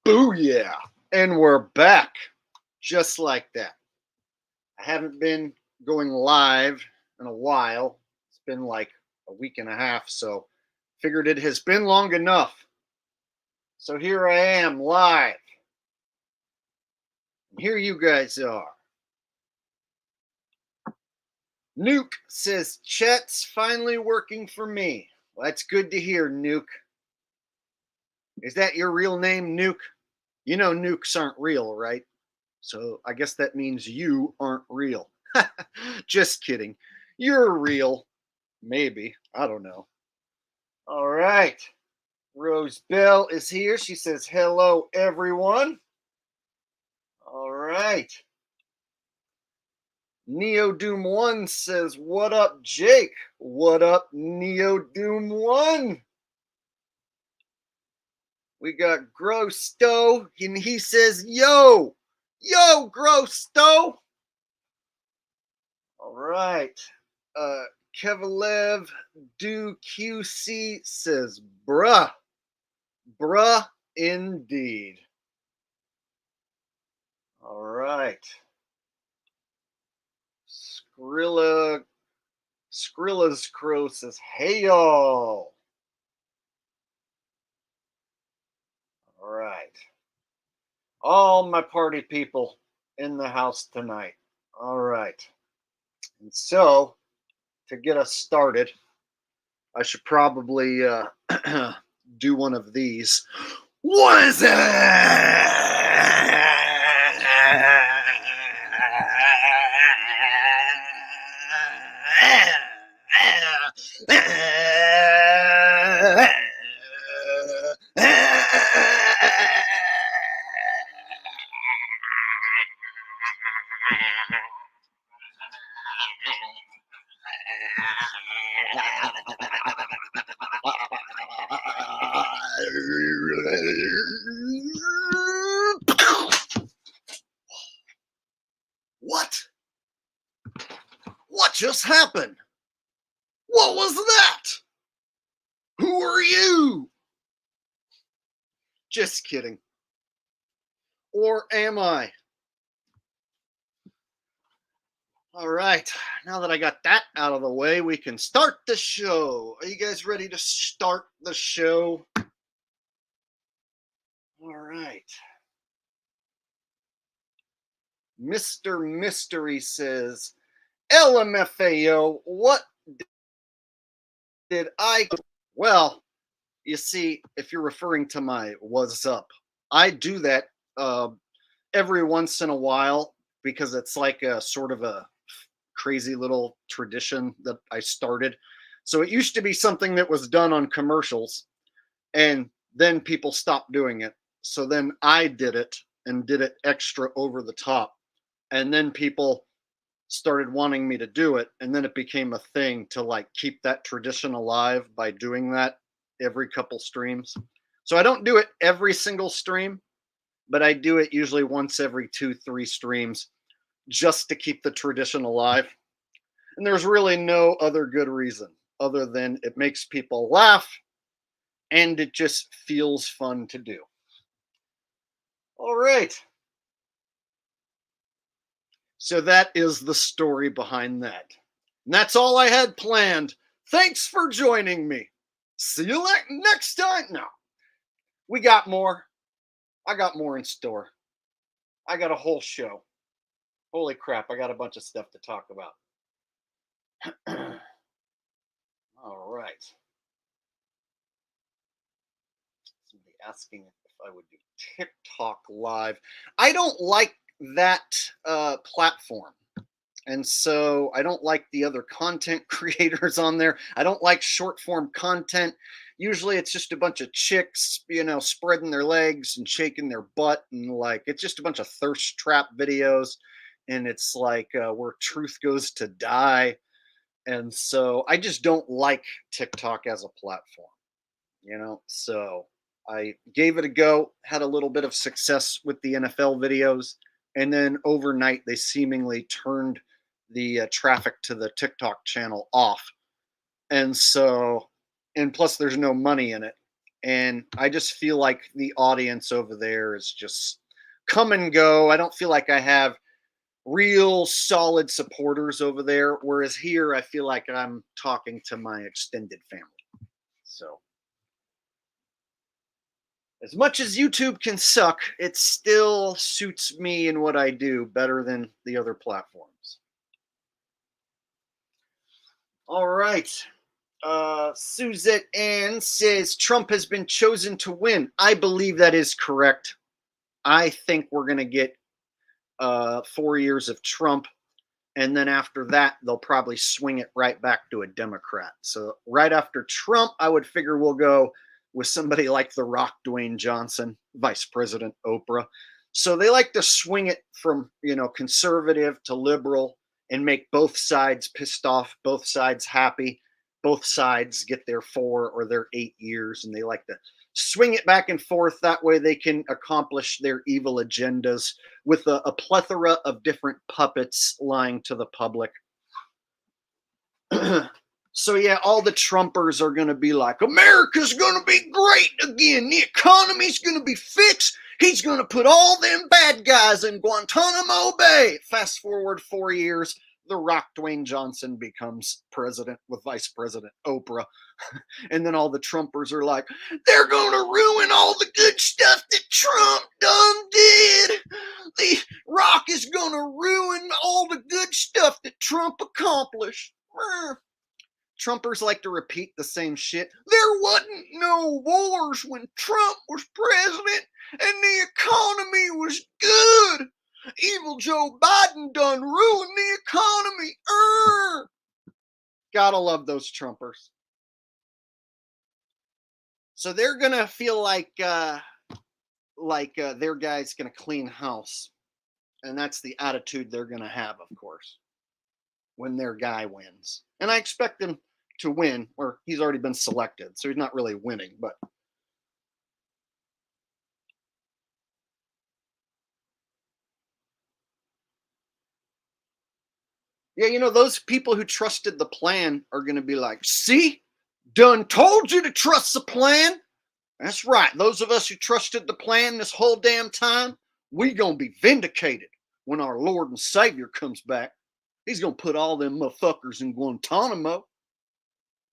Booyah! And we're back. Just like that. I haven't been going live in a while. It's been like a week and a half, so figured it has been long enough. So here I am live. Here you guys are. Nuke says chat's finally working for me. Well, that's good to hear, Nuke. Is that your real name, Nuke? You know nukes aren't real, right? So I guess that means you aren't real. Just kidding. You're real. Maybe. I don't know. All right. Rose Bell is here. She says, hello, everyone. All right. Neo Doom 1 says, what up, Jake? What up, Neo Doom 1? We got Grosto, and he says, yo, Grosto. All right. Kevalev Do QC says, bruh indeed. All right. Skrilla's Crow says, hey y'all. All right. All my party people in the house tonight. All right. And so, to get us started, I should probably do one of these. What is it? What just happened? What was that? Who are you? Just kidding. Or am I? All right. Now that I got that out of the way, we can start the show. Are you guys ready to start the show? All right. Mr. Mystery says, LMFAO, what did I... Well, you see, if you're referring to my what's up, I do that every once in a while because it's like a sort of a crazy little tradition that I started. So it used to be something that was done on commercials, and then people stopped doing it. So then I did it and did it extra over the top. And then people started wanting me to do it, and then it became a thing to like keep that tradition alive by doing that every couple streams. So I don't do it every single stream, but I do it usually once every 2-3 streams just to keep the tradition alive. And there's really no other good reason other than it makes people laugh and it just feels fun to do. All right. So that is the story behind that. And that's all I had planned. Thanks for joining me. See you next time. No, we got more. I got more in store. I got a whole show. Holy crap, I got a bunch of stuff to talk about. All right. Somebody asking if I would do TikTok live. I don't like that platform. And so I don't like the other content creators on there. I don't like short form content. Usually it's just a bunch of chicks, spreading their legs and shaking their butt. And like, it's just a bunch of thirst trap videos. And it's like where truth goes to die. And so I just don't like TikTok as a platform, So I gave it a go, had a little bit of success with the NFL videos. And then overnight, they seemingly turned the traffic to the TikTok channel off. And so, and plus there's no money in it. And I just feel like the audience over there is just come and go. I don't feel like I have real solid supporters over there. Whereas here, I feel like I'm talking to my extended family. So, as much as YouTube can suck, it still suits me and what I do better than the other platforms. All right. Suzette Ann says Trump has been chosen to win. I believe that is correct. I think we're going to get 4 years of Trump. And then after that, they'll probably swing it right back to a Democrat. So right after Trump, I would figure we'll go with somebody like The Rock, Dwayne Johnson, Vice President Oprah. So they like to swing it from, conservative to liberal and make both sides pissed off, both sides happy, both sides get their 4 or their 8 years, and they like to swing it back and forth. That way they can accomplish their evil agendas with a plethora of different puppets lying to the public. So yeah, all the Trumpers are going to be like, America's going to be great again. The economy's going to be fixed. He's going to put all them bad guys in Guantanamo Bay. Fast forward 4 years, The Rock, Dwayne Johnson becomes president with Vice President Oprah. And then all the Trumpers are like, they're going to ruin all the good stuff that Trump done did. The Rock is going to ruin all the good stuff that Trump accomplished. Trumpers like to repeat the same shit. There wasn't no wars when Trump was president, and the economy was good. Evil Joe Biden done ruined the economy. Gotta love those Trumpers. So they're gonna feel like their guy's gonna clean house, and that's the attitude they're gonna have, of course, when their guy wins. And I expect him to win, or he's already been selected, so he's not really winning, but yeah, those people who trusted the plan are going to be like, see, done told you to trust the plan. That's right. Those of us who trusted the plan this whole damn time, we going to be vindicated when our Lord and Savior comes back. He's going to put all them motherfuckers in Guantanamo.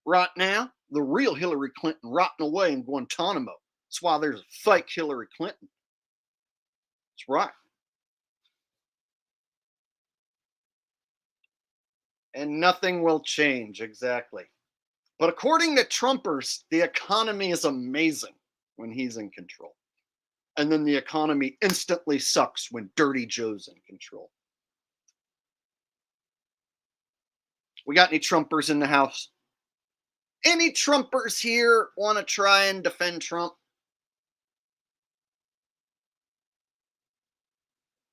Right now, the real Hillary Clinton rotting away in Guantanamo. That's why there's a fake Hillary Clinton. That's right. And nothing will change, exactly. But according to Trumpers, the economy is amazing when he's in control. And then the economy instantly sucks when Dirty Joe's in control. We got any Trumpers in the house? Any Trumpers here want to try and defend Trump?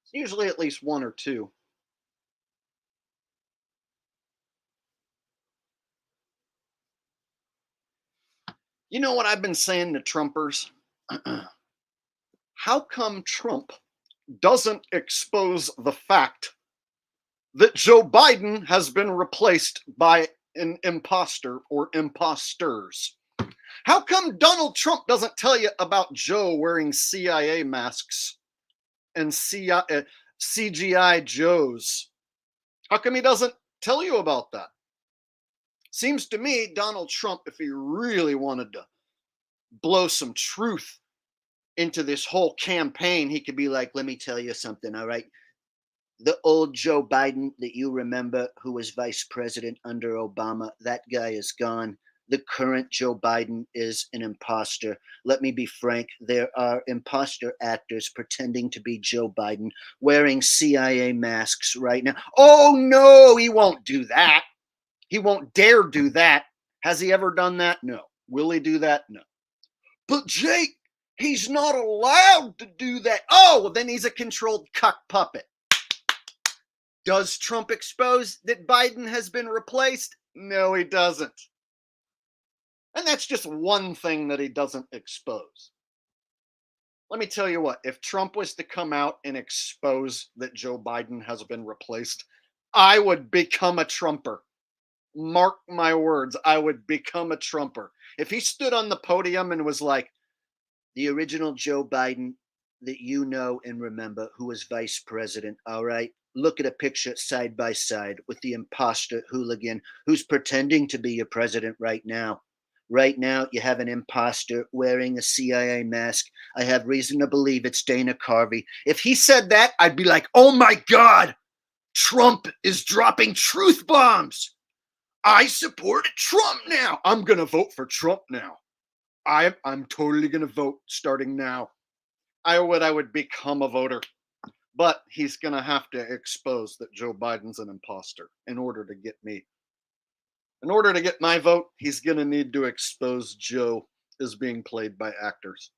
It's usually at least one or two. You know what I've been saying to Trumpers? How come Trump doesn't expose the fact that Joe Biden has been replaced by an imposter or imposters? How come Donald Trump doesn't tell you about Joe wearing CIA masks and CGI Joes? How come he doesn't tell you about that? Seems to me Donald Trump, if he really wanted to blow some truth into this whole campaign, he could be like, let me tell you something, all right? The old Joe Biden that you remember, who was vice president under Obama, that guy is gone. The current Joe Biden is an imposter. Let me be frank. There are imposter actors pretending to be Joe Biden wearing CIA masks right now. Oh, no, he won't do that. He won't dare do that. Has he ever done that? No. Will he do that? No. But Jake, he's not allowed to do that. Oh, well, then he's a controlled cuck puppet. Does Trump expose that Biden has been replaced? No, he doesn't. And that's just one thing that he doesn't expose. Let me tell you what, if Trump was to come out and expose that Joe Biden has been replaced, I would become a Trumper. Mark my words, I would become a Trumper. If he stood on the podium and was like, the original Joe Biden that you know and remember, who was vice president, all right? Look at a picture side by side with the imposter hooligan who's pretending to be your president right now. Right now, you have an imposter wearing a CIA mask. I have reason to believe it's Dana Carvey. If he said that, I'd be like, oh my God, Trump is dropping truth bombs. I support Trump now. I'm going to vote for Trump now. I'm totally going to vote starting now. I would become a voter. But he's going to have to expose that Joe Biden's an imposter in order to get me. In order to get my vote, he's going to need to expose Joe as being played by actors.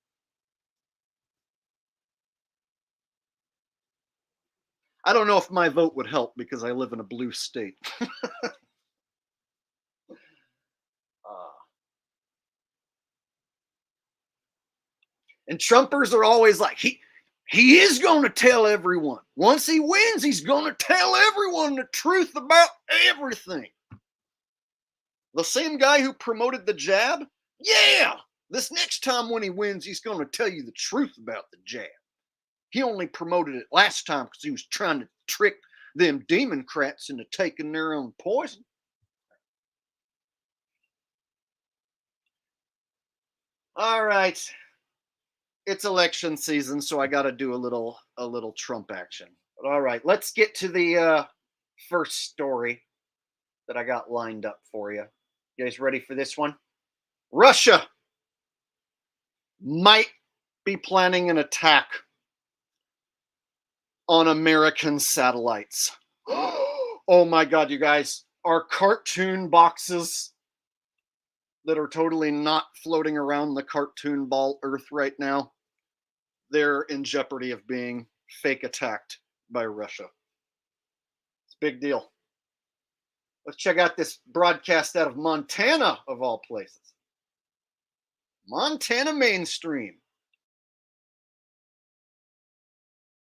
I don't know if my vote would help because I live in a blue state. And Trumpers are always like, he is going to tell everyone. Once he wins, he's going to tell everyone the truth about everything. The same guy who promoted the jab, yeah, this next time when he wins, he's going to tell you the truth about the jab. He only promoted it last time because he was trying to trick them Democrats into taking their own poison. All right. It's election season, so I got to do a little Trump action. But all right, let's get to the first story that I got lined up for you. You guys ready for this one? Russia might be planning an attack on American satellites. Oh my God, you guys, our cartoon boxes that are totally not floating around the cartoon ball Earth right now, they're in jeopardy of being fake attacked by Russia. It's a big deal. Let's check out this broadcast out of Montana, of all places. Montana mainstream.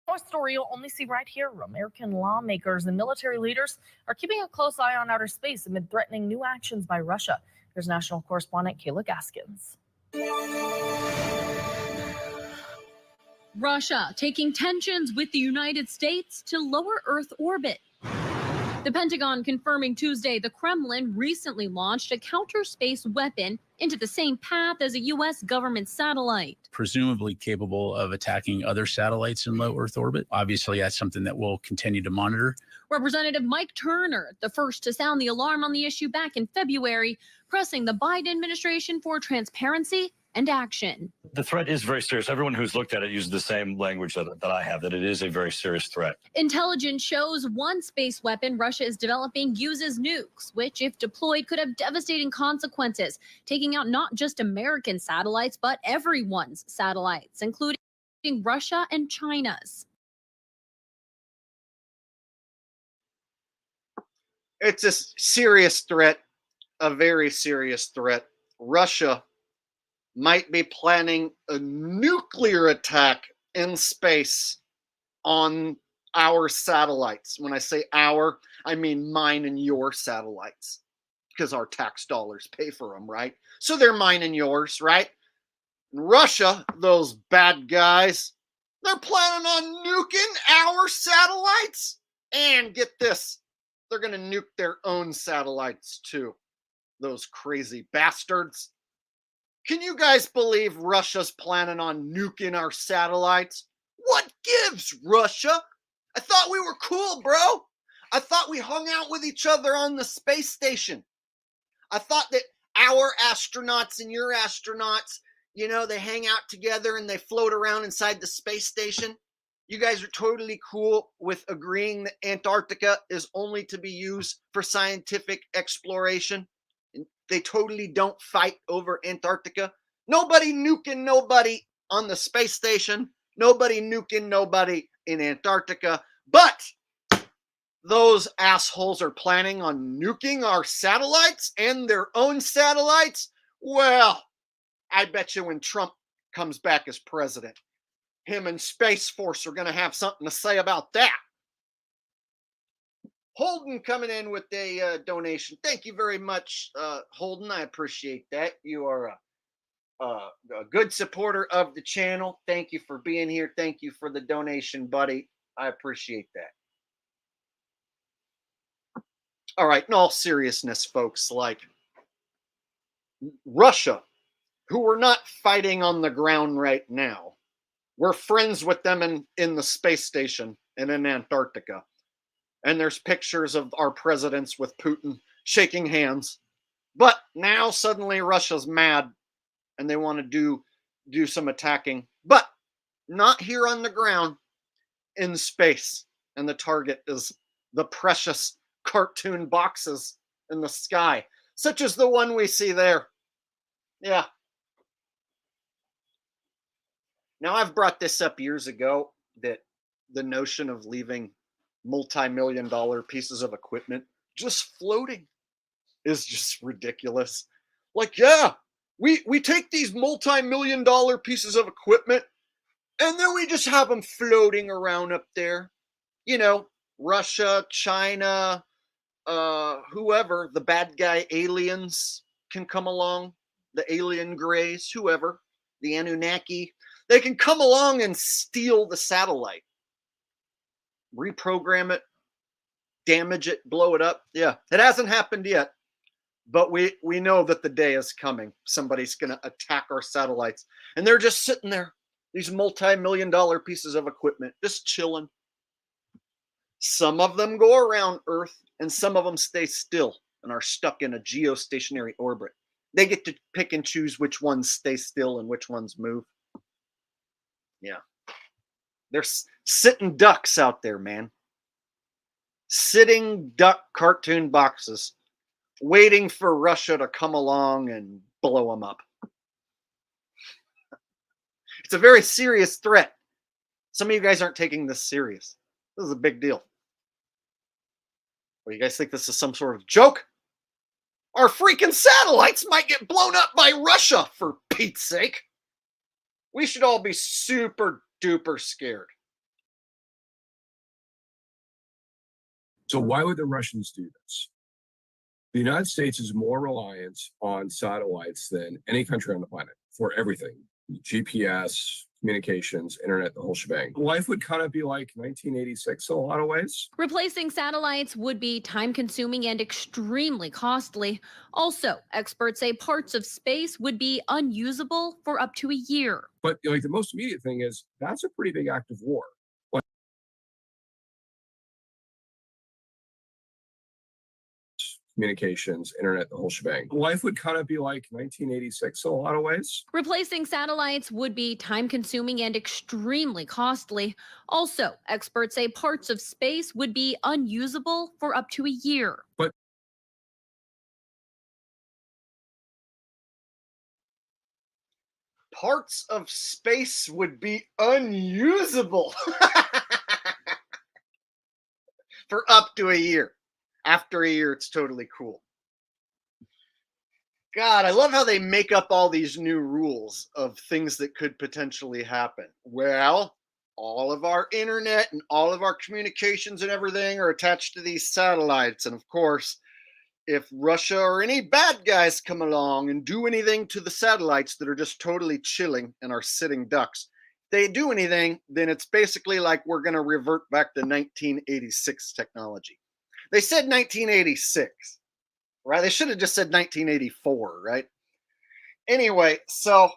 Our story you'll only see right here. American lawmakers and military leaders are keeping a close eye on outer space amid threatening new actions by Russia. Here's national correspondent Kayla Gaskins. Russia taking tensions with the United States to lower Earth orbit. The Pentagon confirming Tuesday the Kremlin recently launched a counter-space weapon into the same path as a U.S. government satellite. Presumably capable of attacking other satellites in low Earth orbit. Obviously, that's something that we'll continue to monitor. Representative Mike Turner, the first to sound the alarm on the issue back in February, pressing the Biden administration for transparency and action. The threat is very serious. Everyone who's looked at it uses the same language that I have, that it is a very serious threat. Intelligence shows one space weapon Russia is developing uses nukes, which, if deployed, could have devastating consequences, taking out not just American satellites, but everyone's satellites, including Russia and China's. It's a serious threat, a very serious threat. Russia might be planning a nuclear attack in space on our satellites. When I say our, I mean mine and your satellites, because our tax dollars pay for them, right? So they're mine and yours, right? And Russia, those bad guys, they're planning on nuking our satellites. And get this, they're going to nuke their own satellites too. Those crazy bastards. Can you guys believe Russia's planning on nuking our satellites? What gives, Russia? I thought we were cool, bro. I thought we hung out with each other on the space station. I thought that our astronauts and your astronauts, you know, they hang out together and they float around inside the space station. You guys are totally cool with agreeing that Antarctica is only to be used for scientific exploration. They totally don't fight over Antarctica. Nobody nuking nobody on the space station. Nobody nuking nobody in Antarctica. But those assholes are planning on nuking our satellites and their own satellites. Well, I bet you when Trump comes back as president, him and Space Force are going to have something to say about that. Holden coming in with a donation. Thank you very much, Holden. I appreciate that. You are a good supporter of the channel. Thank you for being here. Thank you for the donation, buddy. I appreciate that. All right, in all seriousness, folks, like Russia, who we're not fighting on the ground right now, we're friends with them in the space station and in Antarctica. And there's pictures of our presidents with Putin shaking hands. But now suddenly Russia's mad and they want to do some attacking, but not here on the ground, in space. And the target is the precious cartoon boxes in the sky, such as the one we see there. Yeah. Now, I've brought this up years ago, that the notion of leaving multi-million-dollar pieces of equipment just floating is just ridiculous. Like, yeah, we take these multi-million-dollar pieces of equipment and then we just have them floating around up there. You know, Russia, China, whoever, the bad guy aliens can come along, the alien grays, whoever, the Anunnaki, they can come along and steal the satellite, reprogram it, damage it, blow it up. Yeah, it hasn't happened yet, but we know that the day is coming. Somebody's going to attack our satellites, and they're just sitting there, these multi-million-dollar pieces of equipment, just chilling. Some of them go around Earth, and some of them stay still and are stuck in a geostationary orbit. They get to pick and choose which ones stay still and which ones move. Yeah. There's sitting ducks out there, man. Sitting duck cartoon boxes, waiting for Russia to come along and blow them up. It's a very serious threat. Some of you guys aren't taking this serious. This is a big deal. Or you guys think this is some sort of joke? Our freaking satellites might get blown up by Russia, for Pete's sake. We should all be super duper scared. So why would the Russians do this? The United States is more reliant on satellites than any country on the planet for everything. GPS, communications, internet, the whole shebang. Life would kind of be like 1986 in a lot of ways. Replacing satellites would be time-consuming and extremely costly. Also, experts say parts of space would be unusable for up to a year. But like the most immediate thing is that's a pretty big act of war. Communications, internet, the whole shebang. Life would kind of be like 1986 in a lot of ways. Replacing satellites would be time-consuming and extremely costly. Also, experts say parts of space would be unusable for up to a year. But parts of space would be unusable for up to a year. After a year, it's totally cool. God, I love how they make up all these new rules of things that could potentially happen. Well, all of our internet and all of our communications and everything are attached to these satellites. And of course, if Russia or any bad guys come along and do anything to the satellites that are just totally chilling and are sitting ducks, if they do anything, then it's basically like we're going to revert back to 1986 technology. They said 1986, right? They should have just said 1984, right? Anyway, so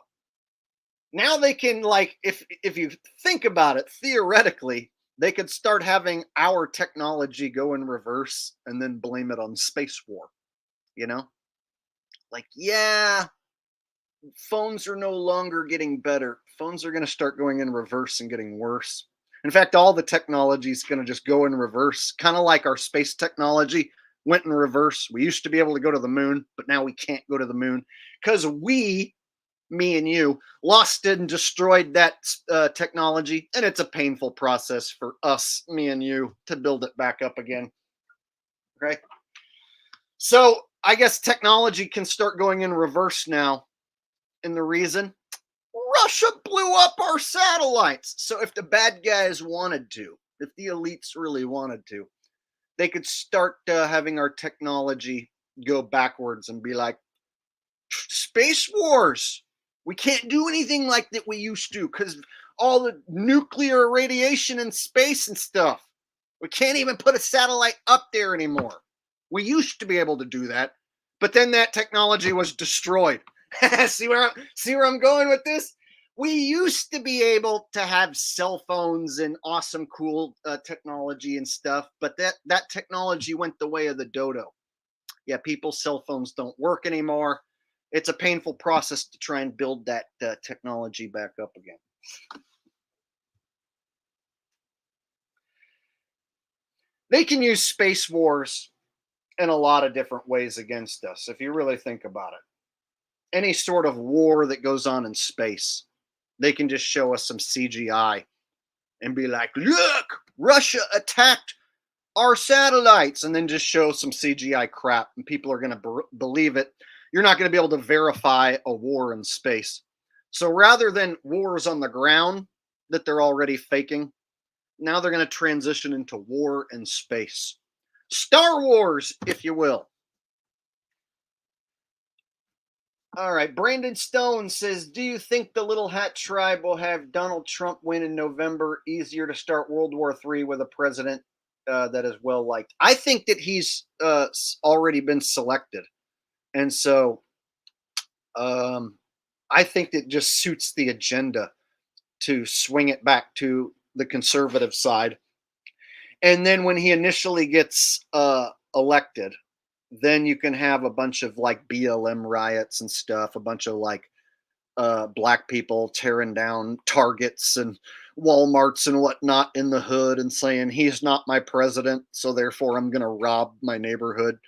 now they can, like, if you think about it, theoretically, they could start having our technology go in reverse and then blame it on space war, you know? Like, yeah, phones are no longer getting better. Phones are going to start going in reverse and getting worse. In fact, all the technology is going to just go in reverse, kind of like our space technology went in reverse. We used to be able to go to the moon, but now we can't go to the moon because we, me and you, lost it and destroyed that technology. And it's a painful process for us, me and you, to build it back up again. Okay. So I guess technology can start going in reverse now. And the reason? Russia blew up our satellites. So if the bad guys wanted to, if the elites really wanted to, they could start having our technology go backwards and be like, space wars. We can't do anything like that we used to because all the nuclear radiation in space and stuff. We can't even put a satellite up there anymore. We used to be able to do that, but then that technology was destroyed. see where I'm going with this? We used to be able to have cell phones and awesome, cool technology and stuff, but that technology went the way of the dodo. Yeah, people's cell phones don't work anymore. It's a painful process to try and build that technology back up again. They can use space wars in a lot of different ways against us, if you really think about it. Any sort of war that goes on in space, they can just show us some CGI and be like, look, Russia attacked our satellites, and then just show some CGI crap, and people are going to believe it. You're not going to be able to verify a war in space. So rather than wars on the ground that they're already faking, now they're going to transition into war in space. Star Wars, if you will. All right, Brandon Stone says, do you think the Little Hat Tribe will have Donald Trump win in November? Easier to start World War III with a president that is well liked. I think that he's already been selected. And so I think it just suits the agenda to swing it back to the conservative side. And then when he initially gets elected, then you can have a bunch of like BLM riots and stuff, a bunch of like black people tearing down Targets and Walmarts and whatnot in the hood and saying, he's not my president, so therefore I'm going to rob my neighborhood.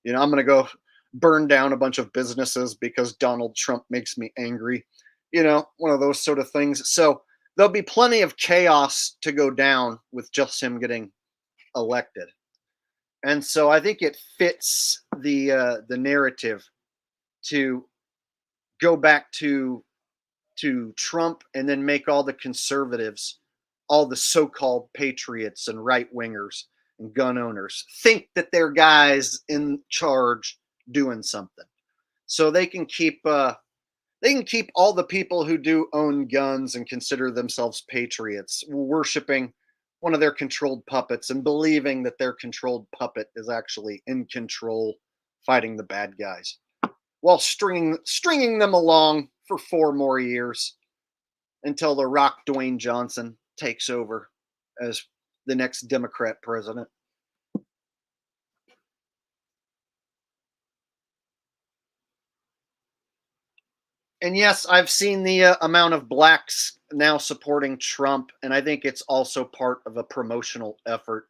You know, I'm going to go burn down a bunch of businesses because Donald Trump makes me angry. You know, one of those sort of things. So there'll be plenty of chaos to go down with just him getting elected. And so I think it fits the narrative to go back to Trump and then make all the conservatives, all the so-called patriots and right-wingers and gun owners think that they're guys in charge doing something. So they can keep all the people who do own guns and consider themselves patriots worshiping one of their controlled puppets and believing that their controlled puppet is actually in control, fighting the bad guys, while stringing them along for 4 more years until The Rock Dwayne Johnson takes over as the next Democrat president. And yes, I've seen the amount of blacks now supporting Trump, and I think it's also part of a promotional effort.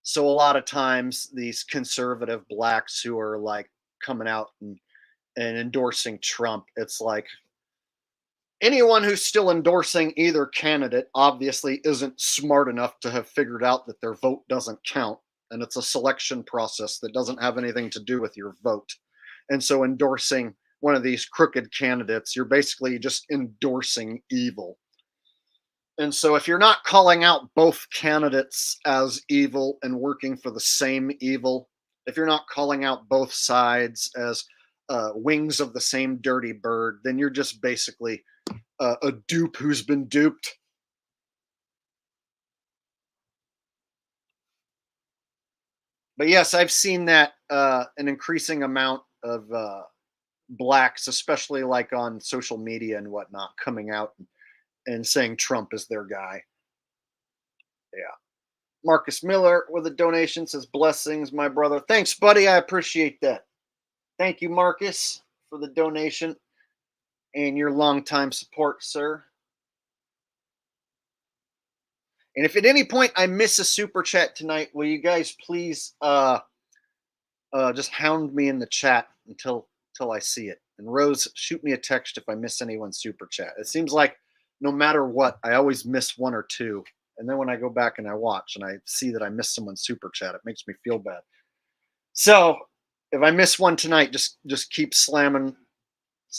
So a lot of times these conservative blacks who are like coming out and endorsing Trump, it's like anyone who's still endorsing either candidate obviously isn't smart enough to have figured out that their vote doesn't count, and it's a selection process that doesn't have anything to do with your vote. And so endorsing one of these crooked candidates, you're basically just endorsing evil. And so if you're not calling out both candidates as evil and working for the same evil, if you're not calling out both sides as wings of the same dirty bird, then you're just basically a dupe who's been duped. But yes, I've seen that an increasing amount of blacks, especially like on social media and whatnot, coming out and saying Trump is their guy. Yeah. Marcus Miller with a donation says, blessings, my brother. Thanks, buddy. I appreciate that. Thank you, Marcus, for the donation and your longtime support, sir. And if at any point I miss a super chat tonight, will you guys please just hound me in the chat until I see it. And Rose, shoot me a text if I miss anyone's super chat. It seems like no matter what, I always miss one or two. And then when I go back and I watch and I see that I missed someone's super chat, it makes me feel bad. So if I miss one tonight, just keep slamming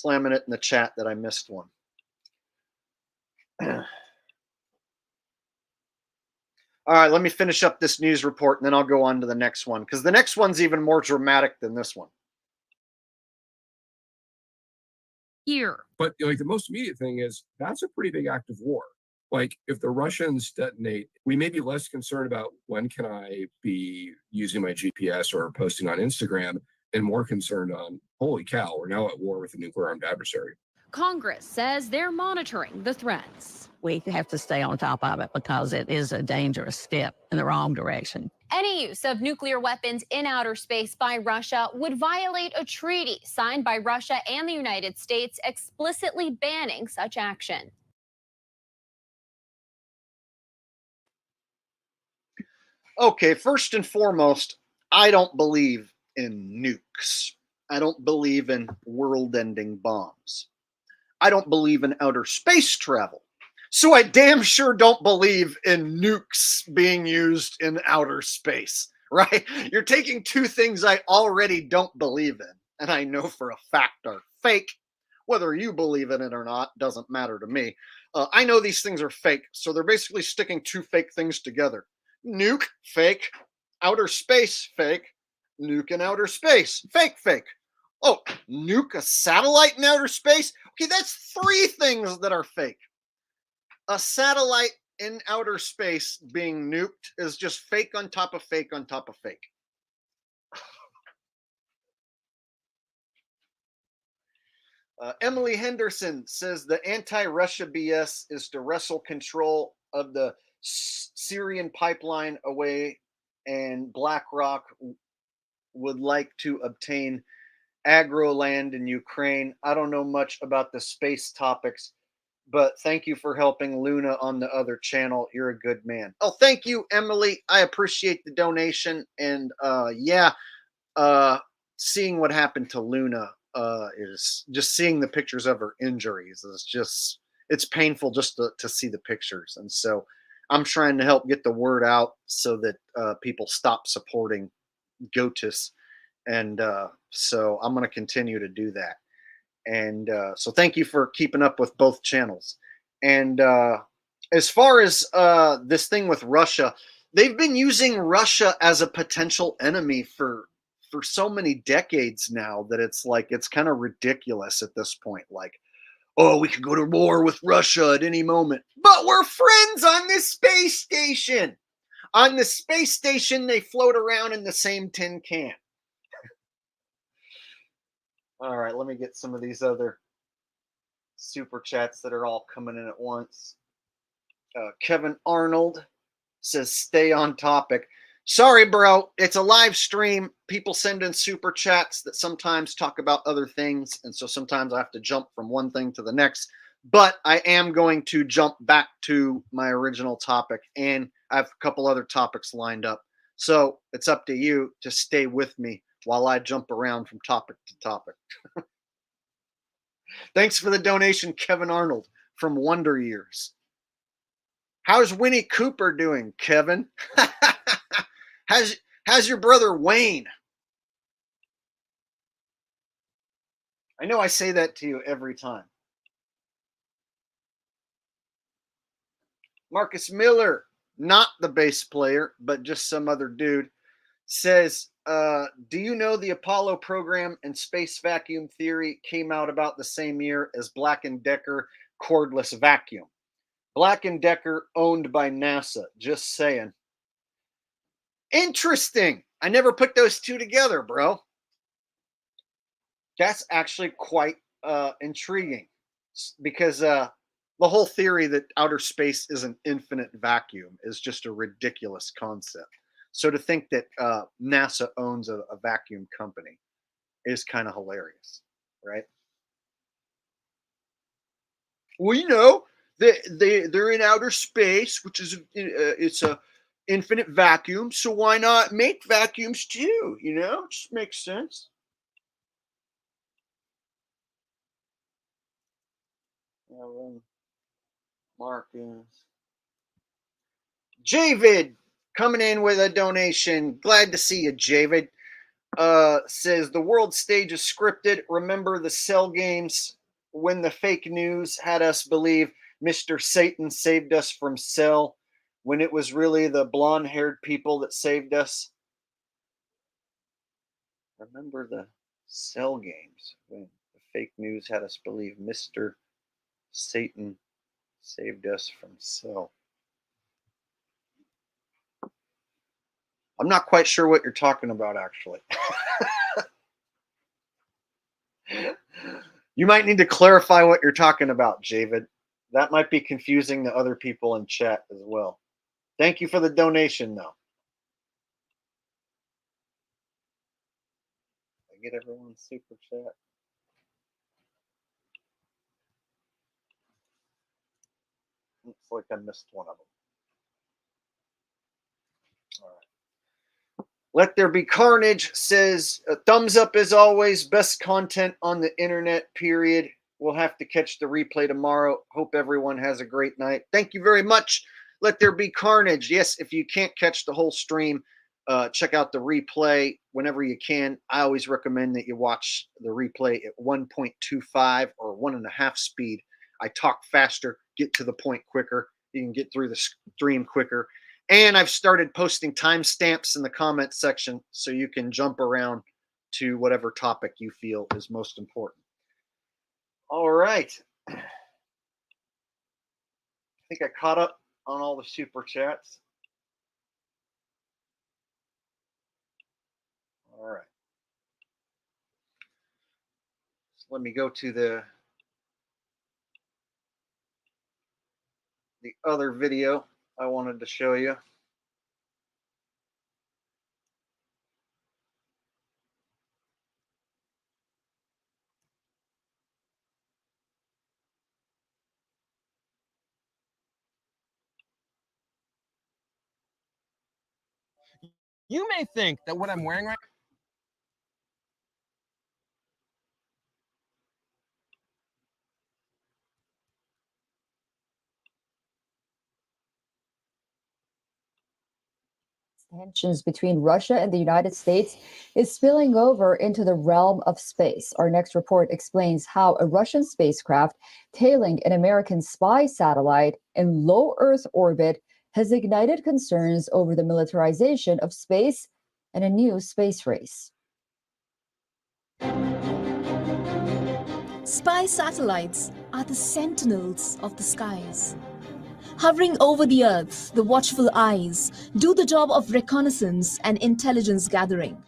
it in the chat that I missed one. All right, let me finish up this news report and then I'll go on to the next one because the next one's even more dramatic than this one. Here. But like the most immediate thing is that's a pretty big act of war. Like if the Russians detonate, we may be less concerned about when can I be using my GPS or posting on Instagram and more concerned on, holy cow, we're now at war with a nuclear armed adversary. Congress says they're monitoring the threats. We have to stay on top of it because it is a dangerous step in the wrong direction. Any use of nuclear weapons in outer space by Russia would violate a treaty signed by Russia and the United States explicitly banning such action. Okay, first and foremost, I don't believe in nukes. I don't believe in world-ending bombs. I don't believe in outer space travel. So I damn sure don't believe in nukes being used in outer space, right? You're taking two things I already don't believe in, and I know for a fact are fake. Whether you believe in it or not doesn't matter to me. I know these things are fake, so they're basically sticking two fake things together. Nuke, fake. Outer space, fake. Nuke in outer space, fake, fake. Oh, nuke a satellite in outer space? Okay, that's three things that are fake. A satellite in outer space being nuked is just fake on top of fake on top of fake. Emily Henderson says the anti-Russia BS is to wrestle control of the Syrian pipeline away, and BlackRock would like to obtain agro land in Ukraine. I don't know much about the space topics, but thank you for helping Luna on the other channel. You're a good man. Oh, thank you, Emily. I appreciate the donation. And seeing what happened to Luna is just seeing the pictures of her injuries is just, it's painful just to see the pictures. And so I'm trying to help get the word out so that people stop supporting GOTUS. And so I'm going to continue to do that. And so thank you for keeping up with both channels. And as far as this thing with Russia, they've been using Russia as a potential enemy for so many decades now that it's like, it's kind of ridiculous at this point. Like, oh, we could go to war with Russia at any moment, but we're friends on this space station. On the space station, they float around in the same tin can. All right, let me get some of these other super chats that are all coming in at once. Kevin Arnold says, stay on topic. Sorry, bro. It's a live stream. People send in super chats that sometimes talk about other things. And so sometimes I have to jump from one thing to the next. But I am going to jump back to my original topic. And I have a couple other topics lined up. So it's up to you to stay with me while I jump around from topic to topic. Thanks for the donation, Kevin Arnold from Wonder Years. How's Winnie Cooper doing, Kevin? How's your brother Wayne? I know I say that to you every time. Marcus Miller, not the bass player, but just some other dude, says, do you know the Apollo program and space vacuum theory came out about the same year as Black & Decker cordless vacuum? Black & Decker owned by NASA, just saying. Interesting. I never put those two together, bro. That's actually quite intriguing because the whole theory that outer space is an infinite vacuum is just a ridiculous concept. So to think that NASA owns a vacuum company is kind of hilarious, right? Well, you know, they're in outer space, which is it's a infinite vacuum. So why not make vacuums too? You know, it just makes sense. Marcus. Javid coming in with a donation. Glad to see you, Javid. Says the world stage is scripted. Remember the Cell games when the fake news had us believe Mr. Satan saved us from Cell. when it was really the blonde-haired people that saved us. Remember the cell games when the fake news had us believe Mr. Satan saved us from cell. I'm not quite sure what you're talking about, actually. You might need to clarify what you're talking about, Javid. That might be confusing to other people in chat as well. Thank you for the donation, though. I get everyone's super chat. Looks like I missed one of them. All right. Let There Be Carnage says, a thumbs up as always. Best content on the internet, period. We'll have to catch the replay tomorrow. Hope everyone has a great night. Thank you very much. Let There Be Carnage. Yes, if you can't catch the whole stream, check out the replay whenever you can. I always recommend that you watch the replay at 1.25 or 1.5 speed. I talk faster, get to the point quicker. You can get through the stream quicker. And I've started posting timestamps in the comment section so you can jump around to whatever topic you feel is most important. All right. I think I caught up on all the super chats. All right. So let me go to the other video I wanted to show you. You may think that what I'm wearing right tensions between Russia and the United States is spilling over into the realm of space. Our next report explains how a Russian spacecraft tailing an American spy satellite in low Earth orbit has ignited concerns over the militarization of space and a new space race. Spy satellites are the sentinels of the skies. Hovering over the Earth, the watchful eyes do the job of reconnaissance and intelligence gathering.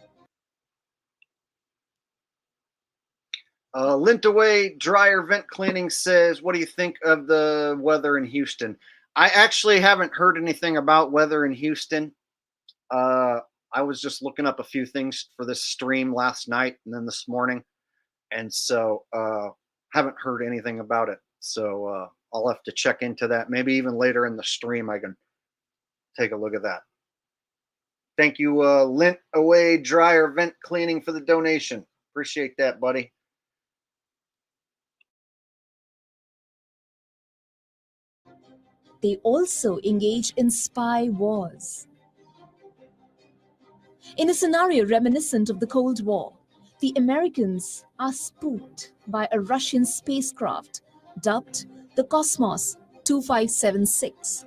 Lint Away Dryer Vent Cleaning says, what do you think of the weather in Houston? I actually haven't heard anything about weather in Houston. I was just looking up a few things for this stream last night and then this morning. And so haven't heard anything about it. So I'll have to check into that. Maybe even later in the stream, I can take a look at that. Thank you, Lint Away Dryer Vent Cleaning, for the donation. Appreciate that, buddy. They also engage in spy wars. In a scenario reminiscent of the Cold War, the Americans are spooked by a Russian spacecraft dubbed the Cosmos 2576.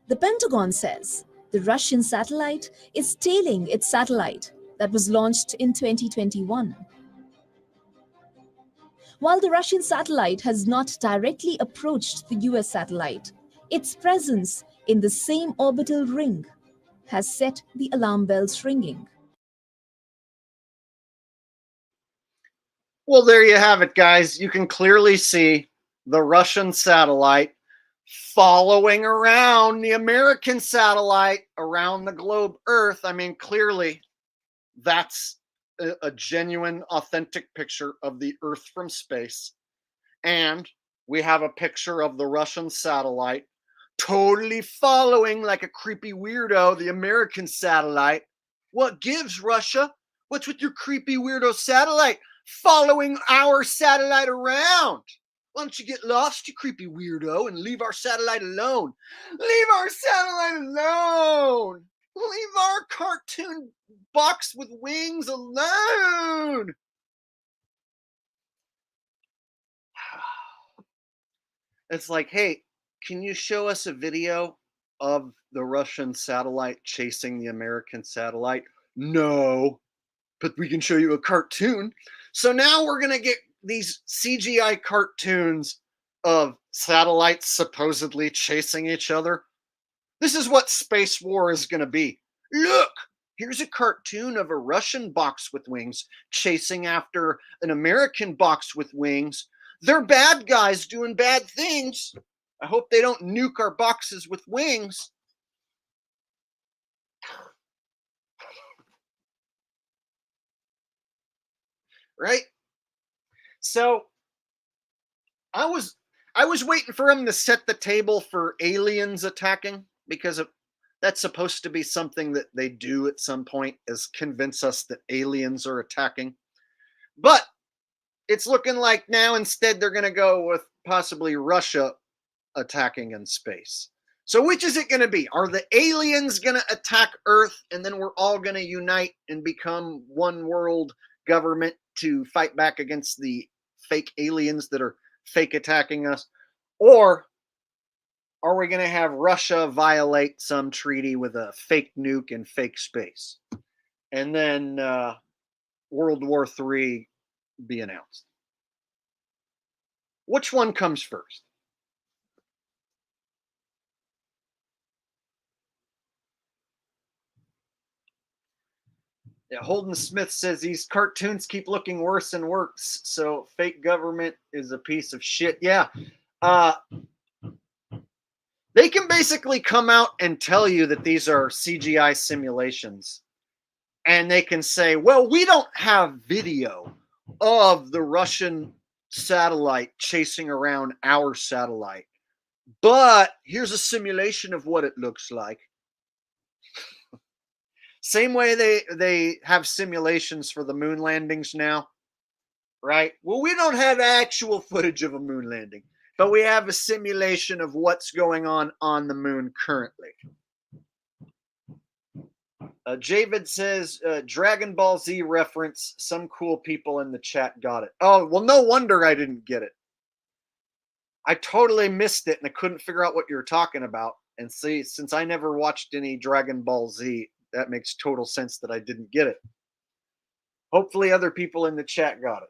The Pentagon says the Russian satellite is tailing its satellite that was launched in 2021. While the Russian satellite has not directly approached the US satellite, its presence in the same orbital ring has set the alarm bells ringing. Well, there you have it, guys. You can clearly see the Russian satellite following around the American satellite around the globe Earth. I mean, clearly that's a genuine, authentic picture of the Earth from space. And we have a picture of the Russian satellite totally following like a creepy weirdo the American satellite. What gives, Russia? What's with your creepy weirdo satellite following our satellite around? Why don't you get lost, you creepy weirdo, and leave our satellite alone? Leave our satellite alone! Leave our cartoon box with wings alone! It's like, hey, can you show us a video of the Russian satellite chasing the American satellite? No, but we can show you a cartoon. So now we're going to get these CGI cartoons of satellites supposedly chasing each other. This is what space war is going to be. Look, here's a cartoon of a Russian box with wings chasing after an American box with wings. They're bad guys doing bad things. I hope they don't nuke our boxes with wings. Right? So I was waiting for him to set the table for aliens attacking, because that's supposed to be something that they do at some point, is convince us that aliens are attacking. But it's looking like now instead they're going to go with possibly Russia attacking in space. So which is it going to be? Are the aliens going to attack Earth and then we're all going to unite and become one world government to fight back against the fake aliens that are fake attacking us? Or are we going to have Russia violate some treaty with a fake nuke in fake space? And then World War III be announced. Which one comes first? Yeah, Holden Smith says these cartoons keep looking worse and worse. So fake government is a piece of shit. Yeah. They can basically come out and tell you that these are CGI simulations. And they can say, well, we don't have video of the Russian satellite chasing around our satellite, but here's a simulation of what it looks like. Same way they have simulations for the moon landings now, right? Well, we don't have actual footage of a moon landing, but we have a simulation of what's going on the moon currently. Javid says, Dragon Ball Z reference. Some cool people in the chat got it. Oh, well, no wonder I didn't get it. I totally missed it and I couldn't figure out what you were talking about. And see, since I never watched any Dragon Ball Z, that makes total sense that I didn't get it. Hopefully other people in the chat got it.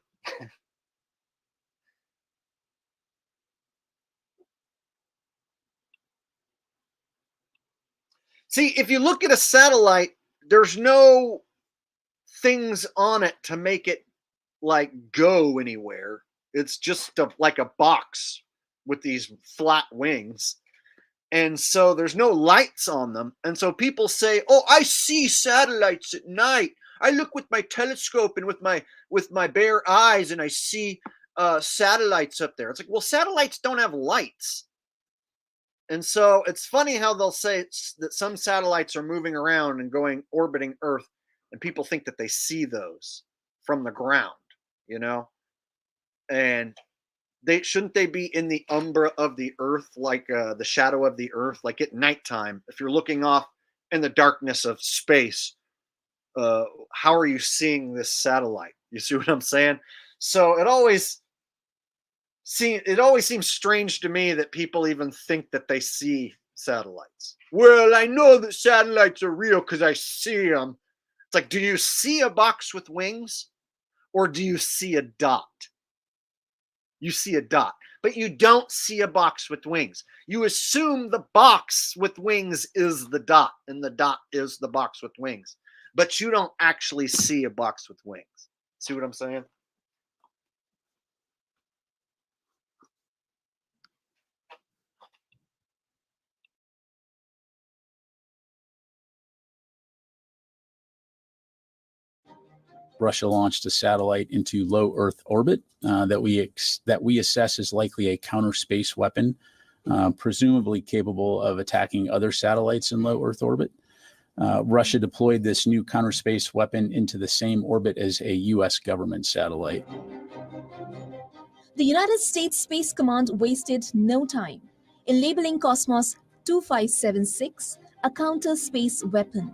See, if you look at a satellite, there's no things on it to make it like go anywhere. It's just like a box with these flat wings. And so there's no lights on them. And so people say, oh, I see satellites at night. I look with my telescope and with my bare eyes and I see satellites up there. It's like, well, satellites don't have lights. And so it's funny how they'll say that some satellites are moving around and orbiting Earth, and people think that they see those from the ground, you know? And shouldn't they be in the umbra of the Earth, like the shadow of the Earth, like at nighttime? If you're looking off in the darkness of space, how are you seeing this satellite? You see what I'm saying? So it always seems strange to me that people even think that they see satellites. Well, I know that satellites are real because I see them. It's like, do you see a box with wings or do you see a dot? You see a dot, but you don't see a box with wings. You assume the box with wings is the dot and the dot is the box with wings, but you don't actually see a box with wings. See what I'm saying? Russia launched a satellite into low Earth orbit that we assess is likely a counter space weapon, presumably capable of attacking other satellites in low Earth orbit. Russia deployed this new counter space weapon into the same orbit as a U.S. government satellite. The United States Space Command wasted no time in labeling Cosmos 2576 a counter space weapon.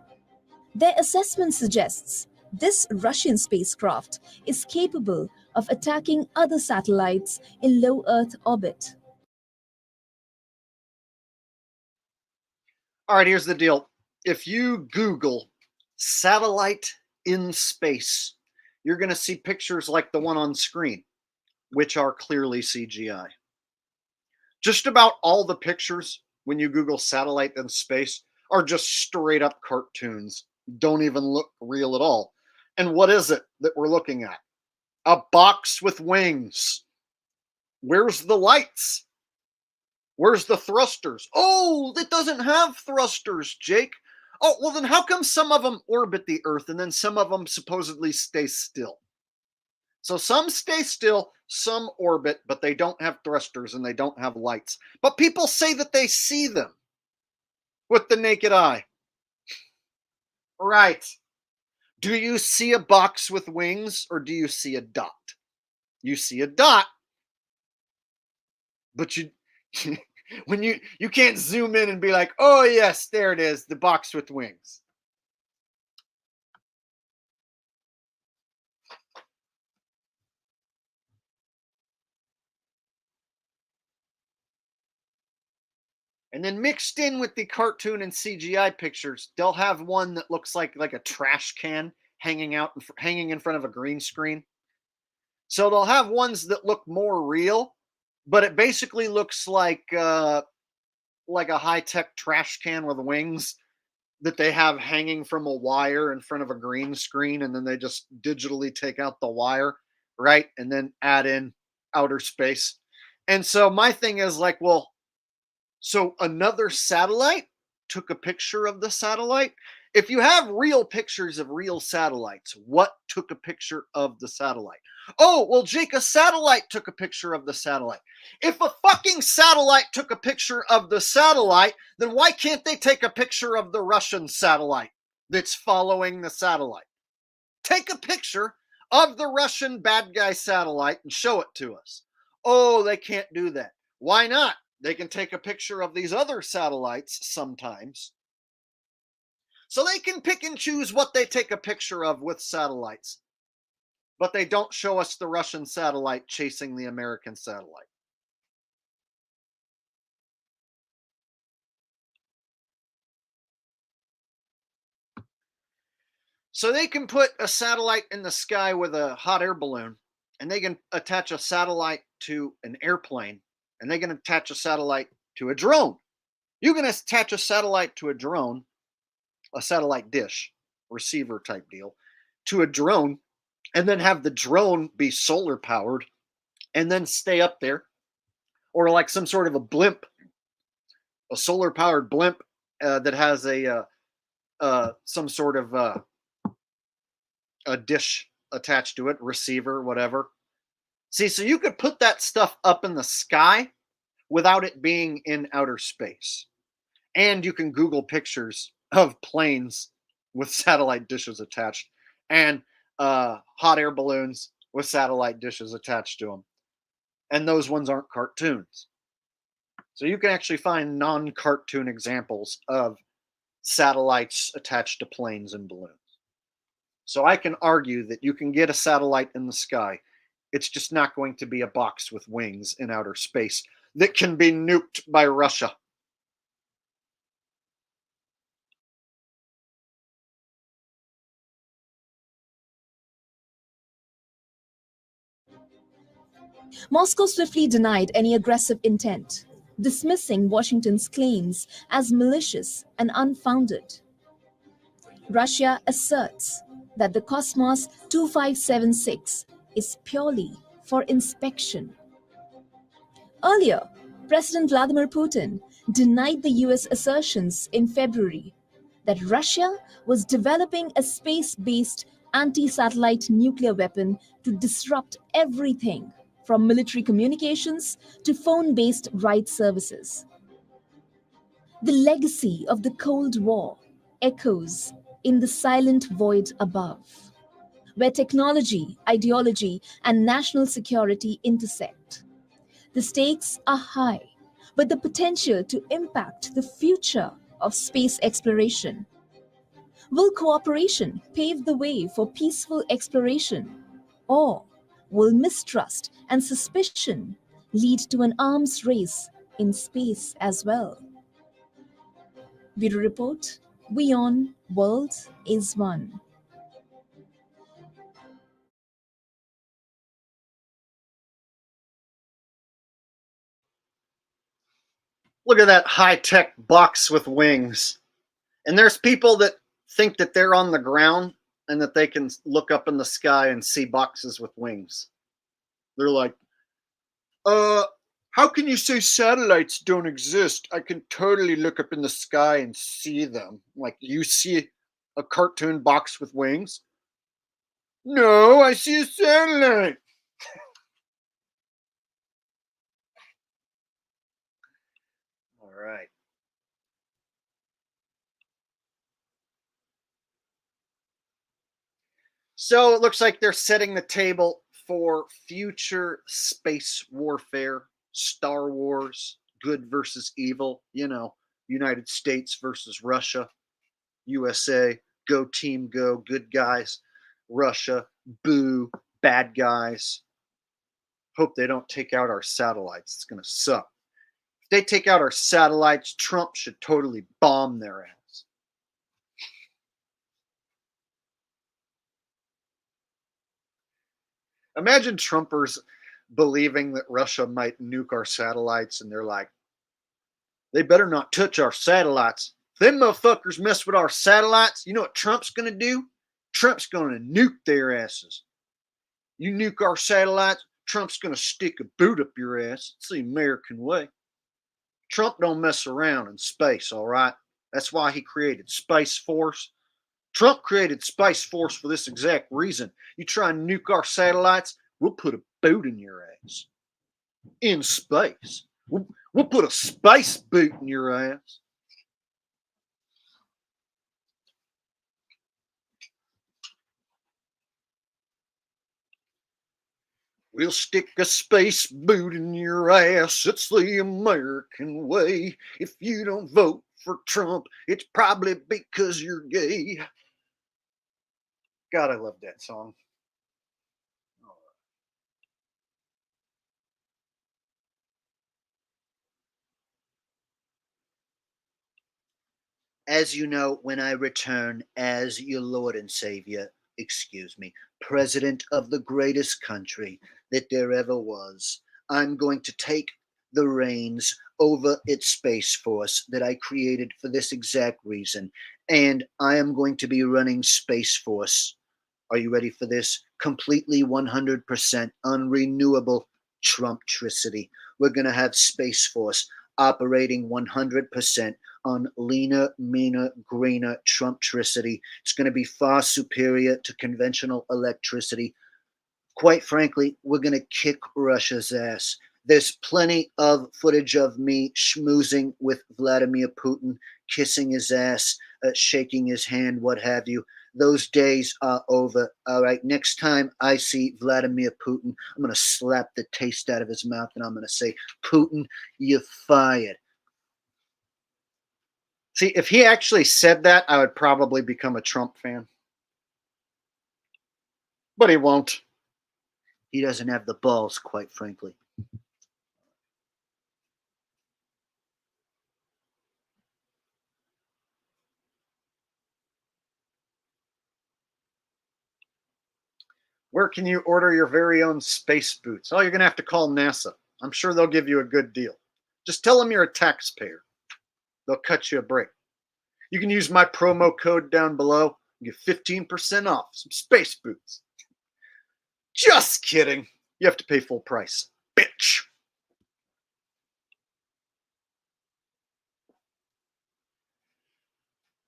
Their assessment suggests this Russian spacecraft is capable of attacking other satellites in low Earth orbit. All right, here's the deal. If you Google satellite in space, you're going to see pictures like the one on screen, which are clearly CGI. Just about all the pictures when you Google satellite in space are just straight up cartoons. Don't even look real at all. And what is it that we're looking at? A box with wings. Where's the lights? Where's the thrusters? Oh, it doesn't have thrusters, Jake. Oh, well, then how come some of them orbit the Earth and then some of them supposedly stay still? So some stay still, some orbit, but they don't have thrusters and they don't have lights. But people say that they see them with the naked eye. Right. Do you see a box with wings or do you see a dot? You see a dot, but you when you can't zoom in and be like, oh yes, there it is, the box with wings. And then mixed in with the cartoon and CGI pictures, they'll have one that looks like a trash can hanging in front of a green screen. So they'll have ones that look more real, but it basically looks like a high-tech trash can with wings that they have hanging from a wire in front of a green screen, and then they just digitally take out the wire, right? And then add in outer space. And so my thing is like, well, so another satellite took a picture of the satellite. If you have real pictures of real satellites, what took a picture of the satellite? Oh, well, Jake, a satellite took a picture of the satellite. If a fucking satellite took a picture of the satellite, then why can't they take a picture of the Russian satellite that's following the satellite? Take a picture of the Russian bad guy satellite and show it to us. Oh, they can't do that. Why not? They can take a picture of these other satellites sometimes. So they can pick and choose what they take a picture of with satellites. But they don't show us the Russian satellite chasing the American satellite. So they can put a satellite in the sky with a hot air balloon, and they can attach a satellite to an airplane, and they can attach a satellite to a drone. You can attach a satellite to a drone, a satellite dish, receiver type deal, to a drone, and then have the drone be solar powered and then stay up there, or like some sort of a blimp, a solar powered blimp that has some sort of a dish attached to it, receiver, whatever. See, so you could put that stuff up in the sky without it being in outer space. And you can Google pictures of planes with satellite dishes attached and hot air balloons with satellite dishes attached to them. And those ones aren't cartoons. So you can actually find non-cartoon examples of satellites attached to planes and balloons. So I can argue that you can get a satellite in the sky. It's just not going to be a box with wings in outer space that can be nuked by Russia. Moscow swiftly denied any aggressive intent, dismissing Washington's claims as malicious and unfounded. Russia asserts that the Cosmos 2576 is purely for inspection. Earlier, President Vladimir Putin denied the US assertions in February that Russia was developing a space-based anti-satellite nuclear weapon to disrupt everything from military communications to phone-based ride services. The legacy of the Cold War echoes in the silent void above, where technology, ideology, and national security intersect. The stakes are high, but the potential to impact the future of space exploration. Will cooperation pave the way for peaceful exploration, or will mistrust and suspicion lead to an arms race in space as well? Bureau Report, We On, World is One. Look at that high-tech box with wings. And there's people that think that they're on the ground and that they can look up in the sky and see boxes with wings. They're like, how can you say satellites don't exist? I can totally look up in the sky and see them. Like, you see a cartoon box with wings? No, I see a satellite. All right. So it looks like they're setting the table for future space warfare, Star Wars, good versus evil, United States versus Russia, USA, go team go, good guys, Russia, boo, bad guys. Hope they don't take out our satellites. It's going to suck. If they take out our satellites, Trump should totally bomb their ass. Imagine Trumpers believing that Russia might nuke our satellites, and they're like, they better not touch our satellites. If them motherfuckers mess with our satellites, you know what Trump's going to do? Trump's going to nuke their asses. You nuke our satellites, Trump's going to stick a boot up your ass. It's the American way. Trump don't mess around in space, all right? That's why he created Space Force. Trump created Space Force for this exact reason. You try and nuke our satellites, we'll put a boot in your ass. In space. We'll put a space boot in your ass. We'll stick a space boot in your ass. It's the American way. If you don't vote for Trump, it's probably because you're gay. God, I love that song. As you know, when I return as your Lord and Savior, President of the greatest country that there ever was, I'm going to take the reins over its Space Force that I created for this exact reason. And I am going to be running Space Force. Are you ready for this? Completely 100% unrenewable Trumptricity. We're going to have Space Force operating 100% on leaner, meaner, greener Trumptricity. It's going to be far superior to conventional electricity. Quite frankly, we're going to kick Russia's ass. There's plenty of footage of me schmoozing with Vladimir Putin, kissing his ass, shaking his hand, what have you. Those days are over. All right, next time I see Vladimir Putin, I'm going to slap the taste out of his mouth and I'm going to say, Putin, you're fired. See, if he actually said that, I would probably become a Trump fan. But he won't. He doesn't have the balls, quite frankly. Where can you order your very own space boots? Oh, you're going to have to call NASA. I'm sure they'll give you a good deal. Just tell them you're a taxpayer. They'll cut you a break. You can use my promo code down below and get 15% off some space boots. Just kidding. You have to pay full price, bitch.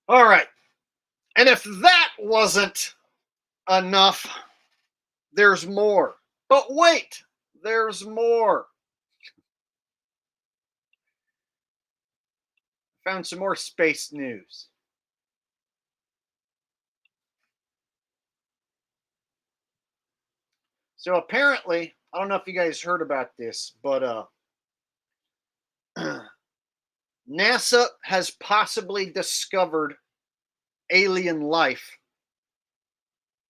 All right. And if that wasn't enough, there's more. But wait, there's more. Found some more space news. So apparently, I don't know if you guys heard about this, but NASA has possibly discovered alien life.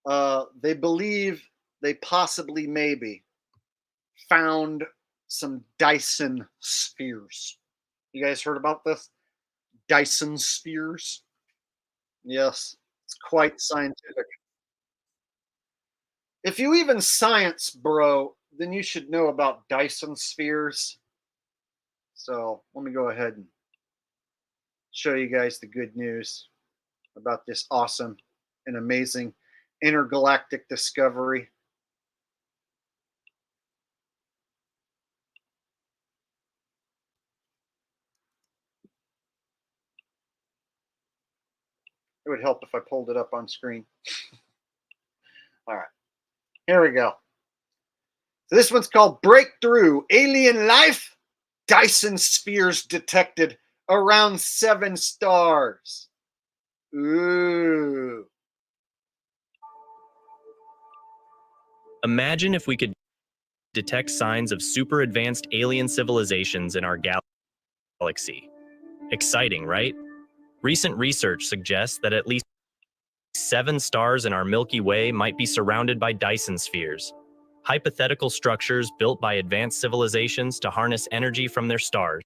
They believe they possibly maybe found some Dyson spheres. You guys heard about this? Dyson spheres. Yes, it's quite scientific. If you even science, bro, then you should know about Dyson spheres. So let me go ahead and show you guys the good news about this awesome and amazing intergalactic discovery. It would help if I pulled it up on screen. All right, here we go. So this one's called Breakthrough Alien Life. Dyson spheres detected around 7 stars. Ooh. Imagine if we could detect signs of super advanced alien civilizations in our galaxy. Exciting, right? Recent research suggests that at least 7 stars in our Milky Way might be surrounded by Dyson spheres, hypothetical structures built by advanced civilizations to harness energy from their stars.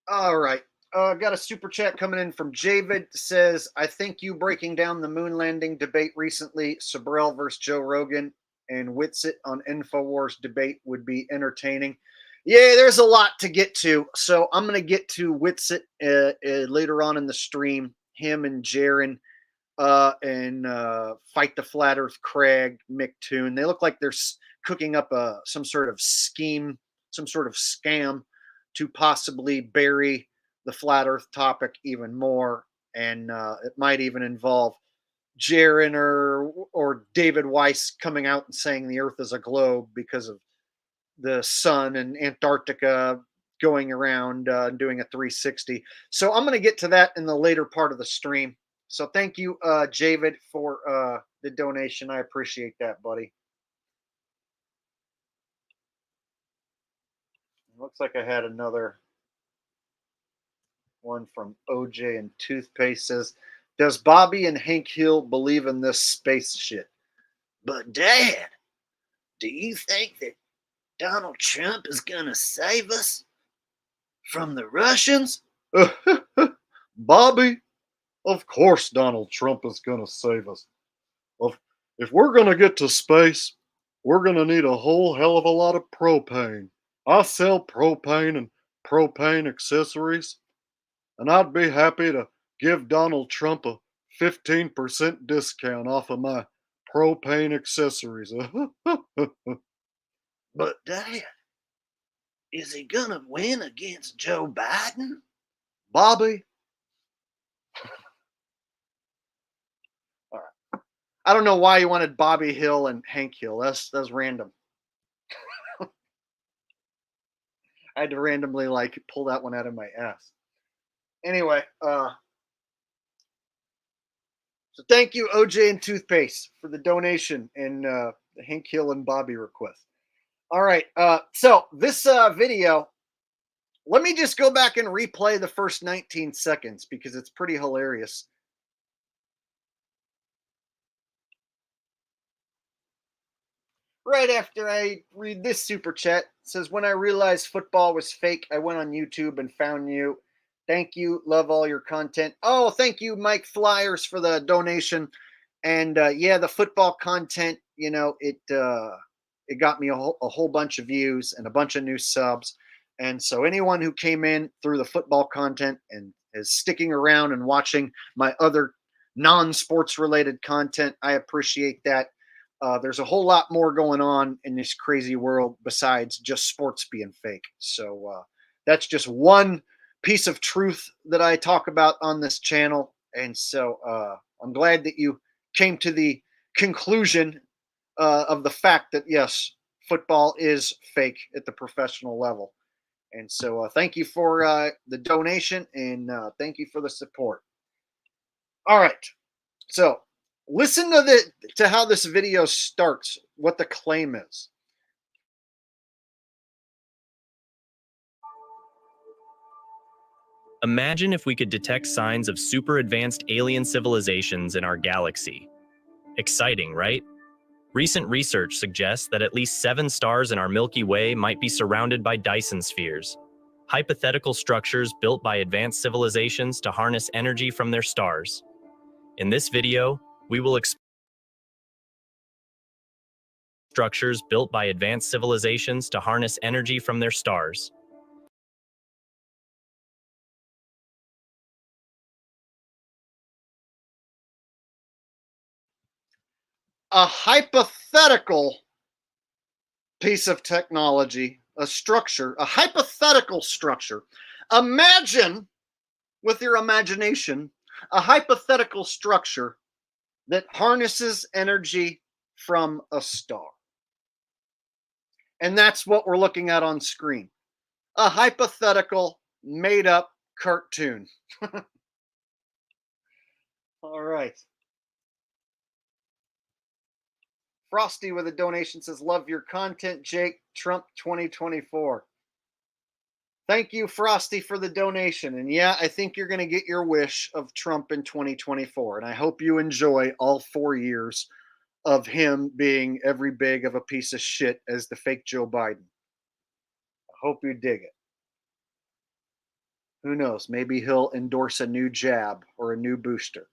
All right. Got a super chat coming in from Javid. Says, I think you breaking down the moon landing debate recently, Sabrell versus Joe Rogan, and Witsit on InfoWars debate would be entertaining. Yeah, there's a lot to get to. So I'm going to get to Witsit later on in the stream. Him and Jaron and Fight the Flat Earth Craig, Mick Toon. They look like they're cooking up some sort of scheme, some sort of scam to possibly bury the flat Earth topic even more, and it might even involve Jaron or David Weiss coming out and saying the Earth is a globe because of the sun and Antarctica going around doing a 360. So I'm going to get to that in the later part of the stream. So thank you, Javid, for the donation. I appreciate that, buddy. Looks like I had another one from OJ and Toothpaste. Says, does Bobby and Hank Hill believe in this space shit? But Dad, do you think that Donald Trump is going to save us from the Russians? Bobby, of course Donald Trump is going to save us. If we're going to get to space, we're going to need a whole hell of a lot of propane. I sell propane and propane accessories, and I'd be happy to give Donald Trump a 15% discount off of my propane accessories. But Dad, is he gonna win against Joe Biden? Bobby? All right. I don't know why you wanted Bobby Hill and Hank Hill. That's random. I had to randomly pull that one out of my ass. Anyway, so thank you, OJ and Toothpaste, for the donation and the Hank Hill and Bobby request. All right, so this video, let me just go back and replay the first 19 seconds because it's pretty hilarious. Right after I read this super chat, it says, when I realized football was fake, I went on YouTube and found you. Thank you. Love all your content. Oh, thank you, Mike Flyers, for the donation. And yeah, the football content, it got me a whole bunch of views and a bunch of new subs. And so anyone who came in through the football content and is sticking around and watching my other non-sports related content, I appreciate that. There's a whole lot more going on in this crazy world besides just sports being fake. So that's just one piece of truth that I talk about on this channel. And so I'm glad that you came to the conclusion of the fact that, yes, football is fake at the professional level. And so thank you for the donation and thank you for the support. All right. So listen to how this video starts, what the claim is. Imagine if we could detect signs of super advanced alien civilizations in our galaxy. Exciting, right? Recent research suggests that at least 7 stars in our Milky Way might be surrounded by Dyson spheres, hypothetical structures built by advanced civilizations to harness energy from their stars. In this video, we will explore structures built by advanced civilizations to harness energy from their stars. A hypothetical piece of technology, a structure, a hypothetical structure. Imagine, with your imagination, a hypothetical structure that harnesses energy from a star. And that's what we're looking at on screen. A hypothetical, made up cartoon. All right. Frosty with a donation says, love your content, Jake. Trump 2024. Thank you, Frosty, for the donation. And yeah, I think you're going to get your wish of Trump in 2024. And I hope you enjoy all 4 years of him being every big of a piece of shit as the fake Joe Biden. I hope you dig it. Who knows? Maybe he'll endorse a new jab or a new booster.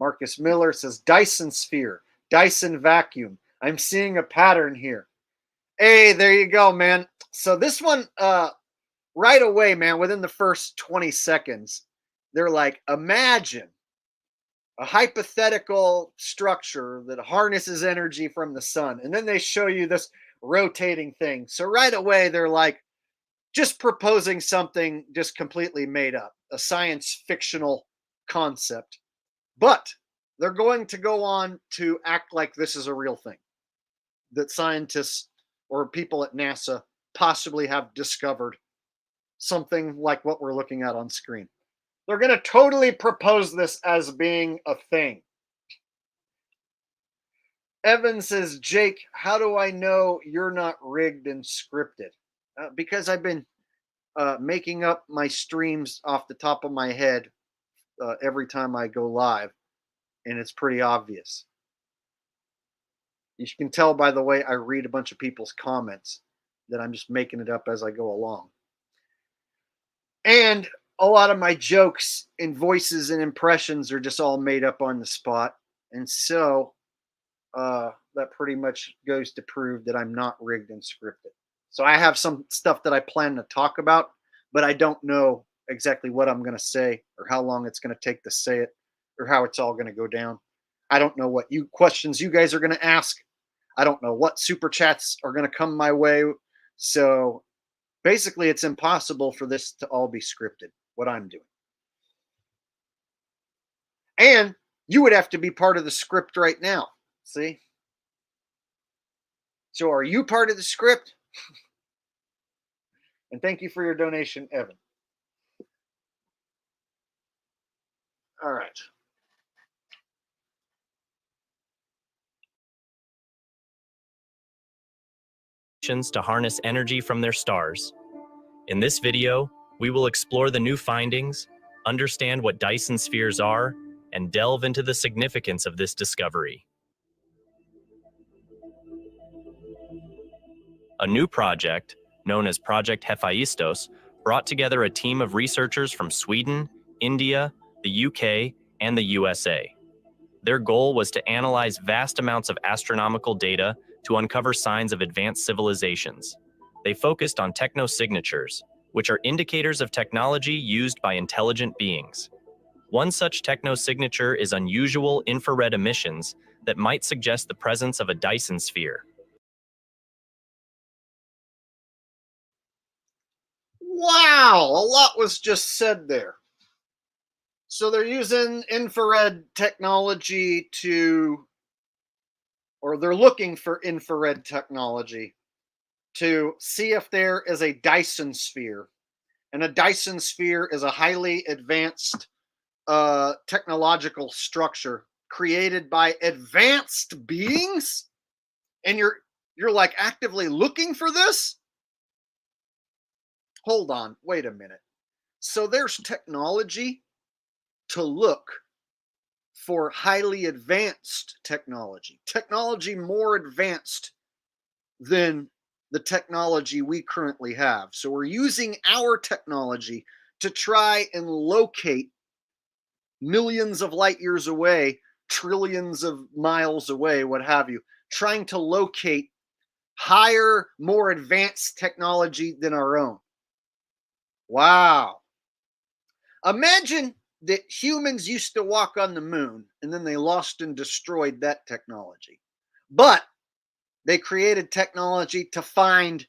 Marcus Miller says, Dyson sphere, Dyson vacuum. I'm seeing a pattern here. Hey, there you go, man. So this one, right away, man, within the first 20 seconds, they're like, imagine a hypothetical structure that harnesses energy from the sun. And then they show you this rotating thing. So right away, they're like, just proposing something just completely made up, a science fictional concept. But they're going to go on to act like this is a real thing, that scientists or people at NASA possibly have discovered something like what we're looking at on screen. They're going to totally propose this as being a thing. Evan says, Jake, how do I know you're not rigged and scripted? Because I've been making up my streams off the top of my head every time I go live, and it's pretty obvious. You can tell by the way I read a bunch of people's comments that I'm just making it up as I go along. And a lot of my jokes and voices and impressions are just all made up on the spot. And so that pretty much goes to prove that I'm not rigged and scripted. So I have some stuff that I plan to talk about, but I don't know exactly what I'm going to say or how long it's going to take to say it or how it's all going to go down. I don't know what questions you guys are going to ask. I don't know what super chats are going to come my way. So basically, it's impossible for this to all be scripted, what I'm doing. And you would have to be part of the script right now. See? So are you part of the script? And thank you for your donation, Evan. All right. To harness energy from their stars. In this video, we will explore the new findings, understand what Dyson spheres are, and delve into the significance of this discovery. A new project, known as Project Hephaistos, brought together a team of researchers from Sweden, India, the UK, and the USA. Their goal was to analyze vast amounts of astronomical data to uncover signs of advanced civilizations. They focused on technosignatures, which are indicators of technology used by intelligent beings. One such technosignature is unusual infrared emissions that might suggest the presence of a Dyson sphere. Wow, a lot was just said there. So they're using infrared technology or they're looking for infrared technology to see if there is a Dyson sphere. And a Dyson sphere is a highly advanced technological structure created by advanced beings. And you're like actively looking for this? hold on, wait a minute. So there's technology to look for highly advanced technology more advanced than the technology we currently have. So we're using our technology to try and locate millions of light years away, trillions of miles away, what have you, trying to locate higher, more advanced technology than our own. Wow. Imagine that humans used to walk on the moon and then they lost and destroyed that technology. But they created technology to find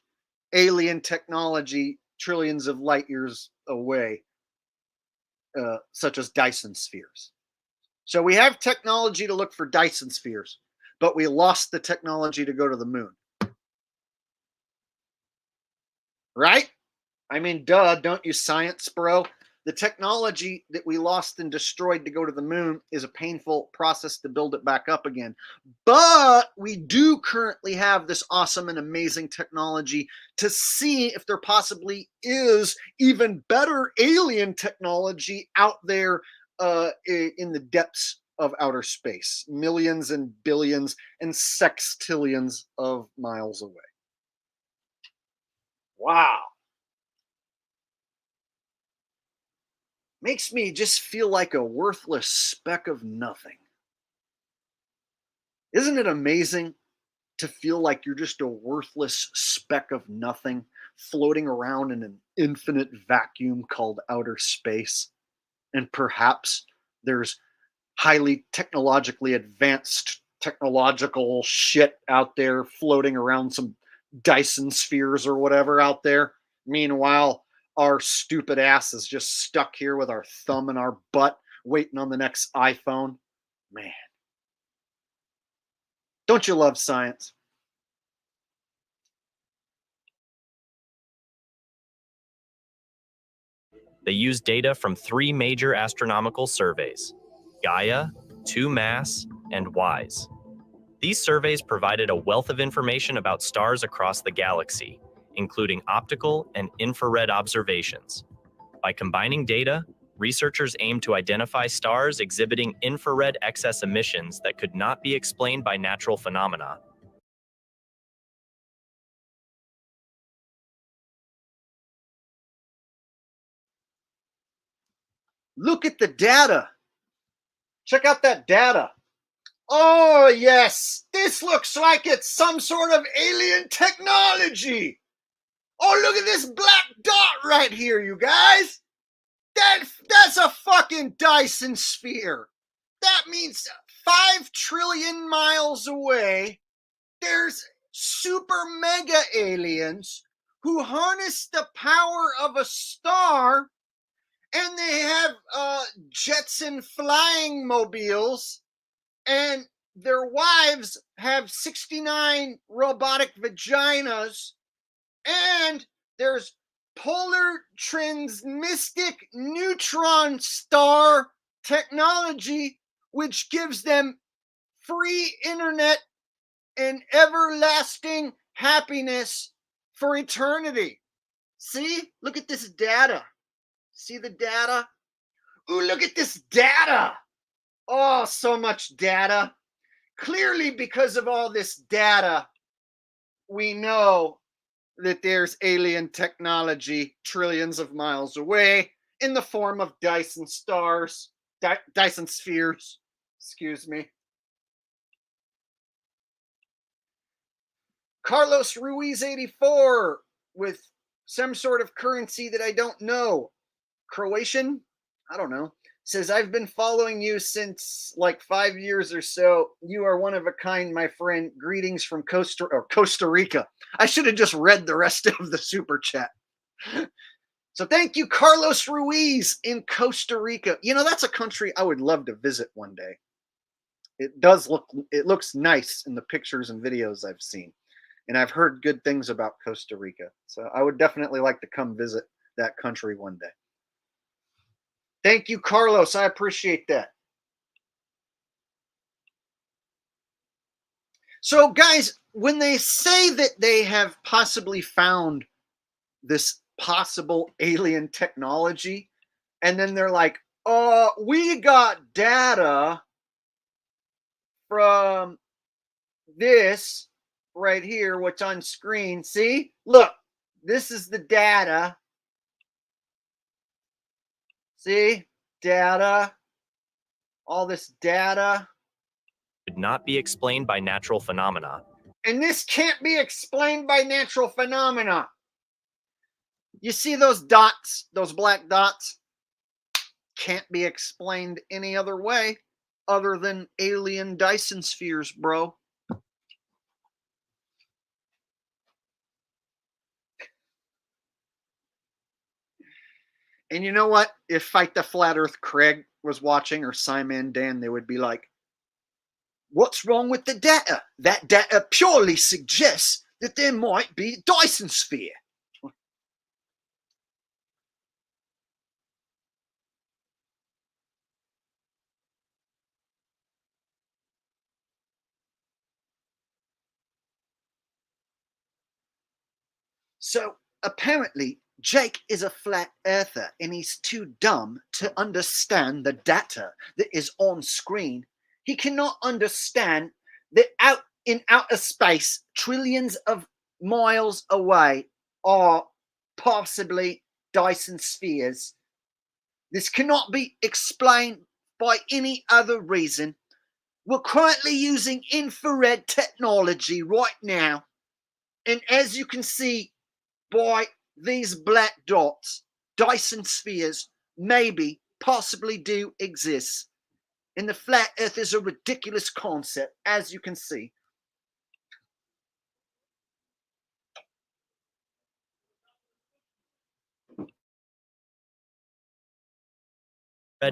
alien technology trillions of light years away, such as Dyson spheres. So we have technology to look for Dyson spheres, but we lost the technology to go to the moon. Right? I mean, duh, don't you science, bro? The technology that we lost and destroyed to go to the moon is a painful process to build it back up again. But we do currently have this awesome and amazing technology to see if there possibly is even better alien technology out there in the depths of outer space, millions and billions and sextillions of miles away. Wow. Makes me just feel like a worthless speck of nothing. Isn't it amazing to feel like you're just a worthless speck of nothing floating around in an infinite vacuum called outer space? And perhaps there's highly technologically advanced technological shit out there floating around some Dyson spheres or whatever out there. Meanwhile, our stupid ass is just stuck here with our thumb in our butt waiting on the next iPhone. Man. Don't you love science? They use data from 3 major astronomical surveys: Gaia, 2MASS, and WISE. These surveys provided a wealth of information about stars across the galaxy, including optical and infrared observations. By combining data, researchers aim to identify stars exhibiting infrared excess emissions that could not be explained by natural phenomena. Look at the data. Check out that data. Oh, yes. This looks like it's some sort of alien technology. Oh, look at this black dot right here, you guys. That's a fucking Dyson sphere. That means 5 trillion miles away, there's super mega aliens who harness the power of a star, and they have Jetson flying mobiles, and their wives have 69 robotic vaginas, and there's polar transmistic neutron star technology, which gives them free internet and everlasting happiness for eternity. See? Look at this data. See the data? Ooh, look at this data. Oh, so much data. Clearly, because of all this data, we know that there's alien technology trillions of miles away in the form of Dyson stars, Dyson spheres, excuse me. Carlos Ruiz 84 with some sort of currency that I don't know. Croatian? I don't know. Says, I've been following you since like 5 years or so. You are one of a kind, my friend. Greetings from Costa Rica. I should have just read the rest of the super chat. So thank you, Carlos Ruiz in Costa Rica. You know, that's a country I would love to visit one day. It looks nice in the pictures and videos I've seen. And I've heard good things about Costa Rica. So I would definitely like to come visit that country one day. Thank you, Carlos. I appreciate that. So, guys, when they say that they have possibly found this possible alien technology, and then they're like, we got data from this right here, what's on screen. See, look, this is the data. See, data, all this data. Could not be explained by natural phenomena. And this can't be explained by natural phenomena. You see those dots, those black dots? Can't be explained any other way other than alien Dyson spheres, bro. And you know what? If Fight the Flat Earth Craig was watching, or Simon Dan, they would be like, what's wrong with the data? That data purely suggests that there might be a Dyson sphere. So apparently, Jake is a flat earther and he's too dumb to understand the data that is on screen. He cannot understand that out in outer space, trillions of miles away, are possibly Dyson spheres. This cannot be explained by any other reason. We're currently using infrared technology right now. And as you can see by these black dots, Dyson spheres maybe, possibly do exist. And the flat earth is a ridiculous concept, as you can see.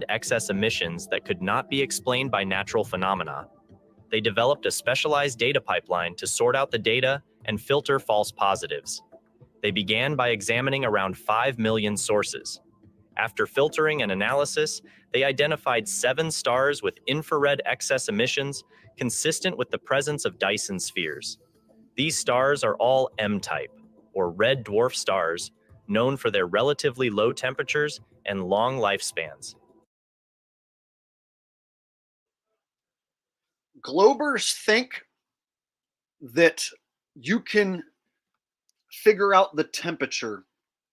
Excess emissions that could not be explained by natural phenomena. They developed a specialized data pipeline to sort out the data and filter false positives. They began by examining around 5 million sources. After filtering and analysis, they identified 7 stars with infrared excess emissions consistent with the presence of Dyson spheres. These stars are all M-type, or red dwarf stars, known for their relatively low temperatures and long lifespans. Globers think that you can figure out the temperature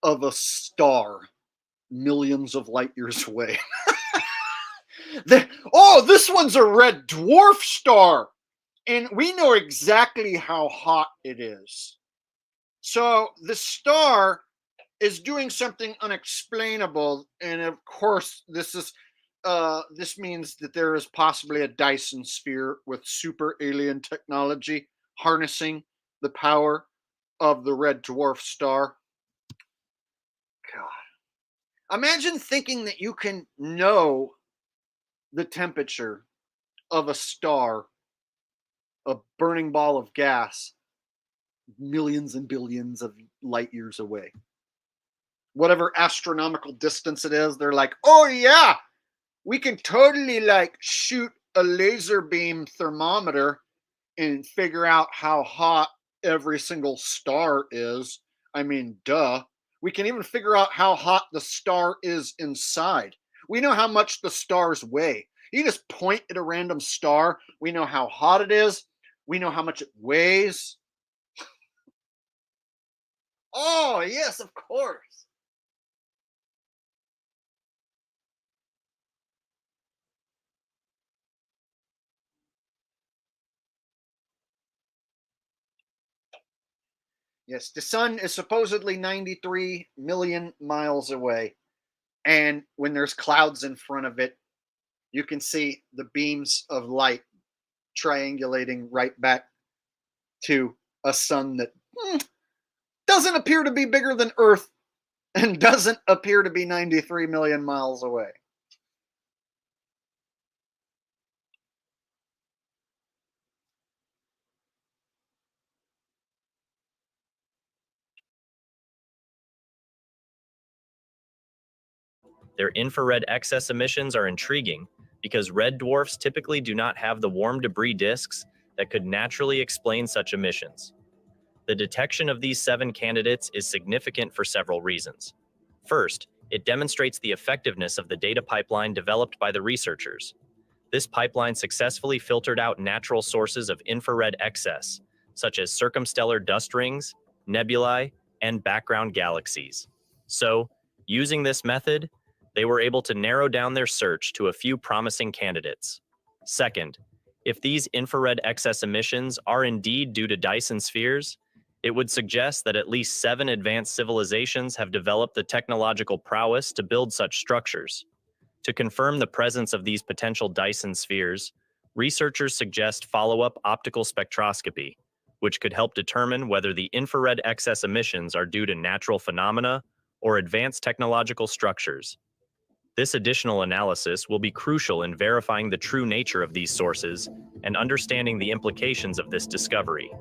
of a star millions of light years away. This one's a red dwarf star, and we know exactly how hot it is. So the star is doing something unexplainable, and of course this means that there is possibly a Dyson sphere with super alien technology harnessing the power of the red dwarf star. God. Imagine thinking that you can know the temperature of a star, a burning ball of gas, millions and billions of light years away. Whatever astronomical distance it is, they're like, oh yeah, we can totally like shoot a laser beam thermometer and figure out how hot every single star is. I mean, duh. We can even figure out how hot the star is inside. We know how much the stars weigh. You just point at a random star. We know how hot it is. We know how much it weighs. Oh, yes, of course. Yes, the sun is supposedly 93 million miles away. And when there's clouds in front of it, you can see the beams of light triangulating right back to a sun that doesn't appear to be bigger than Earth and doesn't appear to be 93 million miles away. Their infrared excess emissions are intriguing because red dwarfs typically do not have the warm debris disks that could naturally explain such emissions. The detection of these 7 candidates is significant for several reasons. First, it demonstrates the effectiveness of the data pipeline developed by the researchers. This pipeline successfully filtered out natural sources of infrared excess, such as circumstellar dust rings, nebulae, and background galaxies. So, using this method, they were able to narrow down their search to a few promising candidates. Second, if these infrared excess emissions are indeed due to Dyson spheres, it would suggest that at least 7 advanced civilizations have developed the technological prowess to build such structures. To confirm the presence of these potential Dyson spheres, researchers suggest follow-up optical spectroscopy, which could help determine whether the infrared excess emissions are due to natural phenomena or advanced technological structures. This additional analysis will be crucial in verifying the true nature of these sources and understanding the implications of this discovery.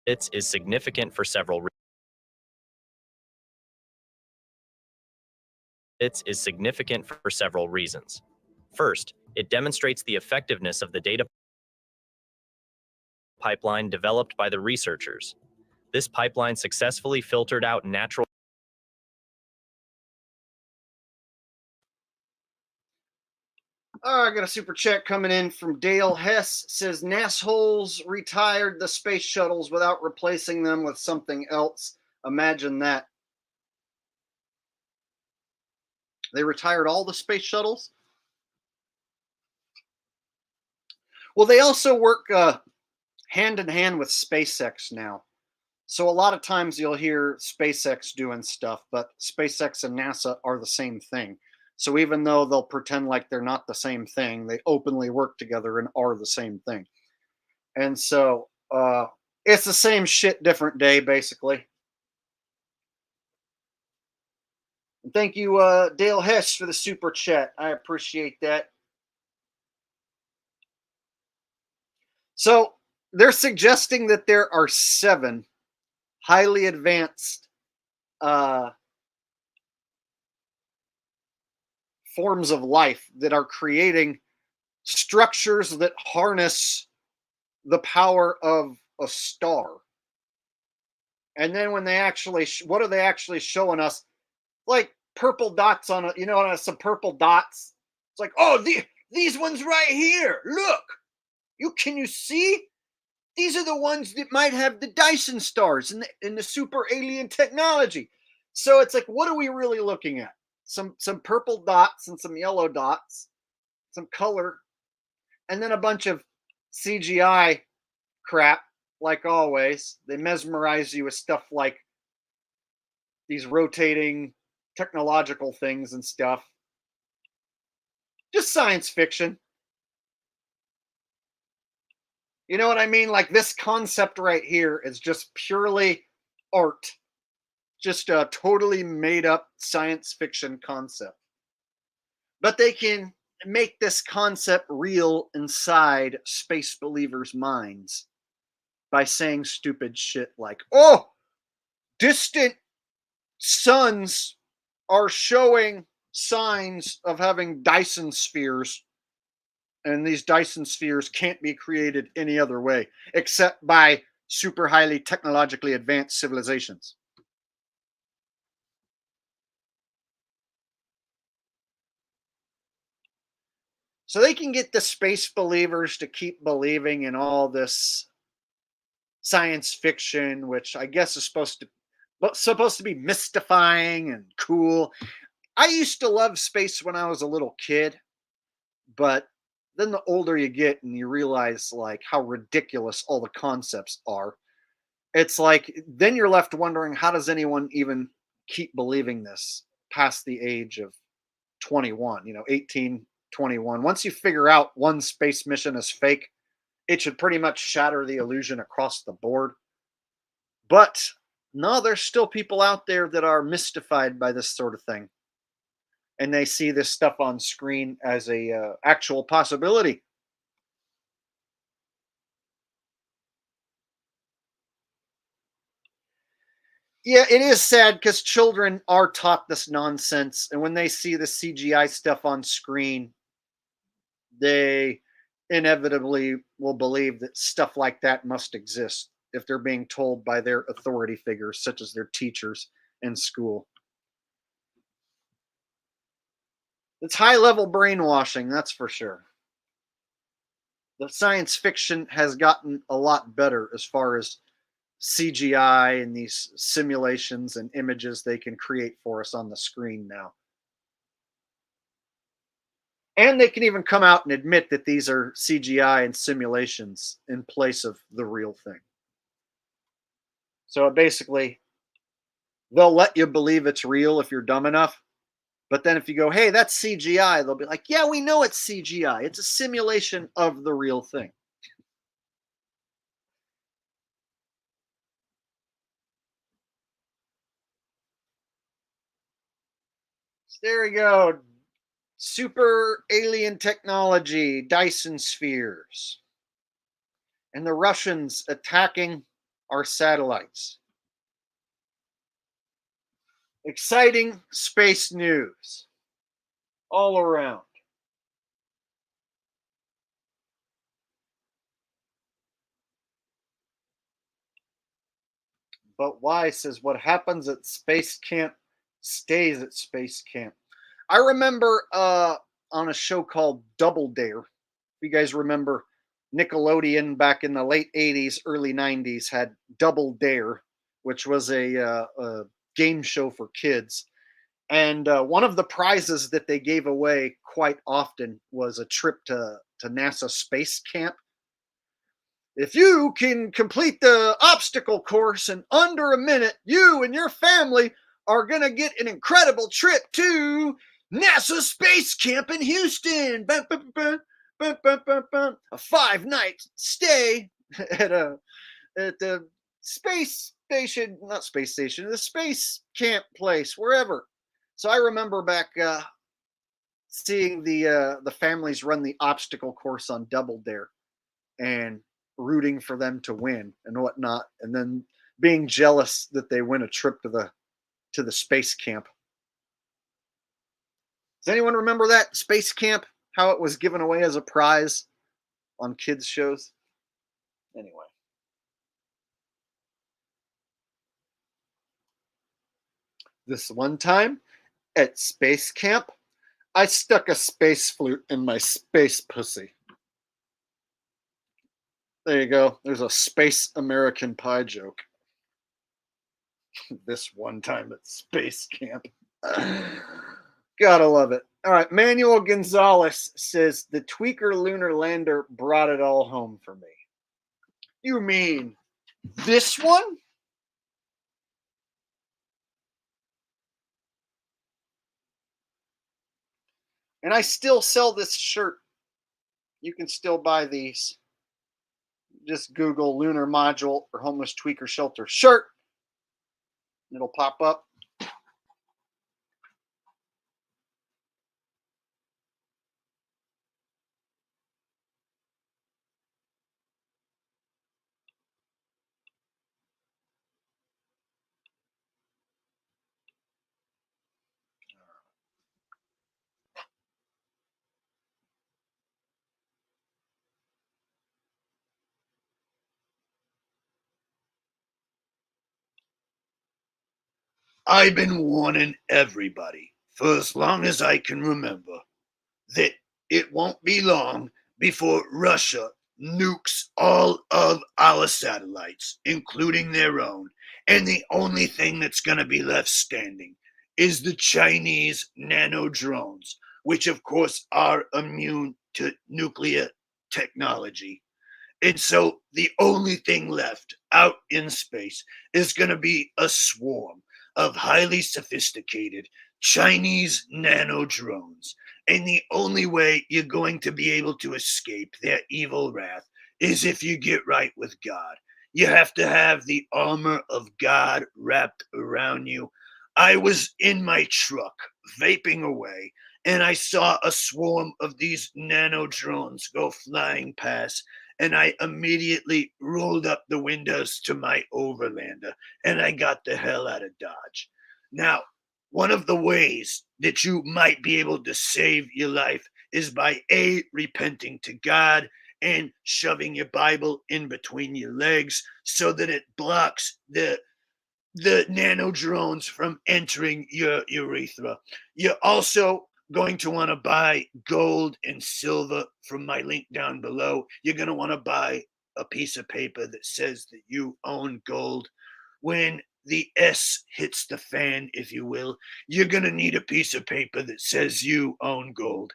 It is significant for several reasons. First, it demonstrates the effectiveness of the data pipeline developed by the researchers. This pipeline successfully filtered out natural. I got a super chat coming in from Dale Hess. Says NASSholes retired the space shuttles without replacing them with something else. Imagine that. They retired all the space shuttles? Well, they also work hand in hand with SpaceX now. So a lot of times you'll hear SpaceX doing stuff, but SpaceX and NASA are the same thing. So even though they'll pretend like they're not the same thing, they openly work together and are the same thing. And so it's the same shit, different day, basically. And thank you, Dale Hess, for the super chat. I appreciate that. So they're suggesting that there are 7 highly advanced forms of life that are creating structures that harness the power of a star. And then when they actually, what are they actually showing us? Like purple dots on it, on some purple dots. It's like, oh, these ones right here. Look, can you see? These are the ones that might have the Dyson stars in the super alien technology. So it's like, what are we really looking at? Some purple dots and some yellow dots, some color, and then a bunch of CGI crap, like always. They mesmerize you with stuff like these rotating technological things and stuff. Just science fiction. You know what I mean? Like this concept right here is just purely art. Just a totally made up science fiction concept. But they can make this concept real inside space believers' minds by saying stupid shit like, oh, distant suns are showing signs of having Dyson spheres. And these Dyson spheres can't be created any other way except by super highly technologically advanced civilizations. So they can get the space believers to keep believing in all this science fiction, which I guess is supposed to be mystifying and cool. I used to love space when I was a little kid, but then the older you get and you realize like how ridiculous all the concepts are, it's like then you're left wondering, how does anyone even keep believing this past the age of 21, 18, 21? Once you figure out one space mission is fake, it should pretty much shatter the illusion across the board. But no, there's still people out there that are mystified by this sort of thing. And they see this stuff on screen as a actual possibility. Yeah, it is sad because children are taught this nonsense, and when they see the CGI stuff on screen, they inevitably will believe that stuff like that must exist if they're being told by their authority figures, such as their teachers in school. It's high level brainwashing, that's for sure. The science fiction has gotten a lot better as far as CGI and these simulations and images they can create for us on the screen now. And they can even come out and admit that these are CGI and simulations in place of the real thing. So basically, they'll let you believe it's real if you're dumb enough. But then if you go, hey, that's CGI, they'll be like, yeah, we know it's CGI. It's a simulation of the real thing. So there we go. Super alien technology, Dyson spheres. And the Russians attacking our satellites. Exciting space news all around. But why says what happens at space camp stays at space camp. I remember on a show called Double Dare. If you guys remember, Nickelodeon back in the late 80s, early 90s had Double Dare, which was a game show for kids. And one of the prizes that they gave away quite often was a trip to NASA space camp. If you can complete the obstacle course in under a minute, you and your family are going to get an incredible trip to NASA Space Camp in Houston. A 5-night stay at the space station, not space station, the space camp place, wherever. So I remember back seeing the families run the obstacle course on Double Dare and rooting for them to win and whatnot, and then being jealous that they win a trip to the space camp. Does anyone remember that space camp? How it was given away as a prize on kids shows? Anyway. This one time at space camp, I stuck a space flute in my space pussy. There you go. There's a space American Pie joke. This one time at space camp. Gotta love it. All right. Manuel Gonzalez says the tweaker lunar lander brought it all home for me. You mean this one? And I still sell this shirt. You can still buy these. Just Google lunar module or homeless tweaker shelter shirt. It'll pop up. I've been warning everybody for as long as I can remember that it won't be long before Russia nukes all of our satellites, including their own, and the only thing that's going to be left standing is the Chinese nano drones, which of course are immune to nuclear technology. And so the only thing left out in space is going to be a swarm of highly sophisticated Chinese nano drones. And the only way you're going to be able to escape their evil wrath is if you get right with God. You have to have the armor of God wrapped around you. I was in my truck vaping away, and I saw a swarm of these nano drones go flying past. and I immediately rolled up the windows to my overlander and I got the hell out of Dodge. Now, one of the ways that you might be able to save your life is by A, repenting to God and shoving your Bible in between your legs so that it blocks the nano drones from entering your urethra. You're also going to want to buy gold and silver from my link down below. You're going to want to buy a piece of paper that says that you own gold. When the S hits the fan, if you will, you're going to need a piece of paper that says you own gold.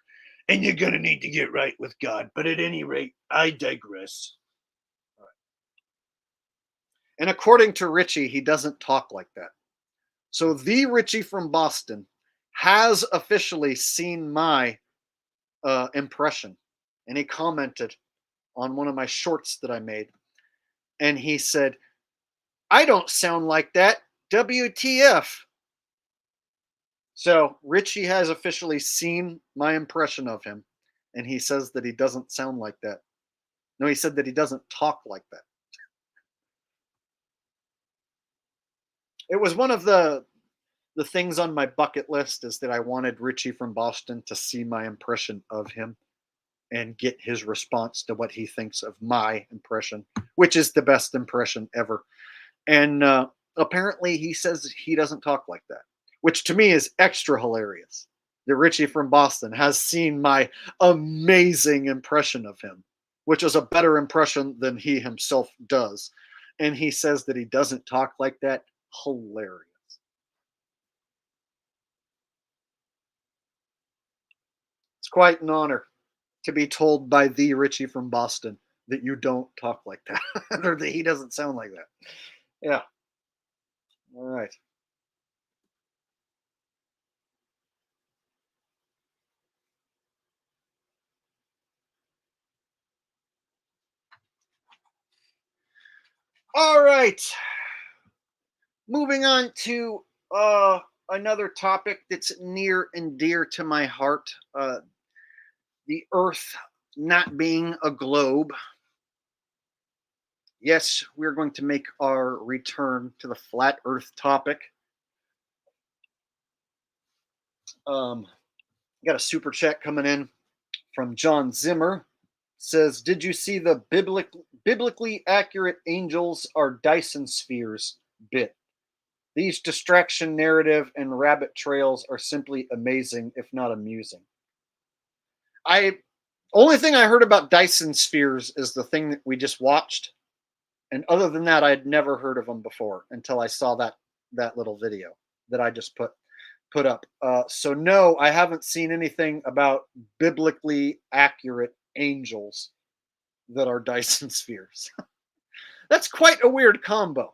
And you're going to need to get right with God. But at any rate, I digress. And according to Richie, he doesn't talk like that. So the Richie from Boston has officially seen my impression. And he commented on one of my shorts that I made. And he said, I don't sound like that. WTF. So Richie has officially seen my impression of him. And he says that he doesn't sound like that. No, he said that he doesn't talk like that. It was one of the things on my bucket list is that I wanted Richie from Boston to see my impression of him and get his response to what he thinks of my impression, which is the best impression ever. And apparently he says he doesn't talk like that, which to me is extra hilarious. That Richie from Boston has seen my amazing impression of him, which is a better impression than he himself does. And he says that he doesn't talk like that. Hilarious. It's quite an honor to be told by the Richie from Boston that you don't talk like that, or that he doesn't sound like that. Yeah. All right. All right. Moving on to another topic that's near and dear to my heart, the Earth not being a globe. Yes, we're going to make our return to the flat Earth topic. Got a super chat coming in from John Zimmer. Says, did you see the biblically accurate angels are Dyson spheres bit? These distraction narrative and rabbit trails are simply amazing, if not amusing. Only thing I heard about Dyson spheres is the thing that we just watched. And other than that, I'd never heard of them before until I saw that little video that I just put up. So no, I haven't seen anything about biblically accurate angels that are Dyson spheres. That's quite a weird combo.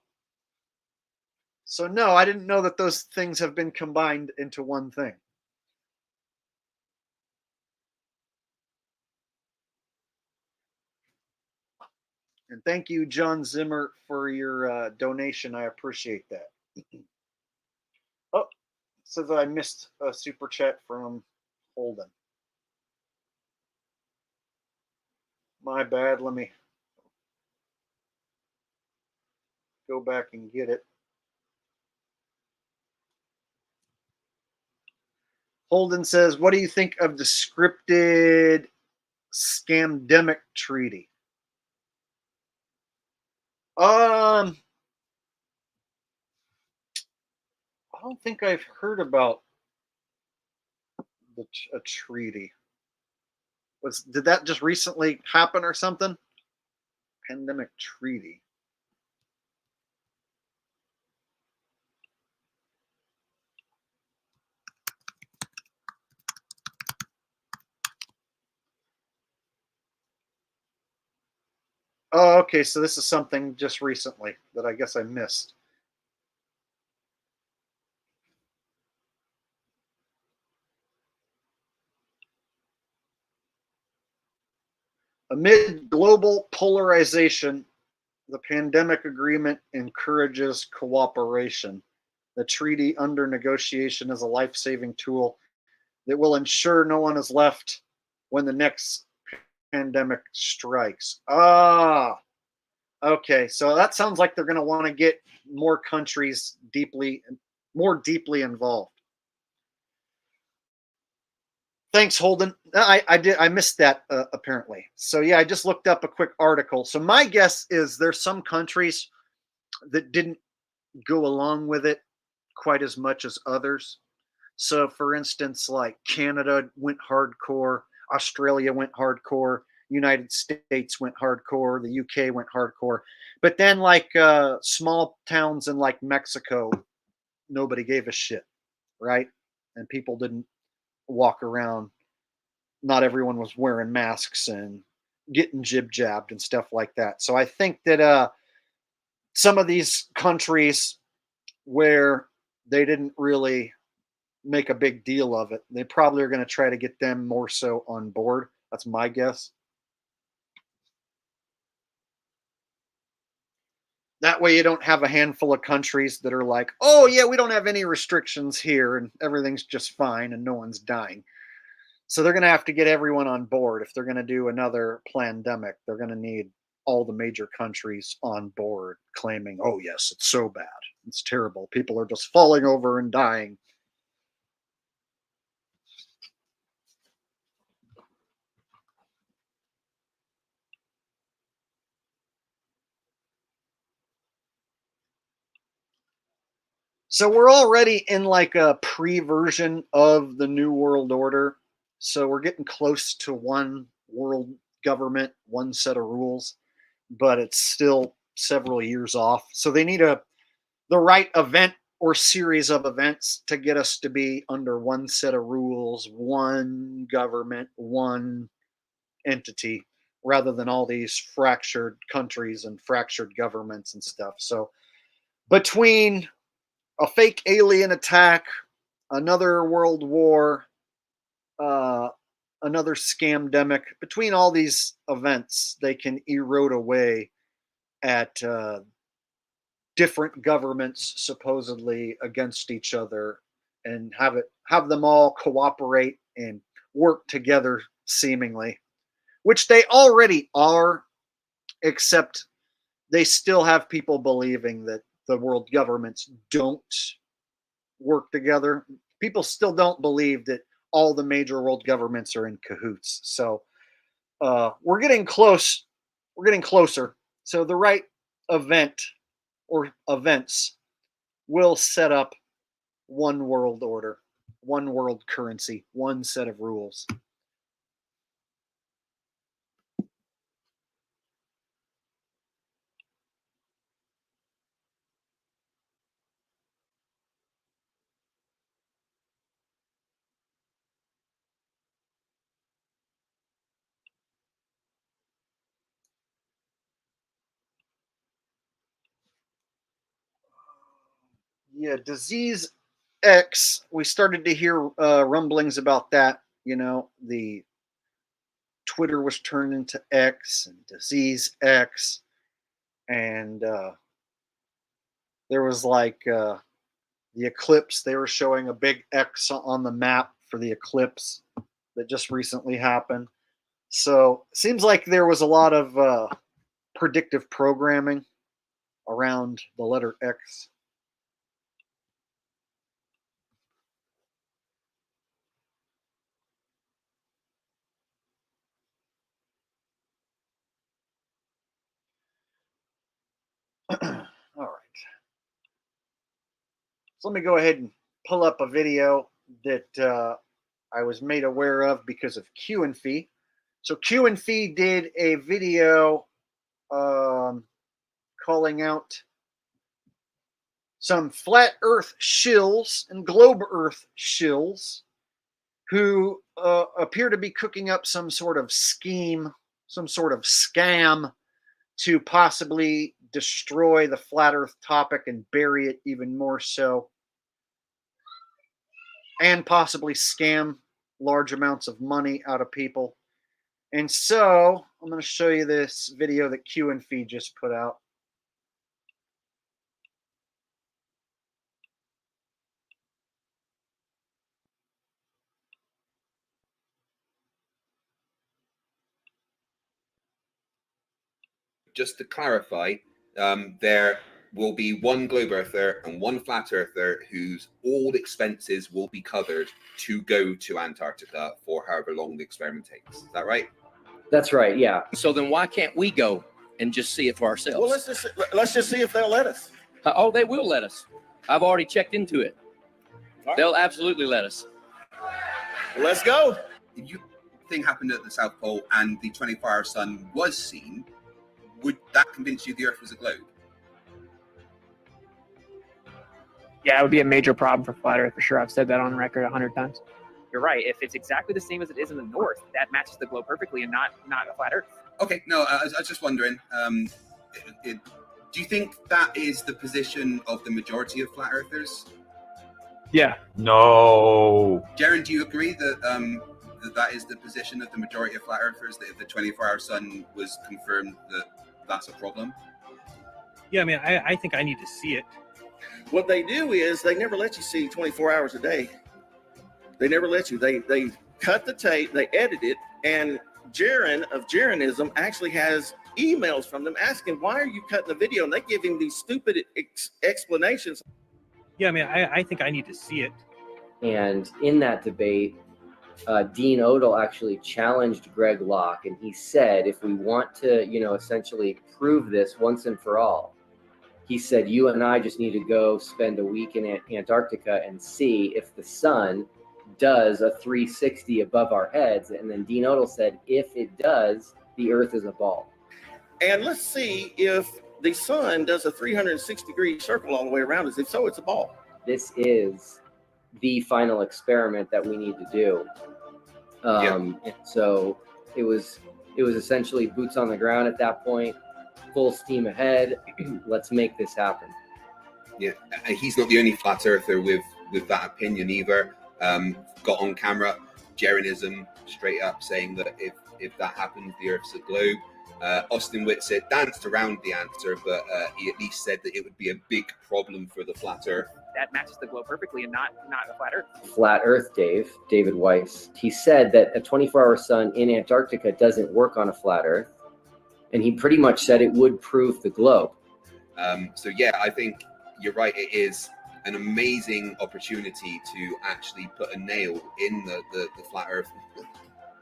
So no, I didn't know that those things have been combined into one thing. And thank you, John Zimmer, for your donation. I appreciate that. Oh, so that I missed a super chat from Holden. My bad. Let me go back and get it. Holden says, what do you think of the scripted scamdemic treaty? I don't think I've heard about a treaty. Did that just recently happen or something? Pandemic treaty. Oh, okay. So this is something just recently that I guess I missed. Amid global polarization, the pandemic agreement encourages cooperation. The treaty under negotiation is a life-saving tool that will ensure no one is left when the next pandemic strikes. Ah, okay. So that sounds like they're going to want to get more countries more deeply involved. Thanks, Holden. I missed that apparently. So yeah, I just looked up a quick article. So my guess is there's some countries that didn't go along with it quite as much as others. So for instance, like Canada went hardcore, Australia went hardcore, United States went hardcore, the UK went hardcore. But then like small towns in like Mexico, nobody gave a shit, right? And people didn't walk around, not everyone was wearing masks and getting jib jabbed and stuff like that. So I think that some of these countries where they didn't really make a big deal of it, they probably are going to try to get them more so on board. That's my guess. That way you don't have a handful of countries that are like, oh yeah, we don't have any restrictions here and everything's just fine and no one's dying. So they're going to have to get everyone on board. If they're going to do another pandemic, they're going to need all the major countries on board claiming, oh, yes, it's so bad. It's terrible. People are just falling over and dying. So we're already in like a pre-version of the New World Order. So we're getting close to one world government, one set of rules, but it's still several years off. So they need the right event or series of events to get us to be under one set of rules, one government, one entity, rather than all these fractured countries and fractured governments and stuff. So between a fake alien attack, another world war, uh, another scamdemic, between all these events, they can erode away at different governments supposedly against each other and have them all cooperate and work together seemingly, which they already are, except they still have people believing that the world governments don't work together. People still don't believe that all the major world governments are in cahoots. So we're getting close. We're getting closer. So the right event or events will set up one world order, one world currency, one set of rules. Yeah, disease X. We started to hear rumblings about that. You know, the Twitter was turned into X and disease X, and there was like the eclipse. They were showing a big X on the map for the eclipse that just recently happened. So it seems like there was a lot of predictive programming around the letter X. All right. So let me go ahead and pull up a video that I was made aware of because of Q and Fee. So Q and Fee did a video calling out some flat Earth shills and globe Earth shills who appear to be cooking up some sort of scheme, some sort of scam to possibly destroy the flat Earth topic and bury it even more so, and possibly scam large amounts of money out of people. And so I'm going to show you this video that Q and Fee just put out. just to clarify, there will be one globe earther and one flat earther whose all expenses will be covered to go to Antarctica for however long the experiment takes. Is that right? That's right. Yeah. So then why can't we go and just see it for ourselves? Well, let's just see if they'll let us. Oh, they will let us. I've already checked into it. Right. They'll absolutely let us. Let's go. If you thing happened at the South Pole and the 24-hour sun was seen, would that convince you the Earth was a globe? Yeah, it would be a major problem for flat Earth for sure. I've said that on record 100 times. You're right. If it's exactly the same as it is in the north, that matches the globe perfectly and not a flat Earth. Okay, no, I was just wondering. Do you think that is the position of the majority of flat earthers? Yeah. No. Jaron, do you agree that that is the position of the majority of flat earthers, that if the 24-hour sun was confirmed, that that's a problem? Yeah, I mean, I think I need to see it. What they do is they never let you see 24 hours a day. They never let you. They cut the tape, they edit it, and Jaron of Jaronism actually has emails from them asking, why are you cutting the video? And they give him these stupid explanations. Yeah, I mean, I think I need to see it. And in that debate, Dean Odell actually challenged Greg Locke, and he said, if we want to, essentially prove this once and for all, he said, you and I just need to go spend a week in Antarctica and see if the sun does a 360 above our heads. And then Dean Odell said, if it does, the Earth is a ball. And let's see if the sun does a 360-degree circle all the way around us. If so, it's a ball. This is the final experiment that we need to do. And so it was essentially boots on the ground at that point, full steam ahead. Let's make this happen. Yeah, he's not the only flat earther with that opinion either. Got on camera, Jaronism straight up saying that if that happens, the Earth's a globe. Austin Whitsitt danced around the answer, but he at least said that it would be a big problem for the flat Earth. That matches the globe perfectly and not a flat Earth. Flat Earth David Weiss, he said that a 24-hour sun in Antarctica doesn't work on a flat Earth. And he pretty much said it would prove the globe. So yeah, I think you're right. It is an amazing opportunity to actually put a nail in the flat Earth.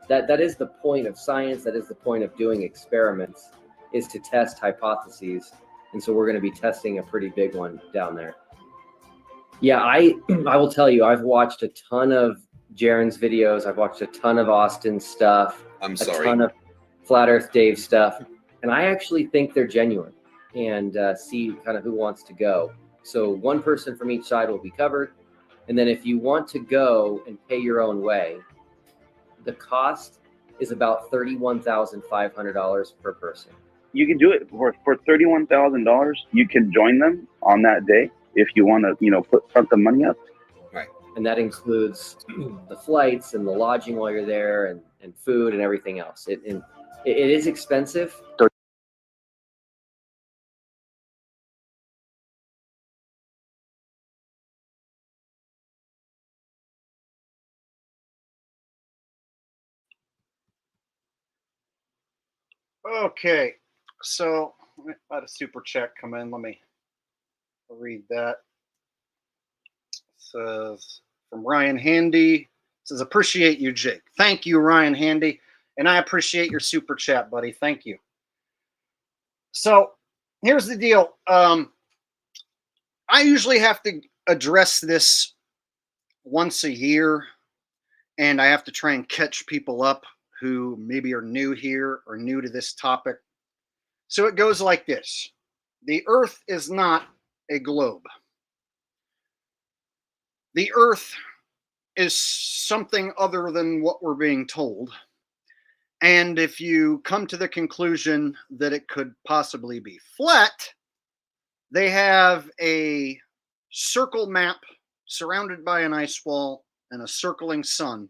That is the point of science. That is the point of doing experiments, is to test hypotheses. And so we're going to be testing a pretty big one down there. Yeah, I will tell you, I've watched a ton of Jaron's videos. I've watched a ton of Austin's stuff. I'm a sorry. Ton of Flat Earth Dave stuff. And I actually think they're genuine, and see kind of who wants to go. So one person from each side will be covered. And then if you want to go and pay your own way, the cost is about $31,500 per person. You can do it for $31,000. You can join them on that day if you want to, put some money up. Right. And that includes the flights and the lodging while you're there, and food and everything else. It is expensive. Okay, so I had a super chat come in. Let me read that. It says from Ryan Handy. It says, appreciate you, Jake. Thank you, Ryan Handy. And I appreciate your super chat, buddy. Thank you. So here's the deal. I usually have to address this once a year, and I have to try and catch people up who maybe are new here or new to this topic. So it goes like this. The Earth is not a globe. The Earth is something other than what we're being told. And if you come to the conclusion that it could possibly be flat, they have a circle map surrounded by an ice wall and a circling sun,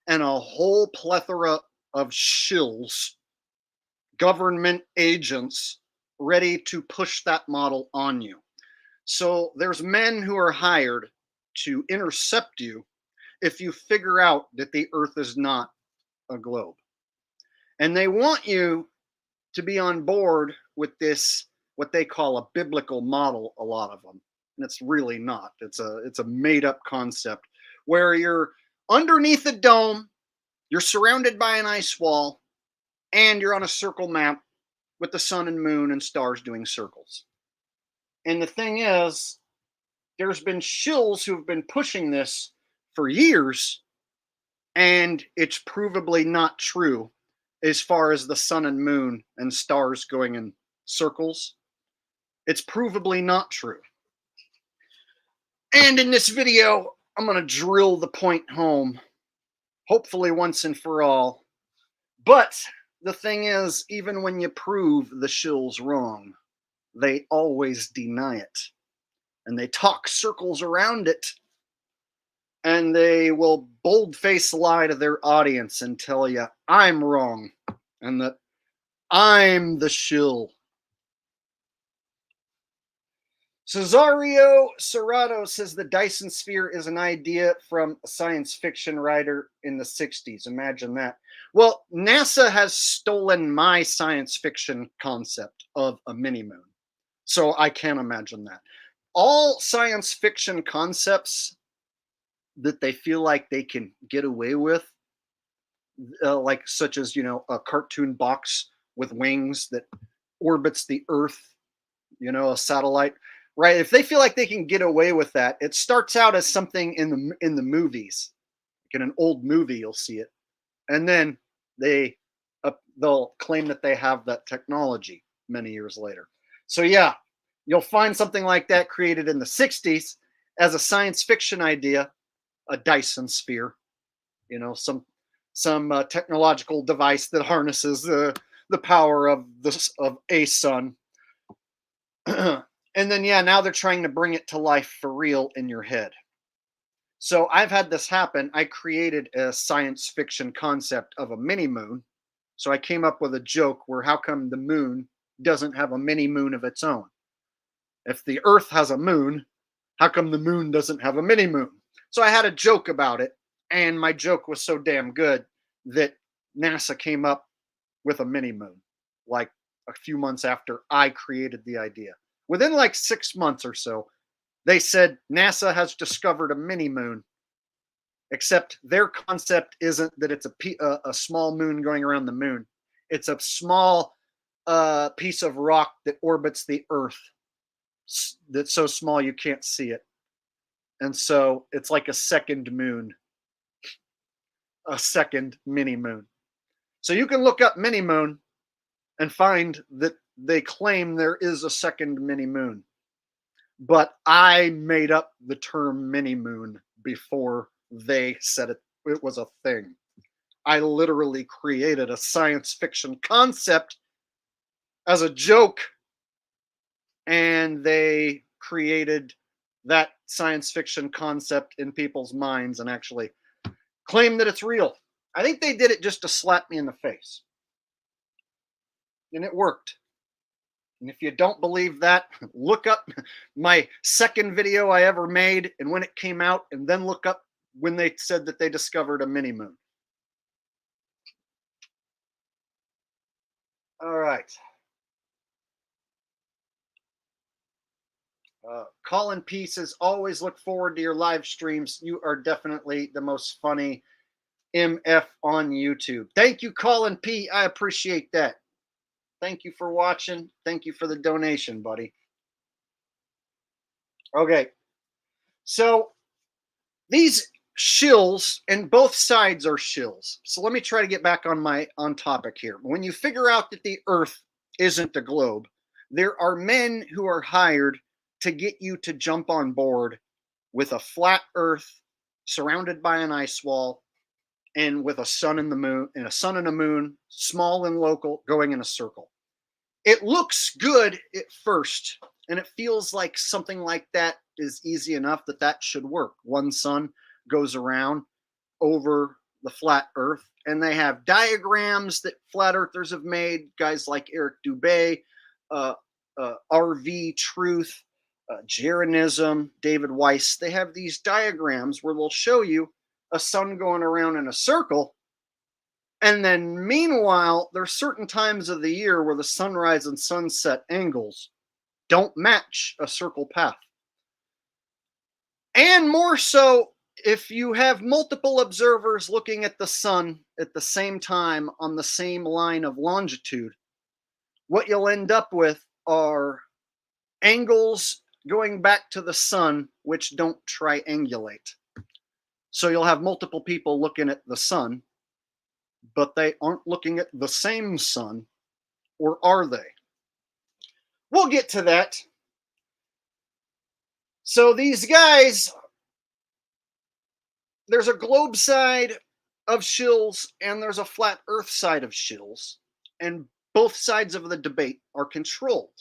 and a whole plethora of shills, government agents, ready to push that model on you. So there's men who are hired to intercept you if you figure out that the Earth is not a globe. And they want you to be on board with this, what they call a biblical model, a lot of them. And it's really not. It's a made up concept where you're underneath a dome, you're surrounded by an ice wall, and you're on a circle map with the sun and moon and stars doing circles. And the thing is, there's been shills who've been pushing this for years, and it's provably not true as far as the sun and moon and stars going in circles. It's provably not true. And in this video, I'm going to drill the point home, hopefully once and for all. But the thing is, even when you prove the shills wrong, they always deny it. And they talk circles around it. And they will bold-face lie to their audience and tell you, I'm wrong, and that I'm the shill. Cesario Serrato says the Dyson sphere is an idea from a science fiction writer in the 60s. Imagine that. Well, NASA has stolen my science fiction concept of a mini-moon. So I can't imagine that. All science fiction concepts that they feel like they can get away with, like such as, you know, a cartoon box with wings that orbits the Earth, you know, a satellite, right? If they feel like they can get away with that, it starts out as something in the movies. Like in an old movie, you'll see it, and then they'll claim that they have that technology many years later. So yeah, you'll find something like that created in the 60s as a science fiction idea, a Dyson sphere, you know, some technological device that harnesses the power of a sun. And then, yeah, now they're trying to bring it to life for real in your head. So I've had this happen. I created a science fiction concept of a mini moon. So I came up with a joke where how come the moon doesn't have a mini moon of its own? If the Earth has a moon, how come the moon doesn't have a mini moon? So I had a joke about it, and my joke was so damn good that NASA came up with a mini moon, like a few months after I created the idea. Within like 6 months or so, they said NASA has discovered a mini moon, except their concept isn't that it's a small moon going around the moon. It's a small piece of rock that orbits the Earth that's so small you can't see it. And so it's like a second moon, a second mini moon. So you can look up mini moon and find that they claim there is a second mini moon. But I made up the term mini moon before they said it was a thing. I literally created a science fiction concept as a joke, and they created that science fiction concept in people's minds and actually claim that it's real. I think they did it just to slap me in the face. And it worked. And if you don't believe that, look up my second video I ever made and when it came out, and then look up when they said that they discovered a mini moon. All right. Colin P says, always look forward to your live streams. You are definitely the most funny MF on YouTube. Thank you, Colin P. I appreciate that. Thank you for watching. Thank you for the donation, buddy. Okay. So these shills, and both sides are shills. So let me try to get back on topic here. When you figure out that the Earth isn't a globe, there are men who are hired to get you to jump on board with a flat Earth surrounded by an ice wall and with a sun and the moon and a sun and a moon, small and local, going in a circle. It looks good at first, and it feels like something like that is easy enough that should work. One sun goes around over the flat Earth, and they have diagrams that flat earthers have made, guys like Eric Dubay, RV Truth, Jeranism, David Weiss. They have these diagrams where they'll show you a sun going around in a circle, And then meanwhile, there's certain times of the year where the sunrise and sunset angles don't match a circle path. And more so, if you have multiple observers looking at the sun at the same time on the same line of longitude, what you'll end up with are angles going back to the sun which don't triangulate. So you'll have multiple people looking at the sun, but they aren't looking at the same sun, or are they? We'll get to that. So these guys, there's a globe side of shills and there's a flat earth side of shills, and both sides of the debate are controlled.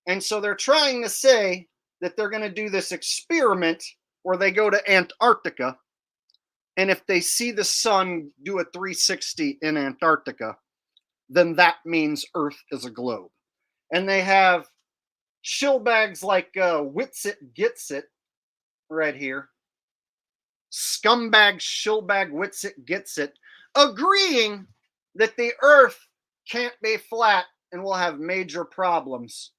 And so they're trying to say that they're going to do this experiment where they go to Antarctica, and if they see the sun do a 360 in Antarctica, then that means Earth is a globe. And they have shill bags like Witsit Gets It right here. Scumbag shillbag Witsit Gets It, agreeing that the Earth can't be flat and will have major problems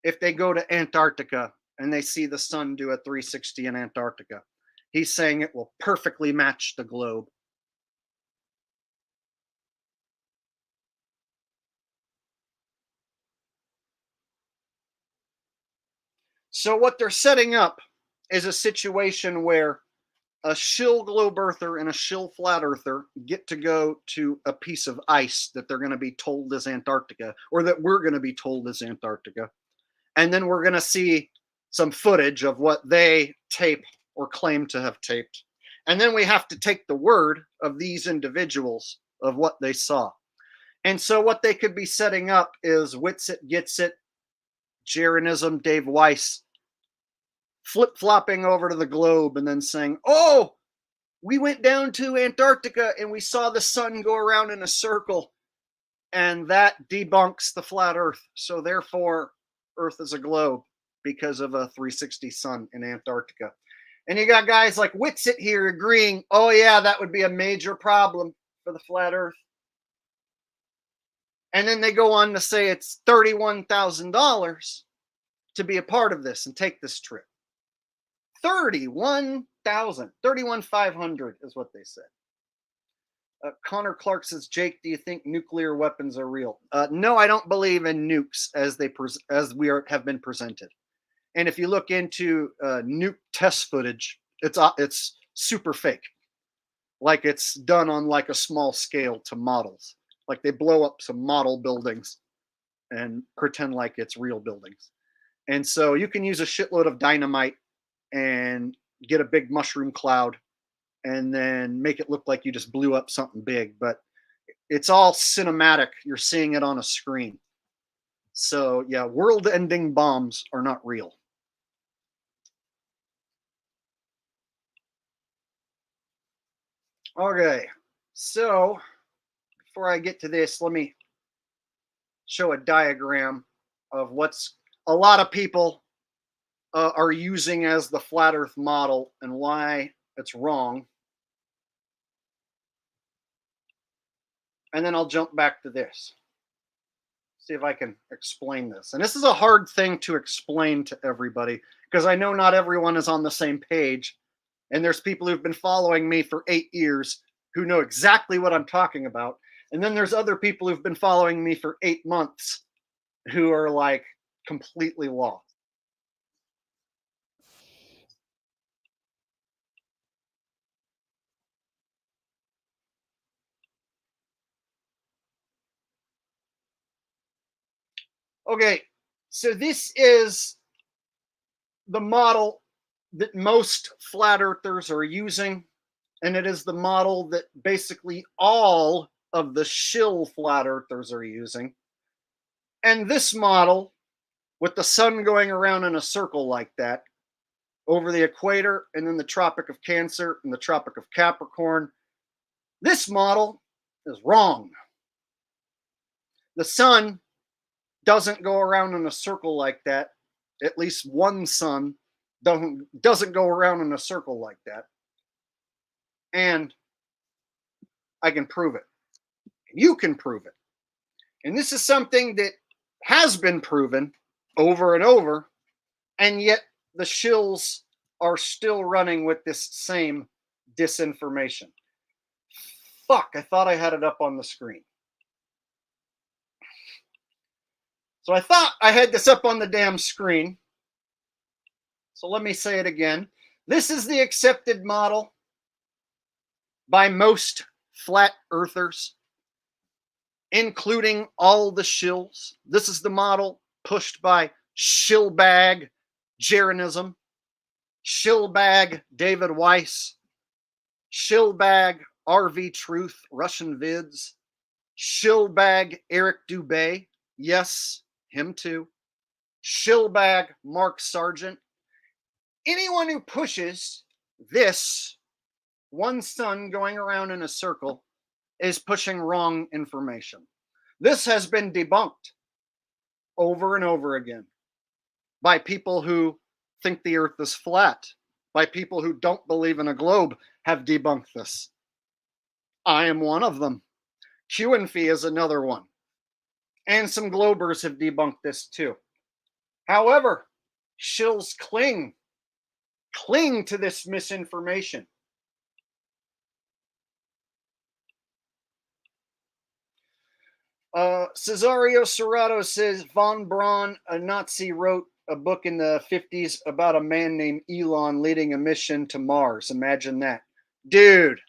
if they go to Antarctica and they see the sun do a 360 in Antarctica. He's saying it will perfectly match the globe. So what they're setting up is a situation where a shill globe earther and a shill flat earther get to go to a piece of ice that they're going to be told is Antarctica, or that we're going to be told is Antarctica. And then we're going to see some footage of what they tape or claim to have taped. And then we have to take the word of these individuals of what they saw. And so what they could be setting up is Witsit Gets It, Jeranism, Dave Weiss, flip-flopping over to the globe and then saying, oh, we went down to Antarctica and we saw the sun go around in a circle, and that debunks the flat Earth. So therefore, Earth is a globe because of a 360 sun in Antarctica. And you got guys like Witsit here agreeing, oh yeah, that would be a major problem for the flat Earth. And then they go on to say it's $31,000 to be a part of this and take this trip. 31,500 is what they said. Connor Clark says, Jake, do you think nuclear weapons are real? No, I don't believe in nukes as have been presented. And if you look into nuke test footage, it's super fake. Like it's done on like a small scale to models. Like they blow up some model buildings and pretend like it's real buildings. And so you can use a shitload of dynamite and get a big mushroom cloud and then make it look like you just blew up something big, but it's all cinematic. You're seeing it on a screen. So yeah, world-ending bombs are not real. Okay, so before I get to this, let me show a diagram of what's a lot of people are using as the flat Earth model and why it's wrong. And then I'll jump back to this. See if I can explain this. And this is a hard thing to explain to everybody because I know not everyone is on the same page. And there's people who've been following me for 8 years who know exactly what I'm talking about. And then there's other people who've been following me for 8 months who are like completely lost. Okay, so this is the model that most flat earthers are using, and it is the model that basically all of the shill flat earthers are using. And this model, with the sun going around in a circle like that, over the equator, and then the Tropic of Cancer and the Tropic of Capricorn, this model is wrong. The sun doesn't go around in a circle like that. At least one sun doesn't go around in a circle like that. And I can prove it. You can prove it. And this is something that has been proven over and over, and yet the shills are still running with this same disinformation. Fuck, I thought I had it up on the screen. So I thought I had this up on the damn screen. So let me say it again. This is the accepted model by most flat earthers, including all the shills. This is the model pushed by shillbag Jeranism, shillbag David Weiss, shillbag RV Truth, Russian vids, shillbag Eric Dubé, yes, him too, shillbag Mark Sargent. Anyone who pushes this one sun going around in a circle is pushing wrong information. This has been debunked over and over again by people who think the earth is flat, by people who don't believe in a globe have debunked this. I am one of them. QNFI is another one. And some globers have debunked this too. However, shills cling to this misinformation. Cesario Serrato says von Braun, a Nazi, wrote a book in the 50s about a man named Elon leading a mission to Mars. Imagine that. Dude,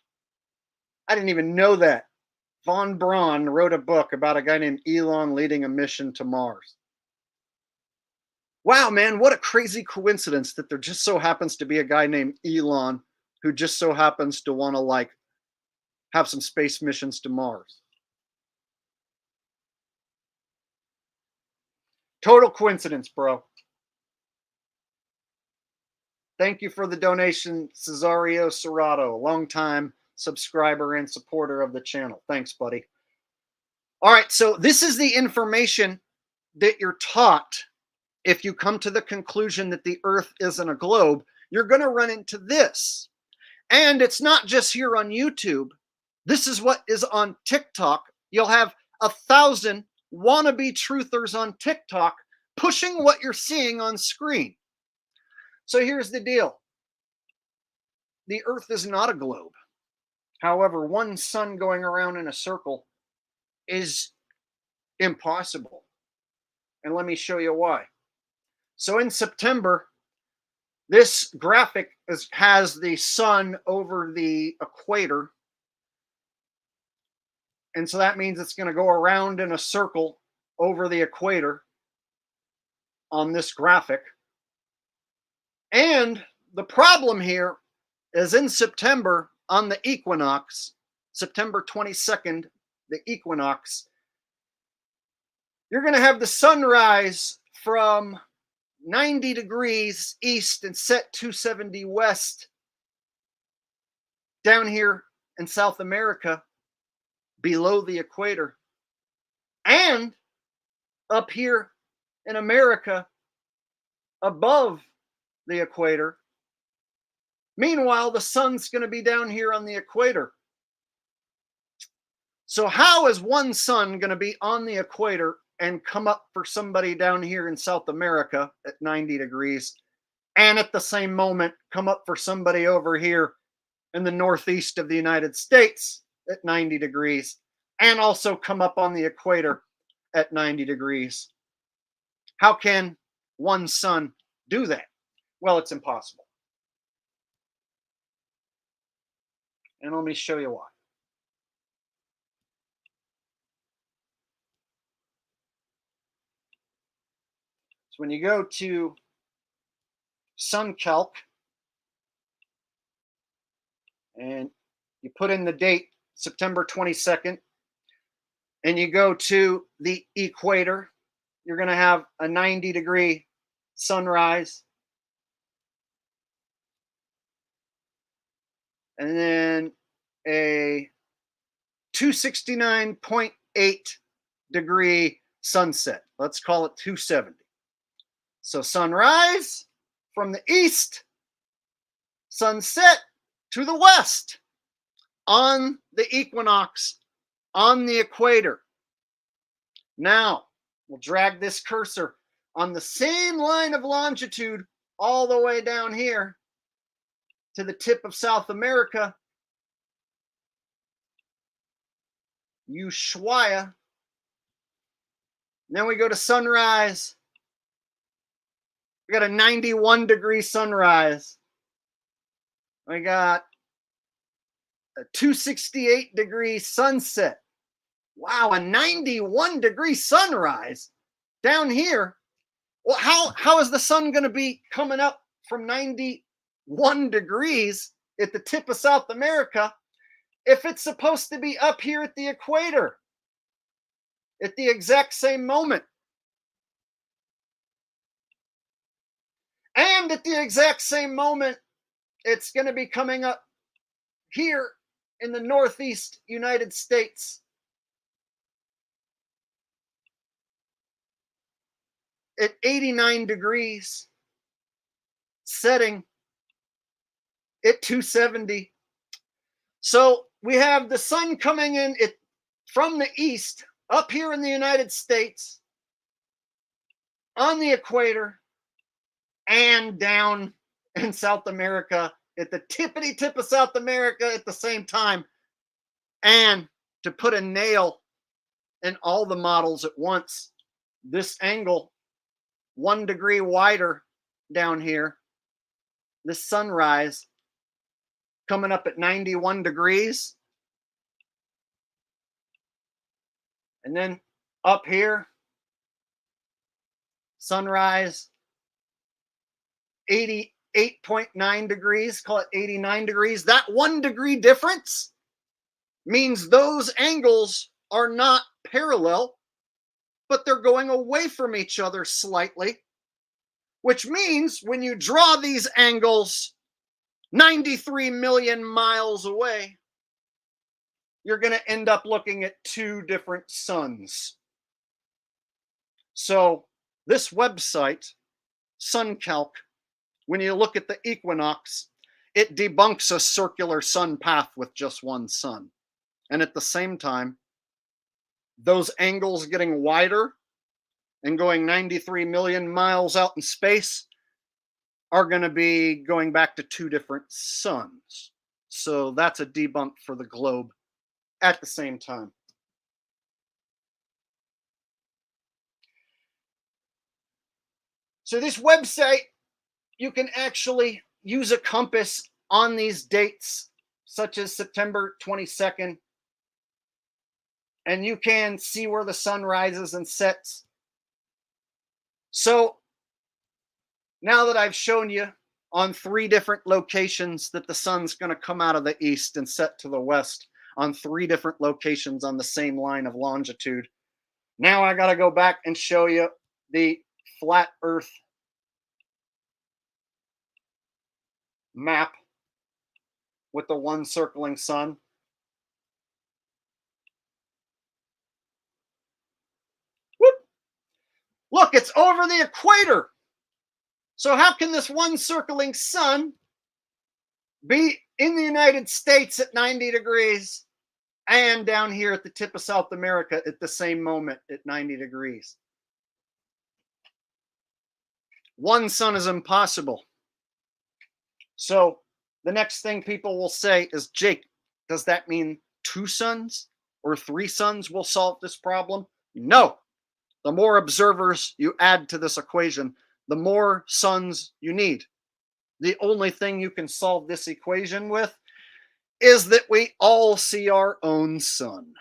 I didn't even know that. Von Braun wrote a book about a guy named Elon leading a mission to Mars. Wow, man, what a crazy coincidence that there just so happens to be a guy named Elon who just so happens to want to, like, have some space missions to Mars. Total coincidence, bro. Thank you for the donation, Cesario Serrato, a longtime subscriber and supporter of the channel. Thanks, buddy. All right, so this is the information that you're taught. If you come to the conclusion that the Earth isn't a globe, you're going to run into this. And it's not just here on YouTube. This is what is on TikTok. You'll have 1,000 wannabe truthers on TikTok pushing what you're seeing on screen. So here's the deal. The Earth is not a globe. However, one sun going around in a circle is impossible. And let me show you why. So in September, this graphic has the sun over the equator. And so that means it's going to go around in a circle over the equator on this graphic. And the problem here is in September on the equinox, September 22nd, the equinox, you're going to have the sunrise from 90 degrees east and set 270 west down here in South America below the equator, and up here in America above the equator. Meanwhile, the sun's going to be down here on the equator. So how is one sun going to be on the equator and come up for somebody down here in South America at 90 degrees, and at the same moment come up for somebody over here in the northeast of the United States at 90 degrees, and also come up on the equator at 90 degrees? How can one sun do that? Well, it's impossible. And let me show you why. So when you go to SunCalc and you put in the date, September 22nd, and you go to the equator, you're going to have a 90-degree sunrise. And then a 269.8 degree sunset. Let's call it 270. So sunrise from the east, sunset to the west on the equinox on the equator. Now, we'll drag this cursor on the same line of longitude all the way down here to the tip of South America. Ushuaia. Then we go to sunrise. We got a 91-degree sunrise. We got a 268-degree sunset. Wow, a 91-degree sunrise down here. Well, how is the sun going to be coming up from 91 degrees at the tip of South America if it's supposed to be up here at the equator at the exact same moment? And at the exact same moment, it's going to be coming up here in the Northeast United States at 89 degrees, setting at 270. So we have the sun coming in from the east up here in the United States on the equator and down in South America at the tippity tip of South America at the same time. And to put a nail in all the models at once, this angle 1 degree wider down here, this sunrise coming up at 91 degrees. And then up here, sunrise 88.9 degrees, call it 89 degrees. That 1 degree difference means those angles are not parallel, but they're going away from each other slightly, which means when you draw these angles 93 million miles away, you're going to end up looking at 2 different suns. So this website, SunCalc, when you look at the equinox, it debunks a circular sun path with just one sun. And at the same time, those angles getting wider and going 93 million miles out in space are going to be going back to 2 different suns. So that's a debunk for the globe at the same time. So this website, you can actually use a compass on these dates, such as September 22nd, and you can see where the sun rises and sets. So now that I've shown you on 3 different locations that the sun's going to come out of the east and set to the west on 3 different locations on the same line of longitude, now I got to go back and show you the flat Earth map with the one circling sun. Whoop. Look, it's over the equator. So how can this one circling sun be in the United States at 90 degrees and down here at the tip of South America at the same moment at 90 degrees? One sun is impossible. So the next thing people will say is, Jake, does that mean 2 suns or 3 suns will solve this problem? No. The more observers you add to this equation, the more suns you need. The only thing you can solve this equation with is that we all see our own sun.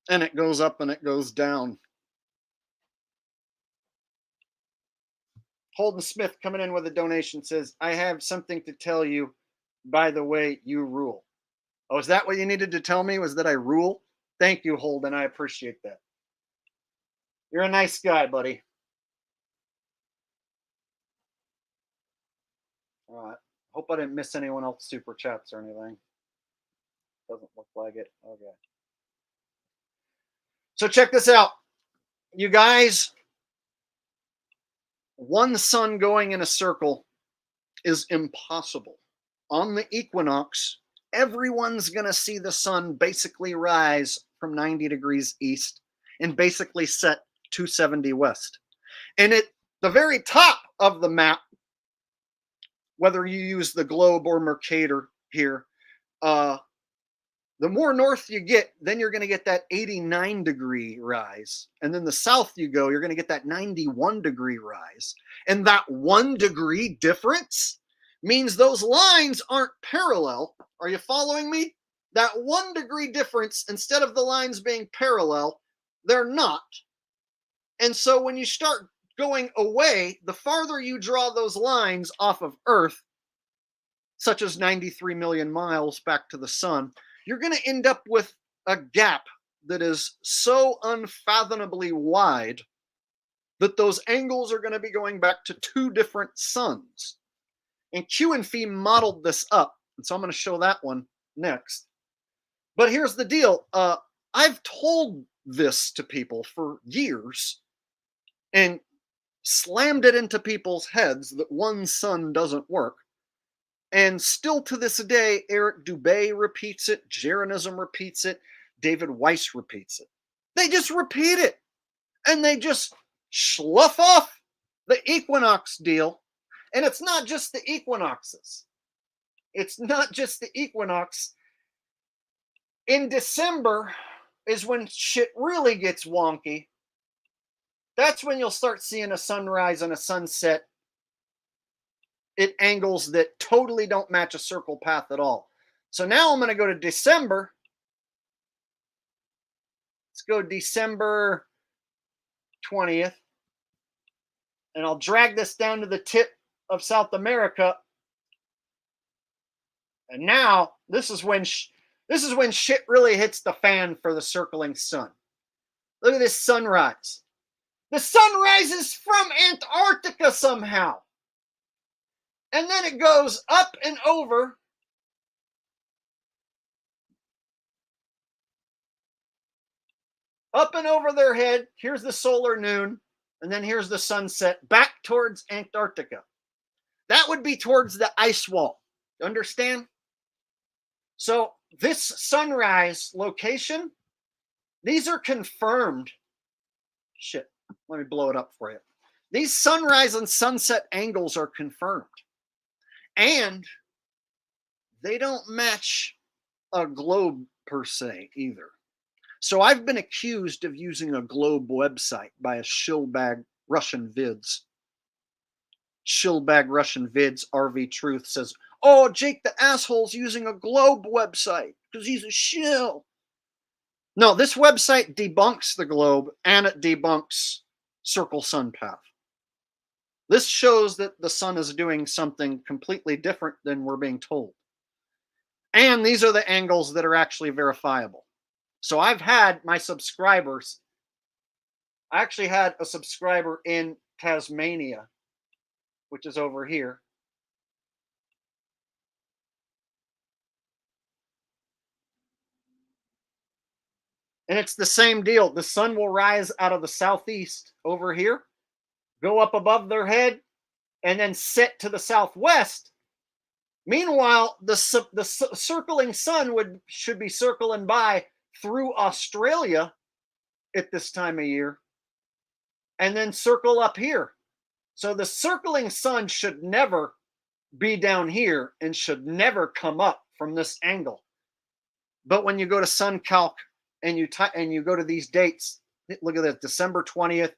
And it goes up and it goes down. Holden Smith coming in with a donation says, I have something to tell you. By the way, you rule. Oh, is that what you needed to tell me? Was that I rule? Thank you, Holden. I appreciate that. You're a nice guy, buddy. All right. Hope I didn't miss anyone else super chats or anything. Doesn't look like it. Okay. So check this out. You guys, one sun going in a circle is impossible. On the equinox, everyone's going to see the sun basically rise from 90 degrees east and basically set 270 west. And at the very top of the map, whether you use the globe or Mercator here, the more north you get, then you're going to get that 89 degree rise. And then the south you go, you're going to get that 91 degree rise. And that 1 degree difference means those lines aren't parallel. Are you following me? That 1 degree difference, instead of the lines being parallel, they're not. And so when you start going away, the farther you draw those lines off of Earth, such as 93 million miles back to the sun, you're going to end up with a gap that is so unfathomably wide that those angles are going to be going back to 2 different suns. And Q and Fee modeled this up, and so I'm going to show that one next. But here's the deal. I've told this to people for years and slammed it into people's heads that one sun doesn't work. And still to this day, Eric Dubay repeats it, Jeranism repeats it, David Weiss repeats it. They just repeat it. And they just slough off the equinox deal. And it's not just the equinoxes. It's not just the equinox. In December is when shit really gets wonky. That's when you'll start seeing a sunrise and a sunset at angles that totally don't match a circle path at all. So now I'm going to go to December. Let's go December 20th. And I'll drag this down to the tip of South America. And now this is when shit really hits the fan for the circling sun. Look at this sunrise. The sun rises from Antarctica somehow. And then it goes up and over their head. Here's the solar noon. And then here's the sunset back towards Antarctica. That would be towards the ice wall. Understand? So this sunrise location, these are confirmed. Shit, let me blow it up for you. These sunrise and sunset angles are confirmed. And they don't match a globe per se either. So I've been accused of using a globe website by a shillbag Russian vids. Shillbag Russian vids, RV Truth says, oh, Jake the asshole's using a globe website because he's a shill. No, this website debunks the globe and it debunks circle sun path. This shows that the sun is doing something completely different than we're being told. And these are the angles that are actually verifiable. So I've had my subscribers, I actually had a subscriber in Tasmania, which is over here. And it's the same deal. The sun will rise out of the southeast over here, go up above their head, and then set to the southwest. Meanwhile, the circling sun should be circling by through Australia at this time of year, and then circle up here. So the circling sun should never be down here and should never come up from this angle. But when you go to SunCalc and you go to these dates, look at that, December 20th,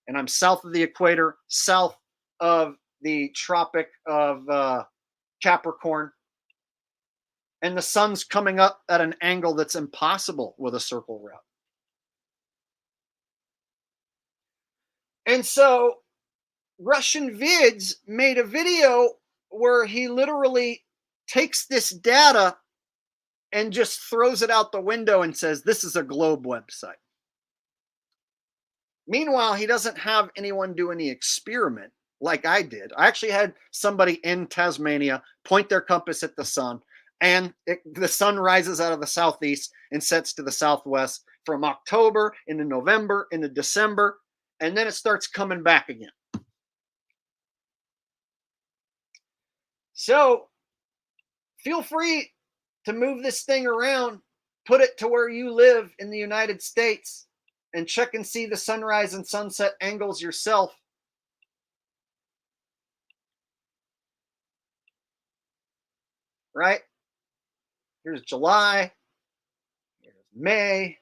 and I'm south of the equator, south of the Tropic of Capricorn, and the sun's coming up at an angle that's impossible with a circle route. And so Russian Vids made a video where he literally takes this data and just throws it out the window and says, this is a globe website. Meanwhile, he doesn't have anyone do any experiment like I did. I actually had somebody in Tasmania point their compass at the sun, and the sun rises out of the southeast and sets to the southwest from October into November into December, and then it starts coming back again. So feel free to move this thing around, put it to where you live in the United States and check and see the sunrise and sunset angles yourself. Right? Here's July. Here's May.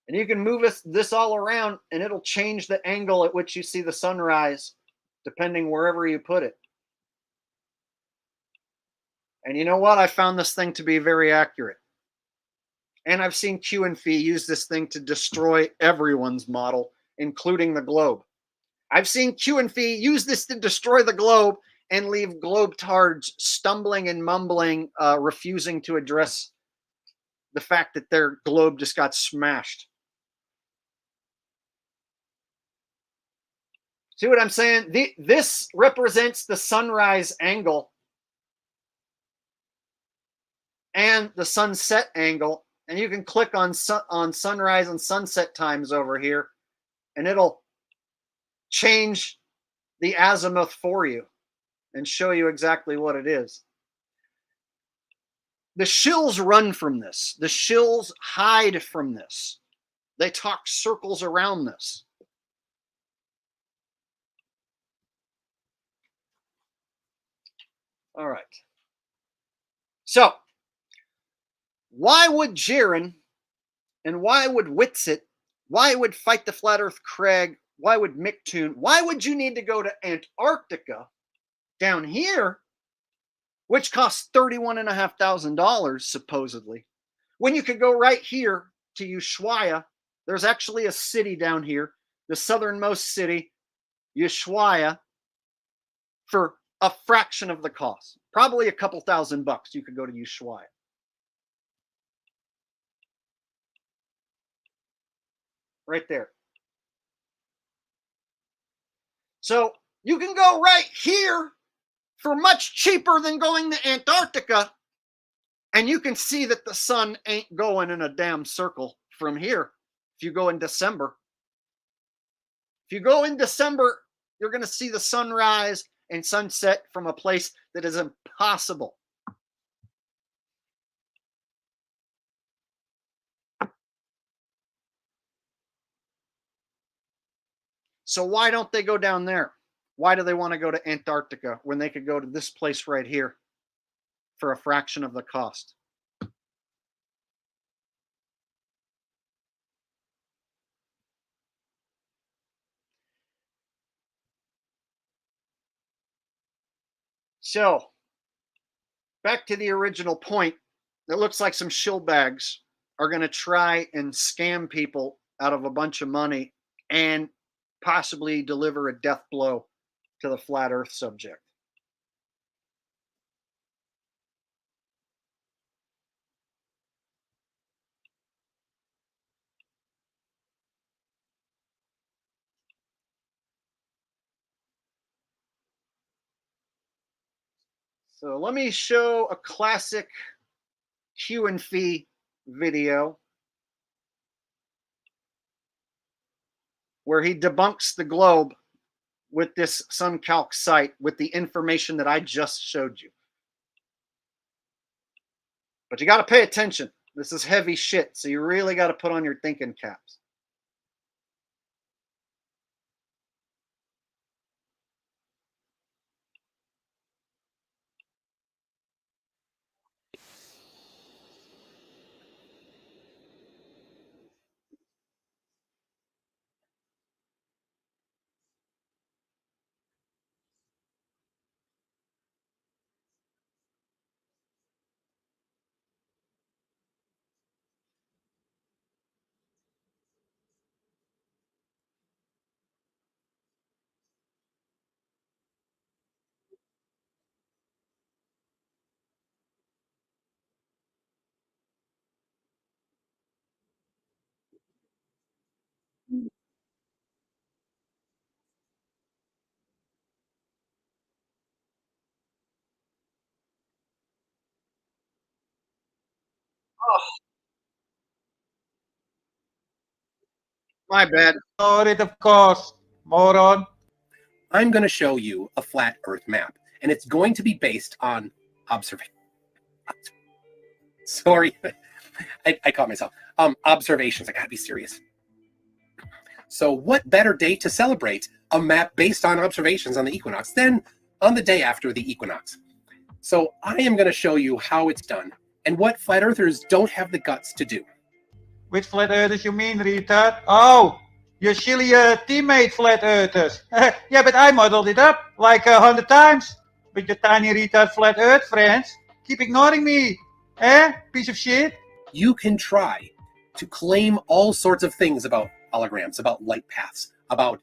And you can move this all around and it'll change the angle at which you see the sunrise, depending wherever you put it. And you know what? I found this thing to be very accurate. And I've seen Q and Phi use this thing to destroy everyone's model, including the globe. I've seen Q and Phi use this to destroy the globe and leave globetards stumbling and mumbling, refusing to address the fact that their globe just got smashed. See what I'm saying? This represents the sunrise angle and the sunset angle. And you can click on sunrise and sunset times over here, and it'll change the azimuth for you and show you exactly what it is. The shills run from this. The shills hide from this. They talk circles around this. All right. So, why would Jaron and why would Whitsitt, why would Fight the Flat Earth Craig, why would Micktoon, why would you need to go to Antarctica down here, which costs $31,500 supposedly, when you could go right here to Ushuaia? There's actually a city down here, the southernmost city, Ushuaia, for a fraction of the cost. Probably a couple $1,000 you could go to Ushuaia. Right there. So you can go right here for much cheaper than going to Antarctica, and you can see that the sun ain't going in a damn circle from here if you go in December. If you go in December, you're going to see the sunrise and sunset from a place that is impossible. So why don't they go down there? Why do they want to go to Antarctica when they could go to this place right here for a fraction of the cost? So, back to the original point, it looks like some shillbags are going to try and scam people out of a bunch of money and possibly deliver a death blow to the flat earth subject. So let me show a classic Q and Phi video where he debunks the globe with this SunCalc site with the information that I just showed you. But you got to pay attention. This is heavy shit, so you really got to put on your thinking caps. Oh, my bad. Of course, moron. I'm going to show you a flat Earth map, and it's going to be based on observation. Sorry, I caught myself. Observations. I gotta be serious. So what better day to celebrate a map based on observations on the equinox than on the day after the equinox? So I am going to show you how it's done and what flat earthers don't have the guts to do. Which flat earthers you mean, retard? Oh, your silly teammate flat earthers. Yeah, but I modeled it up like 100 times. With your tiny retard flat earth friends. Keep ignoring me. Piece of shit. You can try to claim all sorts of things about holograms, about light paths, about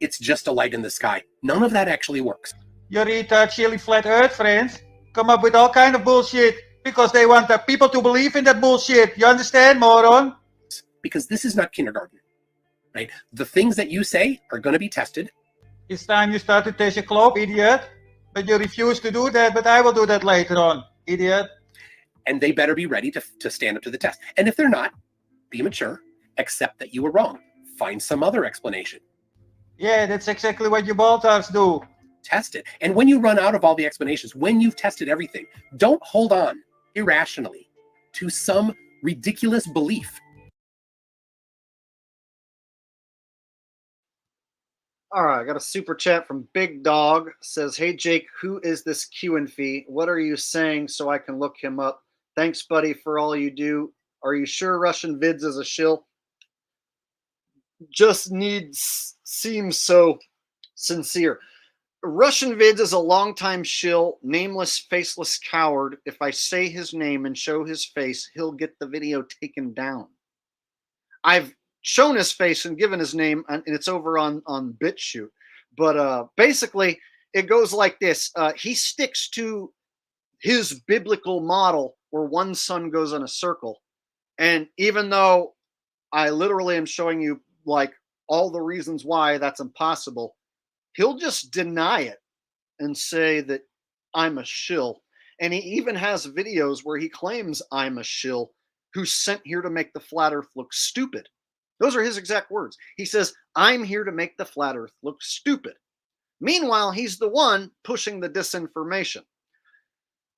it's just a light in the sky. None of that actually works. Your retard silly flat earth friends come up with all kind of bullshit because they want the people to believe in that bullshit. You understand, moron? Because this is not kindergarten, right? The things that you say are going to be tested. It's time you start to test your globe, idiot. But you refuse to do that, but I will do that later on, idiot. And they better be ready to stand up to the test. And if they're not, be mature, accept that you were wrong, find some other explanation. Yeah, that's exactly what you baltards do. Test it. And when you run out of all the explanations, when you've tested everything, don't hold on irrationally to some ridiculous belief. All right, I got a super chat from Big Dog. Says, "Hey Jake, who is this Q and Fee? What are you saying so I can look him up? Thanks, buddy, for all you do. Are you sure Russian Vids is a shill? Just seems so sincere. Russian Vids is a longtime shill, nameless, faceless coward. If I say his name and show his face, he'll get the video taken down. I've shown his face and given his name, and it's over on BitChute. But basically, it goes like this. He sticks to his biblical model where one sun goes in a circle. And even though I literally am showing you like all the reasons why that's impossible, he'll just deny it and say that I'm a shill. And he even has videos where he claims I'm a shill who's sent here to make the flat earth look stupid. Those are his exact words. He says, I'm here to make the flat earth look stupid. Meanwhile, he's the one pushing the disinformation.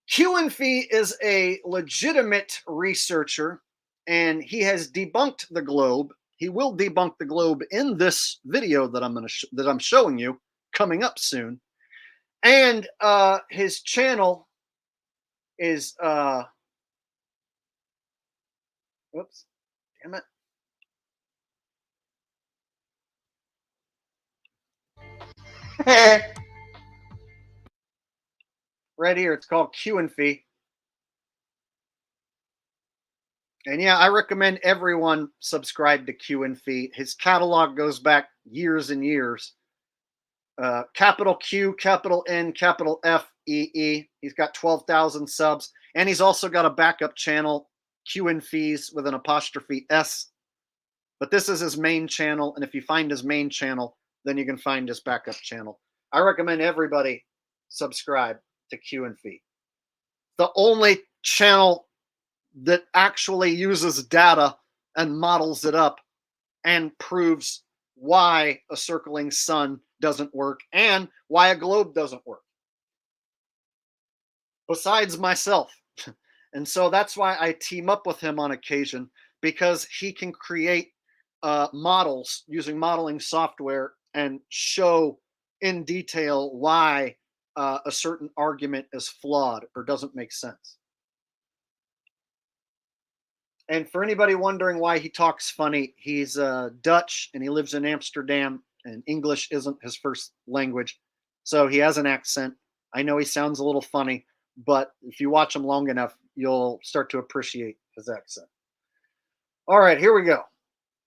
Q and Fee is a legitimate researcher, and he has debunked the globe. He will debunk the globe in this video that I'm showing you coming up soon. And his channel is whoops, damn it. Right here, it's called Q and Fee. And yeah, I recommend everyone subscribe to Q and Fee. His catalog goes back years and years. Capital Q, capital N, capital F, E, E. He's got 12,000 subs. And he's also got a backup channel, Q and Fees with an apostrophe S. But this is his main channel. And if you find his main channel, then you can find his backup channel. I recommend everybody subscribe to Q and Fee. The only channel that actually uses data and models it up and proves why a circling sun doesn't work and why a globe doesn't work. Besides myself. And so that's why I team up with him on occasion, because he can create models using modeling software and show in detail why a certain argument is flawed or doesn't make sense. And for anybody wondering why he talks funny, he's Dutch and he lives in Amsterdam, and English isn't his first language. So he has an accent. I know he sounds a little funny, but if you watch him long enough, you'll start to appreciate his accent. All right, here we go.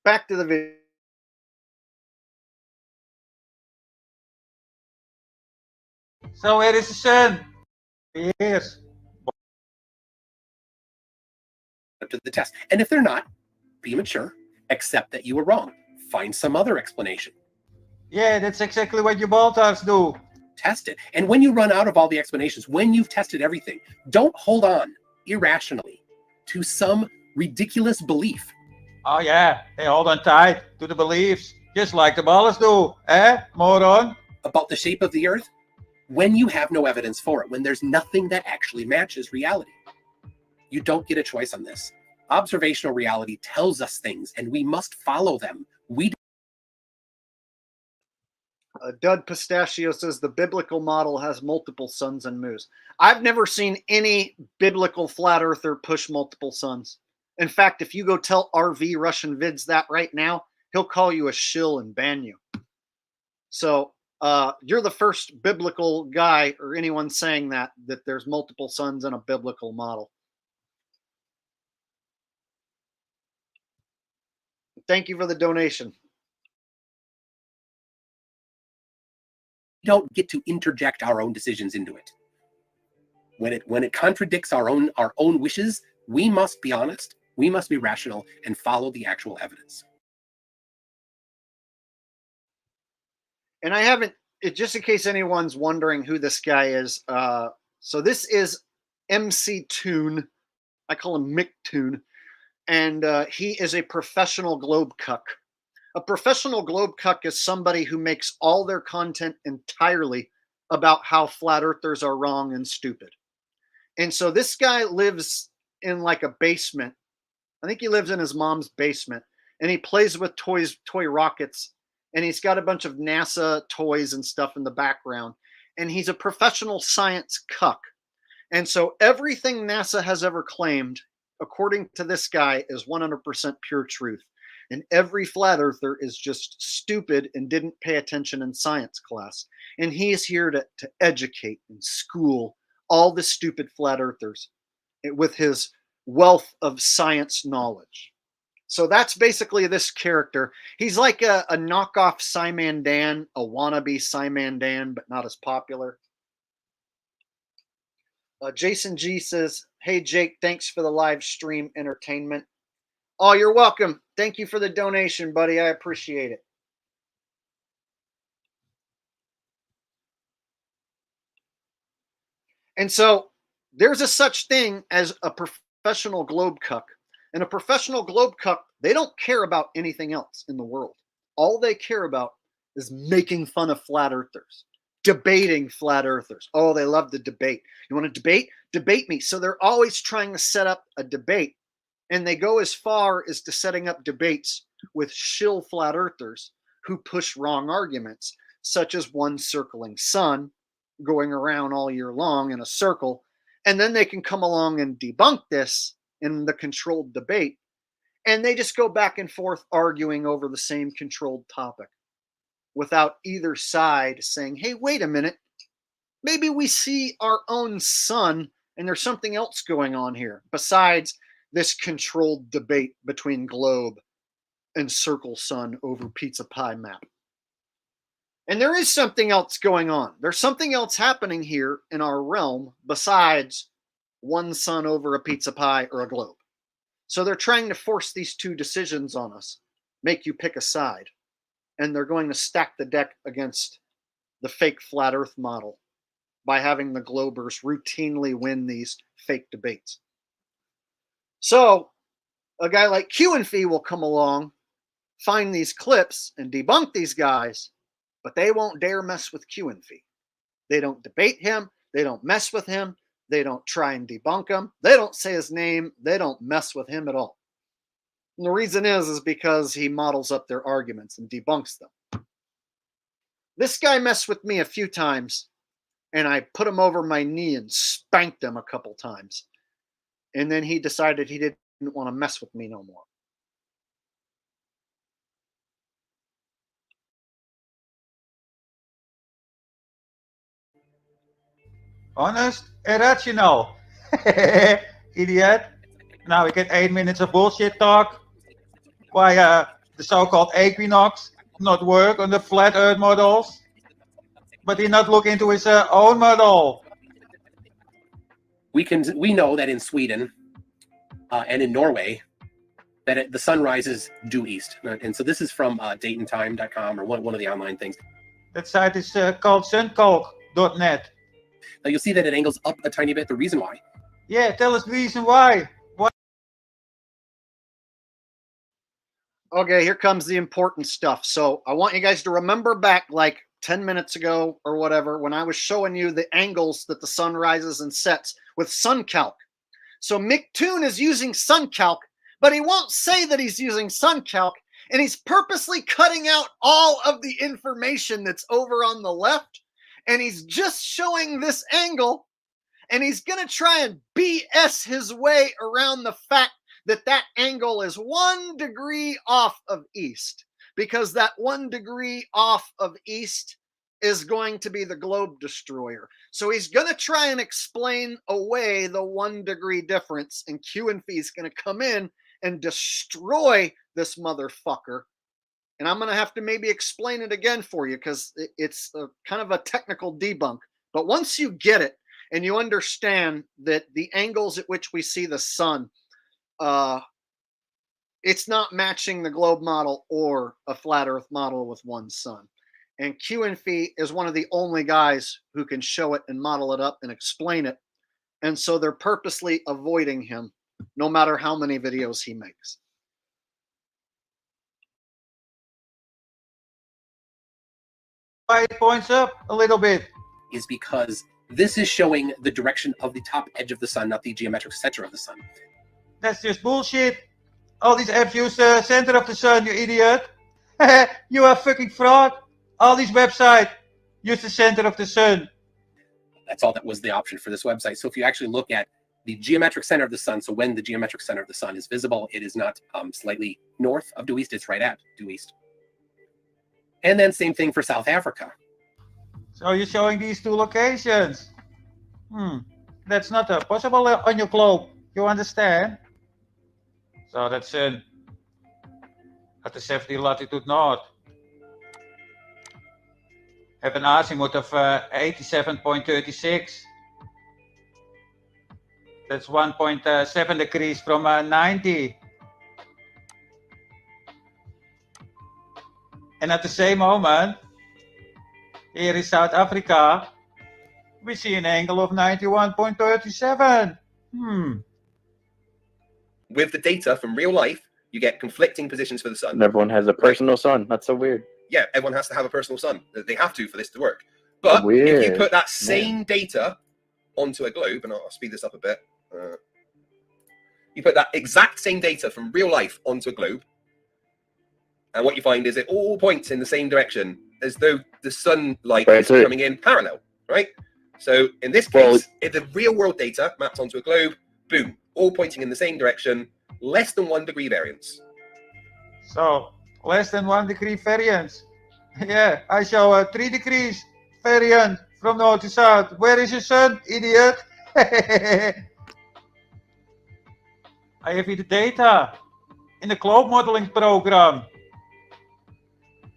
Back to the video. So where is the sun? Yes. Up to the test. And if they're not, be mature, accept that you were wrong, find some other explanation. Yeah, that's exactly what you baltards do. Test it. And when you run out of all the explanations, when you've tested everything, don't hold on irrationally to some ridiculous belief. Oh yeah, they hold on tight to the beliefs, just like the ballers do, moron? About the shape of the earth, when you have no evidence for it, when there's nothing that actually matches reality. You don't get a choice on this. Observational reality tells us things, and we must follow them. Dud Pistachio says the biblical model has multiple suns and moons. I've never seen any biblical flat earther push multiple suns. In fact, if you go tell RV Russian Vids that right now, he'll call you a shill and ban you. So you're the first biblical guy or anyone saying that there's multiple suns in a biblical model. Thank you for the donation. Don't get to interject our own decisions into it. When it contradicts our own wishes, we must be honest, we must be rational, and follow the actual evidence. And I haven't, just in case anyone's wondering who this guy is, so this is MC Toon. I call him Mick Toon. And he is a professional globe cuck. A professional globe cuck is somebody who makes all their content entirely about how flat earthers are wrong and stupid. And so this guy lives in like a basement. I think he lives in his mom's basement, and he plays with toy rockets, and he's got a bunch of NASA toys and stuff in the background. And he's a professional science cuck. And so everything NASA has ever claimed, according to this guy, is 100% pure truth. And every flat earther is just stupid and didn't pay attention in science class. And he is here to educate and school all the stupid flat earthers with his wealth of science knowledge. So that's basically this character. He's like a knockoff Simon Dan, a wannabe Simon Dan, but not as popular. Jason G says, hey, Jake, thanks for the live stream entertainment. Oh, you're welcome. Thank you for the donation, buddy. I appreciate it. And so there's a such thing as a professional globe cuck. And a professional globe cuck, they don't care about anything else in the world. All they care about is making fun of flat earthers, debating flat earthers. Oh, they love the debate. You want to debate? Debate me. So they're always trying to set up a debate. And they go as far as to setting up debates with shill flat earthers who push wrong arguments, such as one circling sun going around all year long in a circle. And then they can come along and debunk this in the controlled debate. And they just go back and forth arguing over the same controlled topic without either side saying, hey, wait a minute. Maybe we see our own sun and there's something else going on here besides this controlled debate between globe and circle sun over pizza pie map. And there is something else going on. There's something else happening here in our realm besides one sun over a pizza pie or a globe. So they're trying to force these two decisions on us, make you pick a side. And they're going to stack the deck against the fake flat earth model by having the globers routinely win these fake debates. So a guy like Q and Fee will come along, find these clips and debunk these guys, but they won't dare mess with Q and Fee. They don't debate him. They don't mess with him. They don't try and debunk him. They don't say his name. They don't mess with him at all. And the reason is because he models up their arguments and debunks them. This guy messed with me a few times, and I put him over my knee and spanked him a couple times. And then he decided he didn't want to mess with me no more. Honest, irrational. Idiot. Now we get 8 minutes of bullshit talk. Why the so-called equinox not work on the flat earth models? But he not look into his own model. We know that in Sweden and in Norway that the sun rises due east. And so this is from datentime.com or one of the online things. That site is called suncoke.net. Now you'll see that it angles up a tiny bit. The reason why. Yeah, tell us the reason why. Okay, here comes the important stuff. So I want you guys to remember back like 10 minutes ago or whatever when I was showing you the angles that the sun rises and sets with SunCalc. So McToon is using SunCalc, but he won't say that he's using SunCalc, and he's purposely cutting out all of the information that's over on the left, and he's just showing this angle, and he's going to try and BS his way around the fact that that angle is 1 degree off of east, because that 1 degree off of east is going to be the globe destroyer. So he's going to try and explain away the 1 degree difference, and QNF is going to come in and destroy this motherfucker. And I'm going to have to maybe explain it again for you, because it's kind of a technical debunk. But once you get it and you understand that the angles at which we see the sun, it's not matching the globe model or a flat earth model with one sun. And QNF is one of the only guys who can show it and model it up and explain it. And so they're purposely avoiding him, no matter how many videos he makes. Why it points up a little bit? Is because this is showing the direction of the top edge of the sun, not the geometric center of the sun. That's just bullshit. All these apps use the center of the sun, you idiot. You are fucking fraud. All these websites use the center of the sun. That's all that was the option for this website. So if you actually look at the geometric center of the sun, so when the geometric center of the sun is visible, it is not slightly north of due east, it's right at due east. And then same thing for South Africa. So you're showing these two locations. That's not possible on your globe. You understand? So that's at the 70 latitude north. Have an azimuth of 87.36. That's 1.7 degrees from 90. And at the same moment, here in South Africa, we see an angle of 91.37. With the data from real life, you get conflicting positions for the sun. And everyone has a personal sun. That's so weird. Yeah, everyone has to have a personal sun. They have to for this to work. But if you put that same data onto a globe, and I'll speed this up a bit. You put that exact same data from real life onto a globe, and what you find is it all points in the same direction, as though the sunlight is coming in parallel, right? So in this case, if the real world data mapped onto a globe, boom, all pointing in the same direction, less than 1 degree variance. So less than 1 degree variance. Yeah, I show a 3 degrees variant from north to south. Where is your sun, idiot? I have here the data in the globe modeling program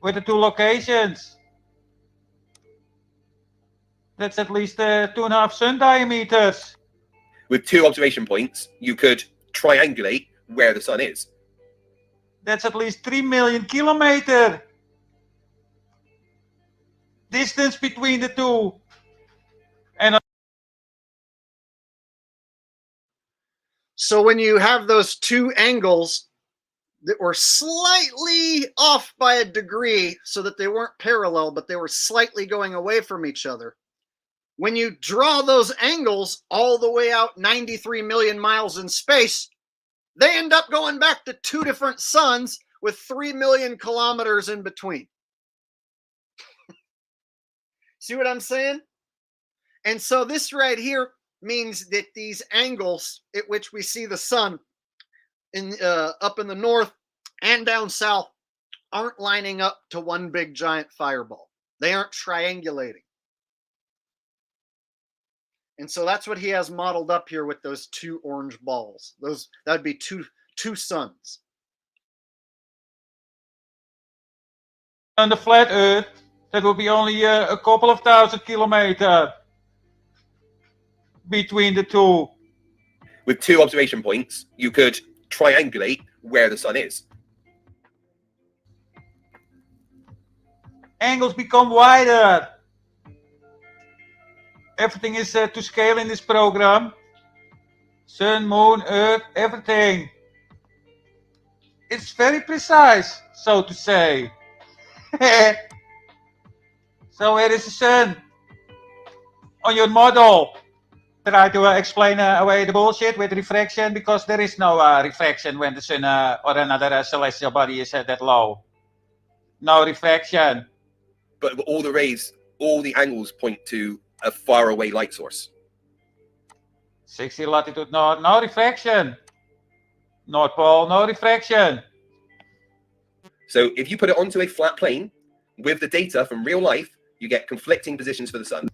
with the 2 locations. That's at least 2.5 sun diameters. With 2 observation points, you could triangulate where the sun is. That's at least 3 million kilometers. Distance between the two. And so when you have those 2 angles that were slightly off by a degree, so that they weren't parallel, but they were slightly going away from each other, when you draw those angles all the way out 93 million miles in space, they end up going back to 2 different suns with 3 million kilometers in between. See what I'm saying? And so this right here means that these angles at which we see the sun in up in the north and down south aren't lining up to one big giant fireball. They aren't triangulating. And so that's what he has modeled up here with those 2 orange balls. That would be two suns. on the flat Earth, that will be only a couple of thousand kilometers between the two. With 2 observation points, you could triangulate where the sun is. Angles become wider. Everything is to scale in this program. Sun, moon, Earth, everything. It's very precise, so to say. So where is the sun? On your model. try to explain away the bullshit with refraction, because there is no refraction when the sun or another celestial body is that low. No refraction. But all the rays, all the angles point to a faraway light source. 60 latitude north, no refraction. North Pole, no refraction. So if you put it onto a flat plane with the data from real life, you get conflicting positions for the sun.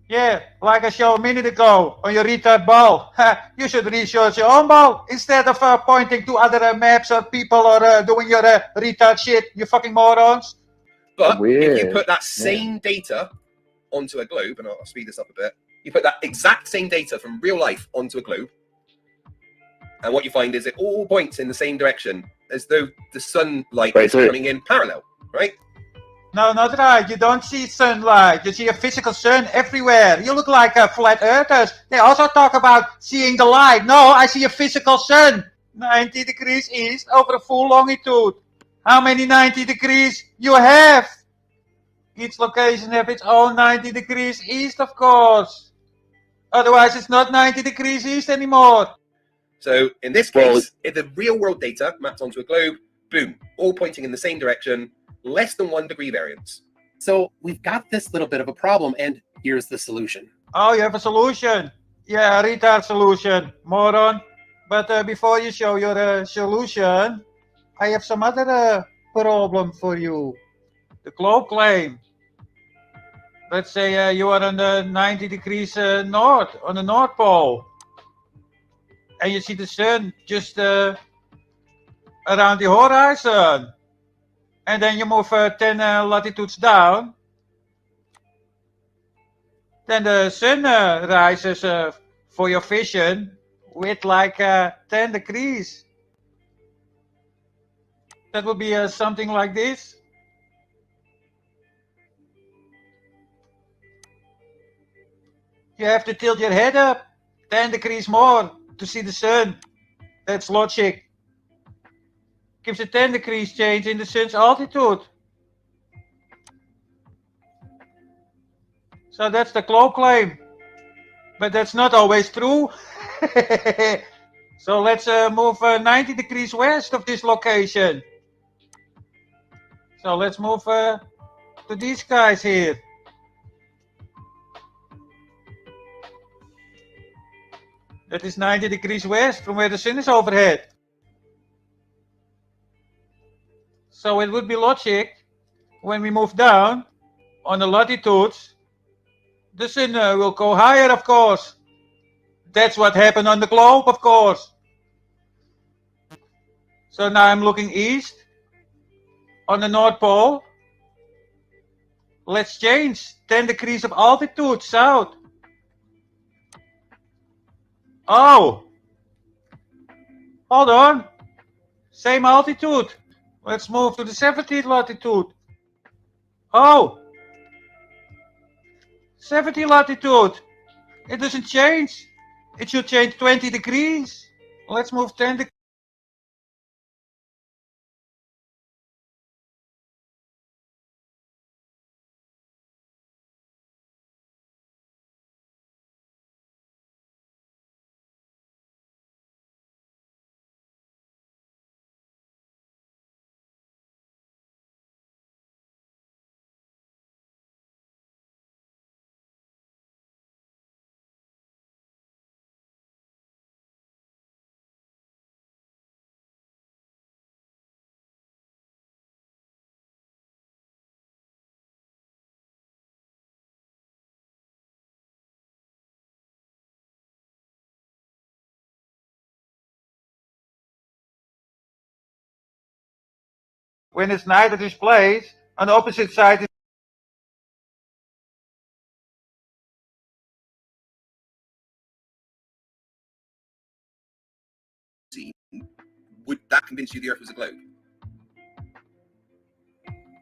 Yeah, like I showed a minute ago on your retard ball. You should research your own ball instead of pointing to other maps or people or doing your retard shit, you fucking morons. But if you put that same data onto a globe, and I'll speed this up a bit, you put that exact same data from real life onto a globe, and what you find is it all points in the same direction, as though the sunlight is coming in parallel, right? No, not right. You don't see sunlight. You see a physical sun everywhere. You look like flat earthers. They also talk about seeing the light. No, I see a physical sun. 90 degrees east over a full longitude. How many 90 degrees you have? Each location has its own 90 degrees east, of course. Otherwise, it's not 90 degrees east anymore. So in this case, if the real world data mapped onto a globe, boom, all pointing in the same direction, less than 1 degree variance. So we've got this little bit of a problem, and here's the solution. Oh, you have a solution? Yeah, a retard solution, moron. But before you show your solution, I have some other problem for you. The globe claim. Let's say you are on the 90 degrees north, on the North Pole. And you see the sun just around the horizon. And then you move 10 latitudes down. Then the sun rises for your vision with like 10 degrees. That would be something like this. You have to tilt your head up 10 degrees more to see the sun. That's logic. Gives a 10 degrees change in the sun's altitude. So that's the globe claim. But that's not always true. So let's move 90 degrees west of this location. So let's move to these guys here. That is 90 degrees west from where the sun is overhead. So it would be logic when we move down on the latitudes, the sun will go higher, of course. That's what happened on the globe, of course. So now I'm looking east on the North Pole. Let's change 10 degrees of altitude south. Oh, hold on. Same altitude. Let's move to the 70th latitude. Oh, 70 latitude. It doesn't change. It should change 20 degrees. Let's move 10 degrees. When it's night at this place, on the opposite side Would that convince you the Earth was a globe?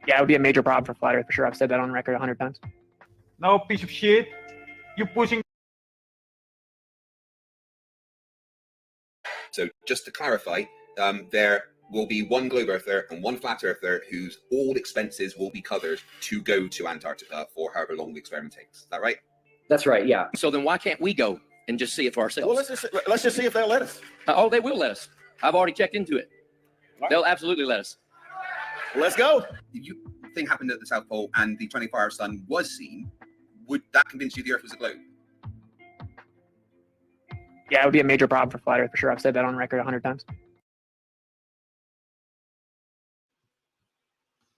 Yeah, it would be a major problem for flat Earth for sure. I've said that on record 100 times. No, piece of shit. You're pushing. So just to clarify, there will be one globe earther and one flat earther whose all expenses will be covered to go to Antarctica for however long the experiment takes. Is that right? That's right, yeah. So then why can't we go? and just see it for ourselves. Well, let's just see if they'll let us. Oh, they will let us. I've already checked into it. They'll absolutely let us. Let's go. If you thing happened at the South Pole and the 24-hour sun was seen, would that convince you the Earth was a globe? Yeah, it would be a major problem for flat Earth for sure. I've said that on record 100 times.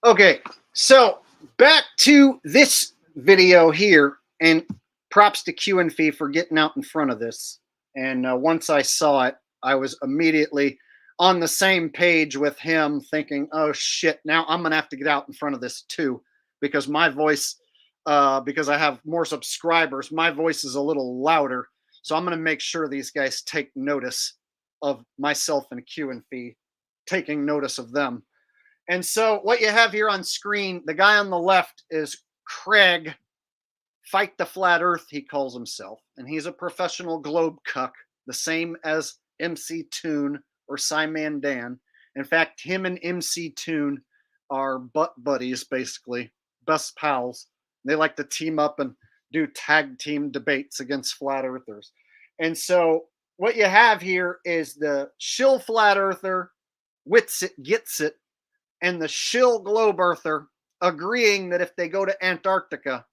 Okay, so back to this video here, and props to Q and Fee for getting out in front of this. And once I saw it, I was immediately on the same page with him, thinking, oh shit, now I'm gonna have to get out in front of this too, because my voice, because I have more subscribers, my voice is a little louder. So I'm gonna make sure these guys take notice of myself and Q and Fee taking notice of them. And so what you have here on screen, the guy on the left is Craig, Fight the Flat Earth, he calls himself. And he's a professional globe cuck, the same as MC Toon or Simon Dan. In fact, him and MC Toon are butt buddies, basically, best pals. They like to team up and do tag team debates against flat earthers. And so what you have here is the shill flat earther, wits it, gets it, and the shill globe earther agreeing that if they go to Antarctica,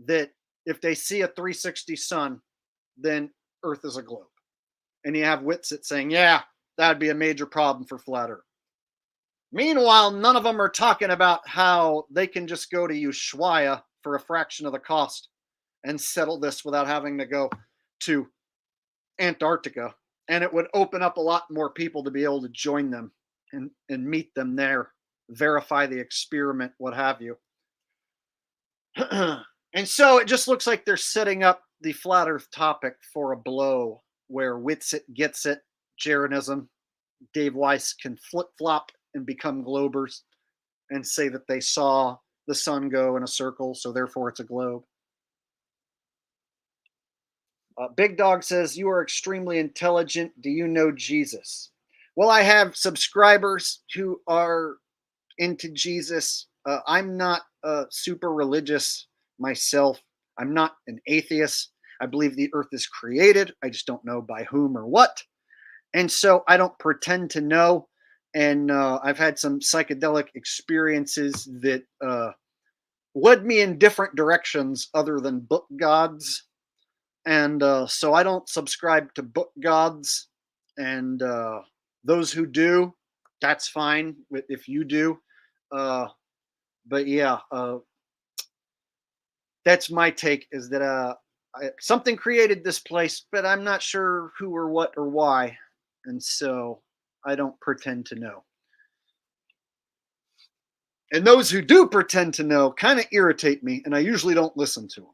that if they see a 360 sun, then Earth is a globe. And you have Witsit saying, yeah, that'd be a major problem for flat Earth. Meanwhile, none of them are talking about how they can just go to Ushuaia for a fraction of the cost and settle this without having to go to Antarctica. And it would open up a lot more people to be able to join them and meet them there, verify the experiment, what have you. And so it just looks like they're setting up the flat Earth topic for a blow where Witsit gets it, Jeranism, Dave Weiss can flip-flop and become globers and say that they saw the sun go in a circle, so therefore it's a globe. Big Dog says, you are extremely intelligent. Do you know Jesus? Well, I have subscribers who are into Jesus. I'm not super religious myself. I'm not an atheist. I believe the earth is created. I just don't know by whom or what. And so I don't pretend to know. And I've had some psychedelic experiences that led me in different directions other than book gods. And so I don't subscribe to book gods. And those who do, that's fine if you do. But yeah, that's my take, is that something created this place, but I'm not sure who or what or why. And so I don't pretend to know. And those who do pretend to know kind of irritate me, and I usually don't listen to them.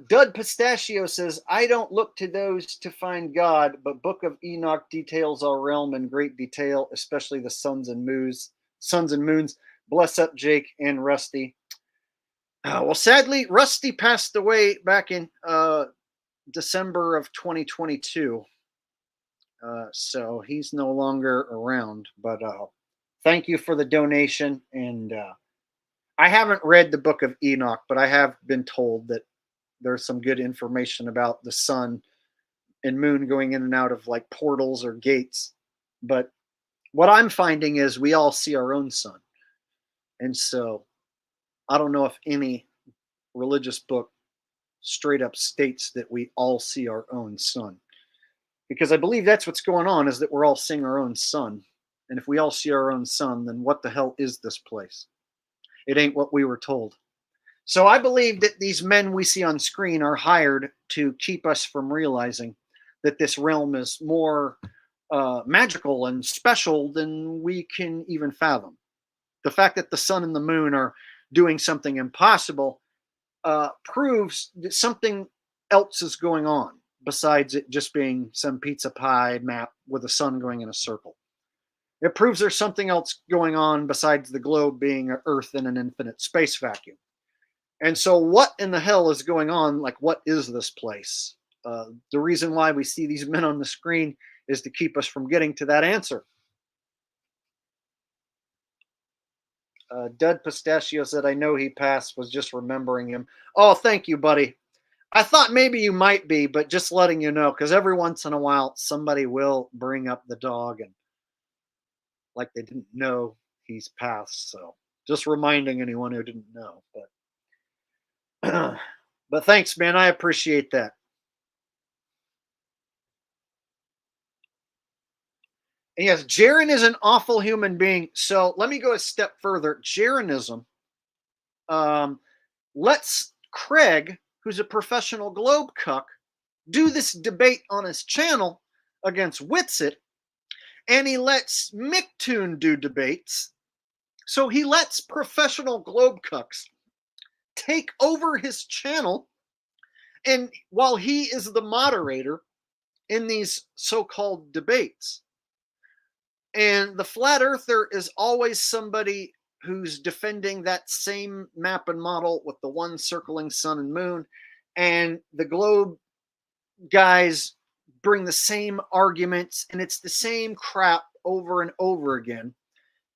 Dud Pistachio says, I don't look to those to find God, but Book of Enoch details our realm in great detail, especially the suns and moons. Bless up, Jake and Rusty. Well, sadly, Rusty passed away back in December of 2022. So he's no longer around, but thank you for the donation. And I haven't read the Book of Enoch, but I have been told that there's some good information about the sun and moon going in and out of like portals or gates. But what I'm finding is we all see our own sun. And so I don't know if any religious book straight up states that we all see our own sun. Because I believe that's what's going on, is that we're all seeing our own sun. And if we all see our own sun, then what the hell is this place? It ain't what we were told. So I believe that these men we see on screen are hired to keep us from realizing that this realm is more magical and special than we can even fathom. The fact that the sun and the moon are doing something impossible proves that something else is going on besides it just being some pizza pie map with a sun going in a circle. It proves there's something else going on besides the globe being an Earth in an infinite space vacuum. And so what in the hell is going on? Like, what is this place? The reason why we see these men on the screen is to keep us from getting to that answer. Dud Pistachio said, I know he passed, was just remembering him. Oh, thank you, buddy. I thought maybe you might be, but just letting you know, because every once in a while somebody will bring up the dog and like they didn't know he's passed. So just reminding anyone who didn't know. But but thanks, man. I appreciate that. And yes, Jaren is an awful human being. So let me go a step further. Jarenism lets Craig, who's a professional globe cuck, do this debate on his channel against Witsit, and he lets Micktoon do debates. So he lets professional globe cucks take over his channel, and while he is the moderator in these so-called debates. And the flat earther is always somebody who's defending that same map and model with the one circling sun and moon. And the globe guys bring the same arguments, and it's the same crap over and over again.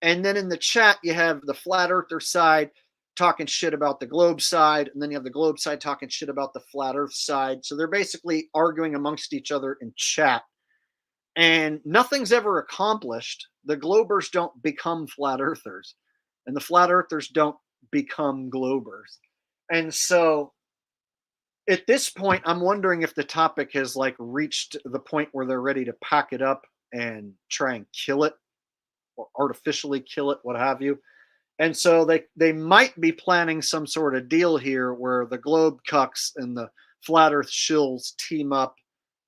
And then in the chat, you have the flat earther side talking shit about the globe side, and then you have the globe side talking shit about the flat earth side. So they're basically arguing amongst each other in chat. And nothing's ever accomplished. The globers don't become flat earthers, and the flat earthers don't become globers. And so at this point, I'm wondering if the topic has like reached the point where they're ready to pack it up and try and kill it or artificially kill it, what have you. And so they might be planning some sort of deal here where the globe cucks and the flat earth shills team up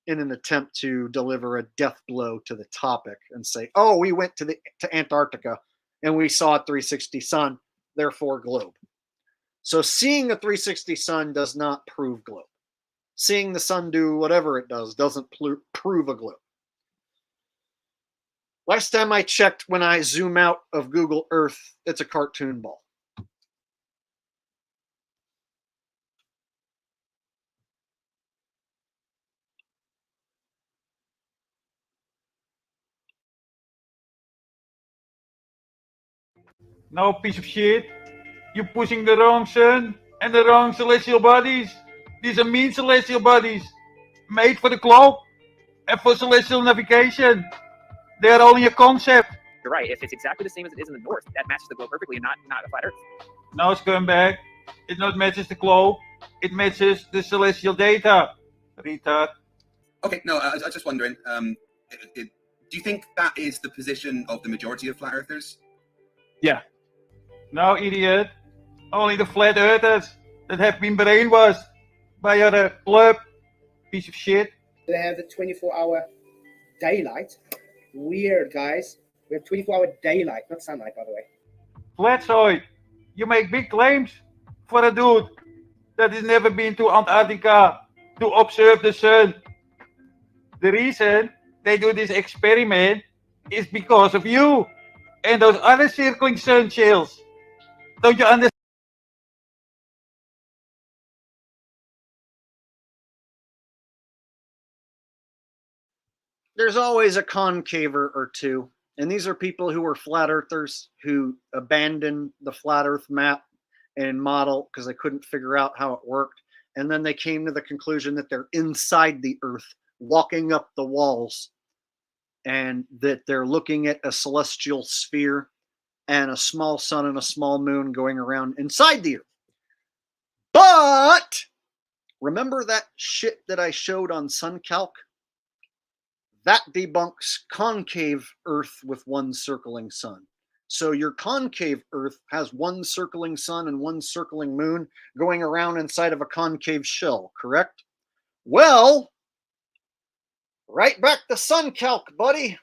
in an attempt to deliver a death blow to the topic and say, oh, we went to Antarctica and we saw a 360 sun, therefore globe. So seeing a 360 sun does not prove globe. Seeing the sun do whatever it does doesn't prove a globe. Last time I checked, when I zoom out of Google Earth, it's a cartoon ball. No, piece of shit. You're pushing the wrong sun and the wrong celestial bodies. These are mean celestial bodies, made for the globe and for celestial navigation. They are only a concept. You're right. If it's exactly the same as it is in the north, that matches the globe perfectly and not a flat Earth. No, scumbag. It not matches the globe. It matches the celestial data. Retard. Okay, no, I was just wondering, do you think that is the position of the majority of flat earthers? Yeah. No, idiot. Only the flat earthers that have been brainwashed by your club. Piece of shit. They have the 24-hour daylight. Weird, guys. We have 24-hour daylight, not sunlight, by the way. Flatsoid, you make big claims for a dude that has never been to Antarctica to observe the sun. The reason they do this experiment is because of you and those other circling sun shells. Don't you understand? There's always a concaver or two. And these are people who were flat earthers who abandoned the flat earth map and model because they couldn't figure out how it worked. And then they came to the conclusion that they're inside the earth, walking up the walls, and that they're looking at a celestial sphere and a small sun and a small moon going around inside the earth. But remember that shit that I showed on SunCalc? That debunks concave Earth with one circling sun. So your concave Earth has one circling sun and one circling moon going around inside of a concave shell, correct? Well, right back to SunCalc, buddy.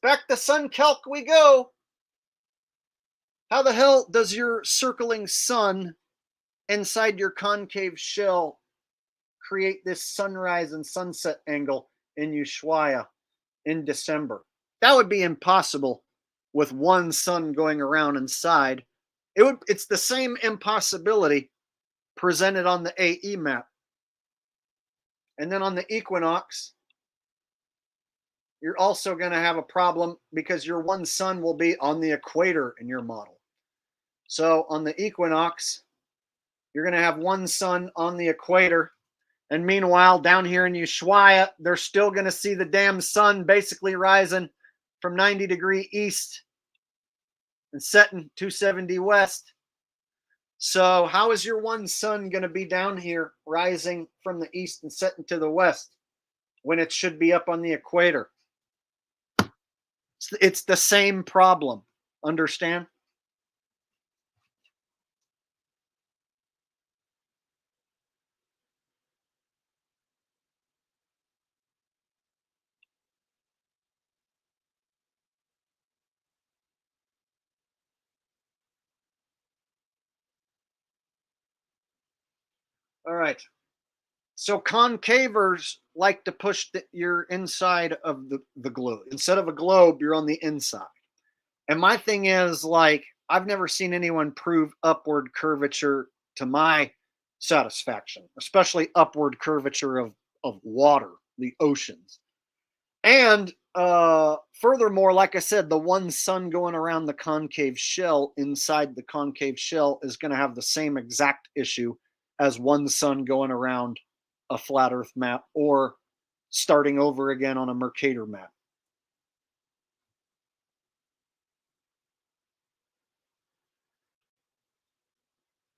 Back to SunCalc we go. How the hell does your circling sun inside your concave shell create this sunrise and sunset angle in Ushuaia in December? That would be impossible with one sun going around inside. It's the same impossibility presented on the AE map. And then on the equinox, you're also going to have a problem because your one sun will be on the equator in your model. So on the equinox, you're going to have one sun on the equator And meanwhile, down here in Ushuaia, they're still going to see the damn sun basically rising from 90 degrees east and setting 270 west. So how is your one sun going to be down here rising from the east and setting to the west when it should be up on the equator? It's the same problem. Understand? All right. So concavers like to push your inside of the globe. Instead of a globe, you're on the inside. And my thing is, like, I've never seen anyone prove upward curvature to my satisfaction, especially upward curvature of water, the oceans. And furthermore, like I said, the one sun going around the concave shell inside the concave shell is going to have the same exact issue as one sun going around a flat earth map or starting over again on a Mercator map.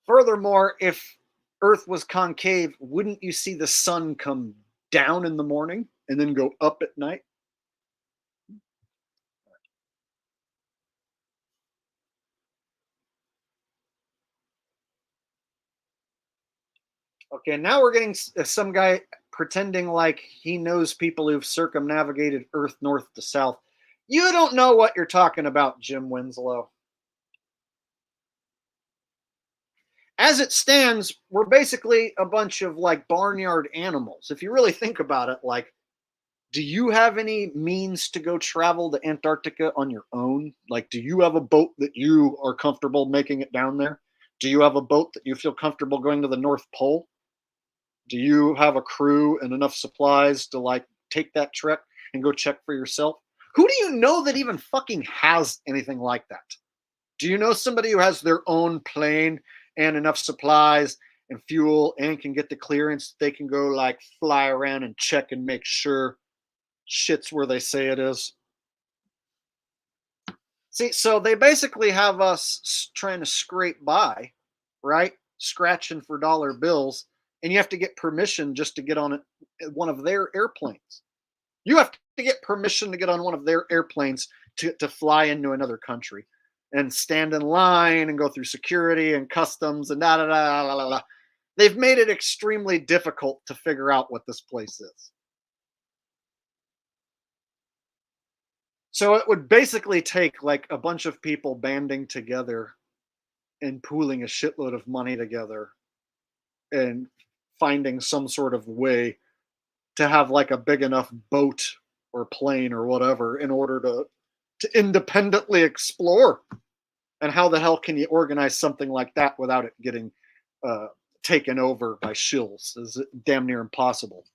Furthermore, if Earth was concave, wouldn't you see the sun come down in the morning and then go up at night? Okay, now we're getting some guy pretending like he knows people who've circumnavigated Earth north to south. You don't know what you're talking about, Jim Winslow. As it stands, we're basically a bunch of like barnyard animals. If you really think about it, like, do you have any means to go travel to Antarctica on your own? Like, do you have a boat that you are comfortable making it down there? Do you have a boat that you feel comfortable going to the North Pole? Do you have a crew and enough supplies to like take that trek and go check for yourself? Who do you know that even fucking has anything like that? Do you know somebody who has their own plane and enough supplies and fuel and can get the clearance? They can go like fly around and check and make sure shit's where they say it is. See, so they basically have us trying to scrape by, right? Scratching for dollar bills. And you have to get permission just to get on one of their airplanes. You have to get permission to get on one of their airplanes to fly into another country and stand in line and go through security and customs and da da da da da da. They've made it extremely difficult to figure out what this place is. So it would basically take like a bunch of people banding together and pooling a shitload of money together and finding some sort of way to have like a big enough boat or plane or whatever in order to independently explore. And how the hell can you organize something like that without it getting taken over by shills? Is damn near impossible.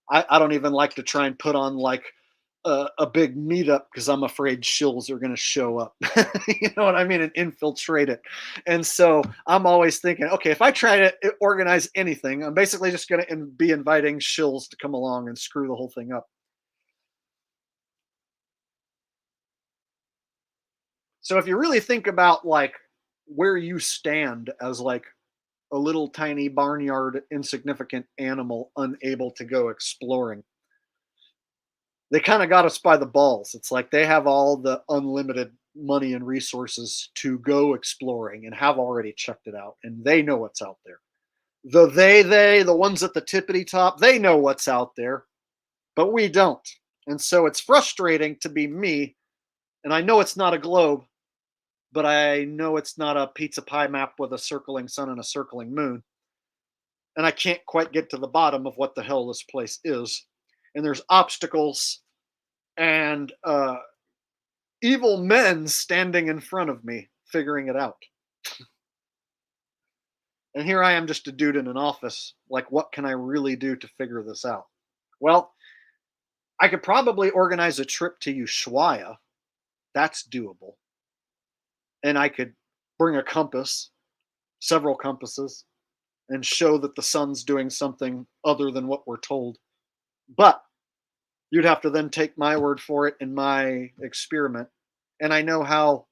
I don't even like to try and put on like a big meetup because I'm afraid shills are going to show up. You know what I mean? And infiltrate it. And so I'm always thinking, okay, if I try to organize anything, I'm basically just going to be inviting shills to come along and screw the whole thing up. So if you really think about like where you stand as like a little tiny barnyard insignificant animal unable to go exploring, they kind of got us by the balls. It's like they have all the unlimited money and resources to go exploring and have already checked it out. And they know what's out there. The ones at the tippity top, they know what's out there, but we don't. And so it's frustrating to be me. And I know it's not a globe, but I know it's not a pizza pie map with a circling sun and a circling moon. And I can't quite get to the bottom of what the hell this place is. And there's obstacles and evil men standing in front of me figuring it out. And here I am, just a dude in an office. Like, what can I really do to figure this out? Well, I could probably organize a trip to Ushuaia. That's doable. And I could bring a compass, several compasses, and show that the sun's doing something other than what we're told. But you'd have to then take my word for it in my experiment. And I know how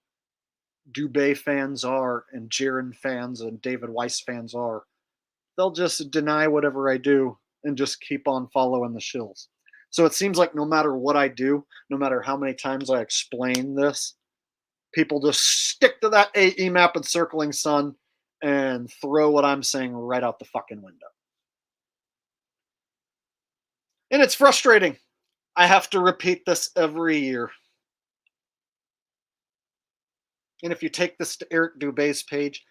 Dubé fans are, and Jaron fans, and David Weiss fans are. They'll just deny whatever I do and just keep on following the shills. So it seems like no matter what I do, no matter how many times I explain this, people just stick to that AE map and circling sun and throw what I'm saying right out the fucking window. And it's frustrating. I have to repeat this every year. And if you take this to Eric Dubé's page,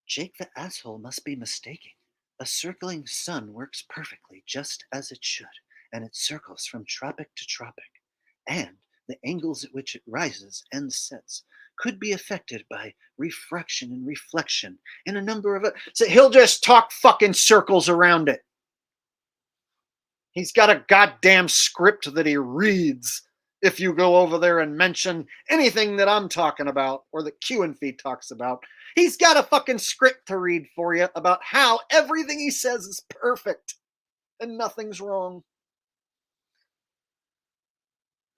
Jake the asshole must be mistaken. A circling sun works perfectly just as it should, and it circles from tropic to tropic. And the angles at which it rises and sets could be affected by refraction and reflection in a number of... So he'll just talk fucking circles around it. He's got a goddamn script that he reads if you go over there and mention anything that I'm talking about or that Q and Feed talks about. He's got a fucking script to read for you about how everything he says is perfect and nothing's wrong.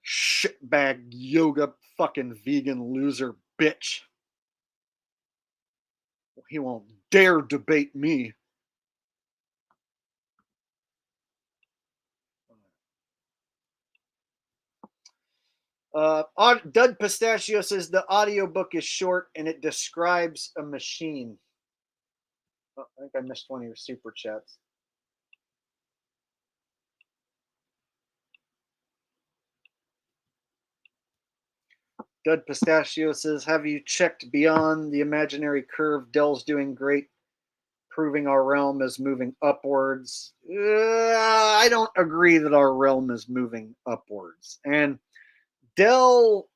Shitbag yoga fucking vegan loser bitch. He won't dare debate me. Dud Pistachio says the audiobook is short and it describes a machine. Oh, I think I missed one of your super chats. Dud Pistachio says, have you checked beyond the imaginary curve? Dell's doing great, proving our realm is moving upwards. I don't agree that our realm is moving upwards. And Dell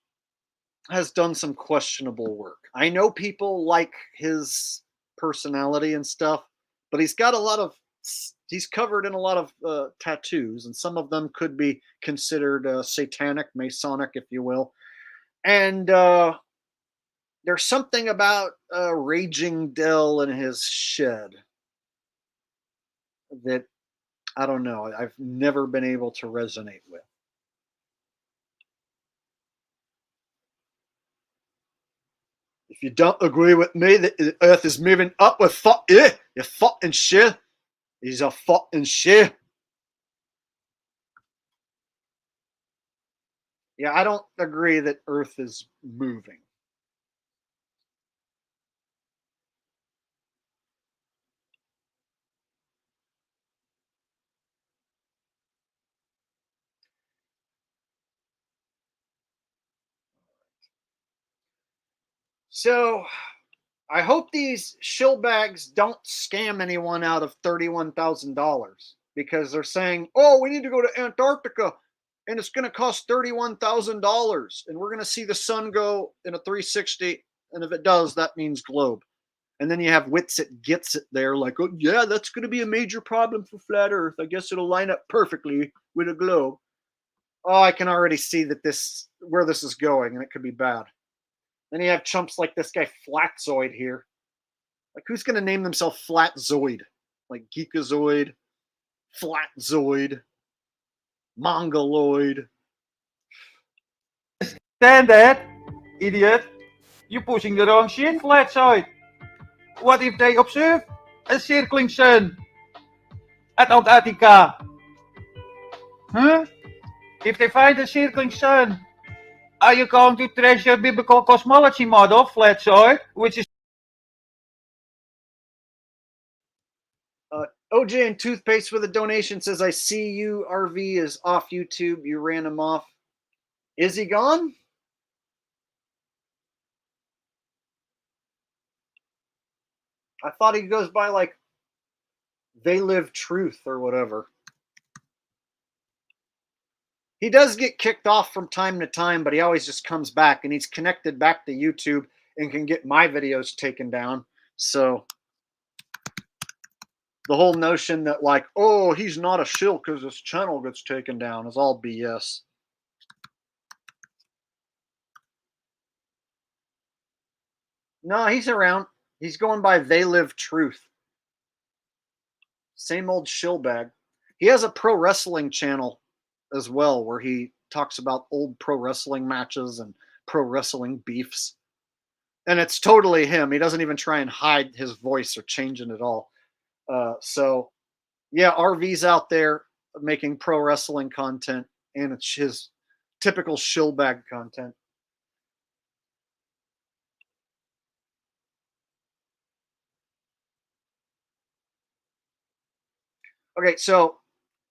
has done some questionable work. I know people like his personality and stuff, but he's covered in a lot of tattoos, and some of them could be considered satanic, Masonic, if you will. And there's something about Raging Dell in his shed that, I don't know, I've never been able to resonate with. If you don't agree with me that the Earth is moving up with you're fucking shit. He's a fucking shit. Yeah, I don't agree that Earth is moving. So I hope these shillbags don't scam anyone out of $31,000 because they're saying, oh, we need to go to Antarctica and it's going to cost $31,000 and we're going to see the sun go in a 360. And if it does, that means globe. And then you have Witsit gets it there like, oh, yeah, that's going to be a major problem for flat Earth. I guess it'll line up perfectly with a globe. Oh, I can already see that where this is going, and it could be bad. Then you have chumps like this guy Flatzoid here. Like, who's going to name themselves Flatzoid? Like Geekazoid, Flatzoid, Mongoloid. Stand that, idiot. You're pushing the wrong shit, Flatzoid. What if they observe a circling sun at Antarctica? Huh? If they find a circling sun, are you going to treasure biblical cosmology model, Flatzoid, which is OJ and Toothpaste with a donation says, I see you, RV is off YouTube. You ran him off. Is he gone? I thought he goes by like They Live Truth or whatever. He does get kicked off from time to time, but he always just comes back, and he's connected back to YouTube and can get my videos taken down. So the whole notion that like, oh, he's not a shill because his channel gets taken down is all BS. No, he's around. He's going by They Live Truth. same old shillbag. He has a pro wrestling channel as well where he talks about old pro wrestling matches and pro wrestling beefs. And it's totally him. He doesn't even try and hide his voice or change it at all. So, yeah, RV's out there making pro wrestling content, and it's his typical shillbag content. Okay, so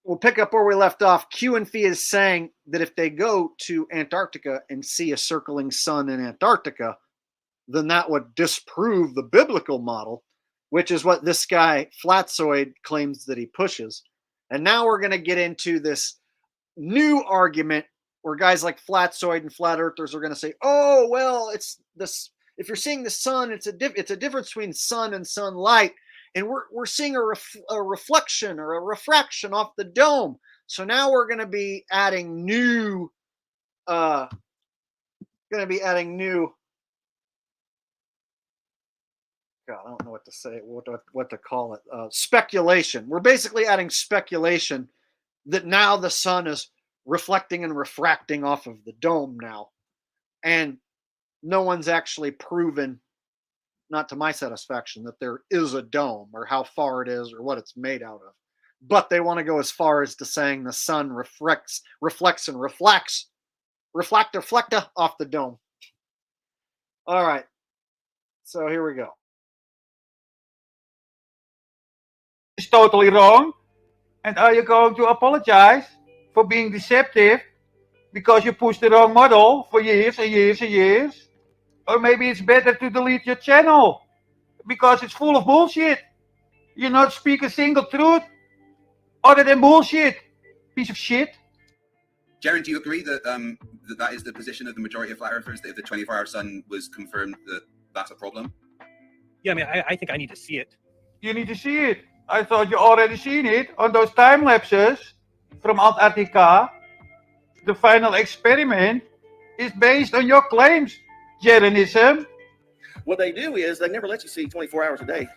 we'll pick up where we left off. Q and Fee is saying that if they go to Antarctica and see a circling sun in Antarctica, then that would disprove the biblical model, which is what this guy Flatzoid claims that he pushes. And now we're going to get into this new argument where guys like Flatzoid and Flat Earthers are going to say, "Oh, well, it's this. If you're seeing the sun, it's a difference between sun and sunlight, and we're seeing a reflection or a refraction off the dome. So now we're going to be adding new, God, I don't know what to say, what to call it. Speculation. We're basically adding speculation that now the sun is reflecting and refracting off of the dome now. And no one's actually proven, not to my satisfaction, that there is a dome or how far it is or what it's made out of. But they want to go as far as to saying the sun reflects and reflects off the dome. All right. So here we go. It's totally wrong. And are you going to apologize for being deceptive because you pushed the wrong model for years and years and years? Or maybe it's better to delete your channel because it's full of bullshit. You not speak a single truth other than bullshit. Piece of shit. Jaron, do you agree that that is the position of the majority of flat earthers, that if the 24-hour sun was confirmed, that that's a problem? Yeah, I mean, I think I need to see it. You need to see it. I thought you already seen it on those time lapses from Antarctica. The final experiment is based on your claims, Jaronism. What they do is they never let you see 24 hours a day.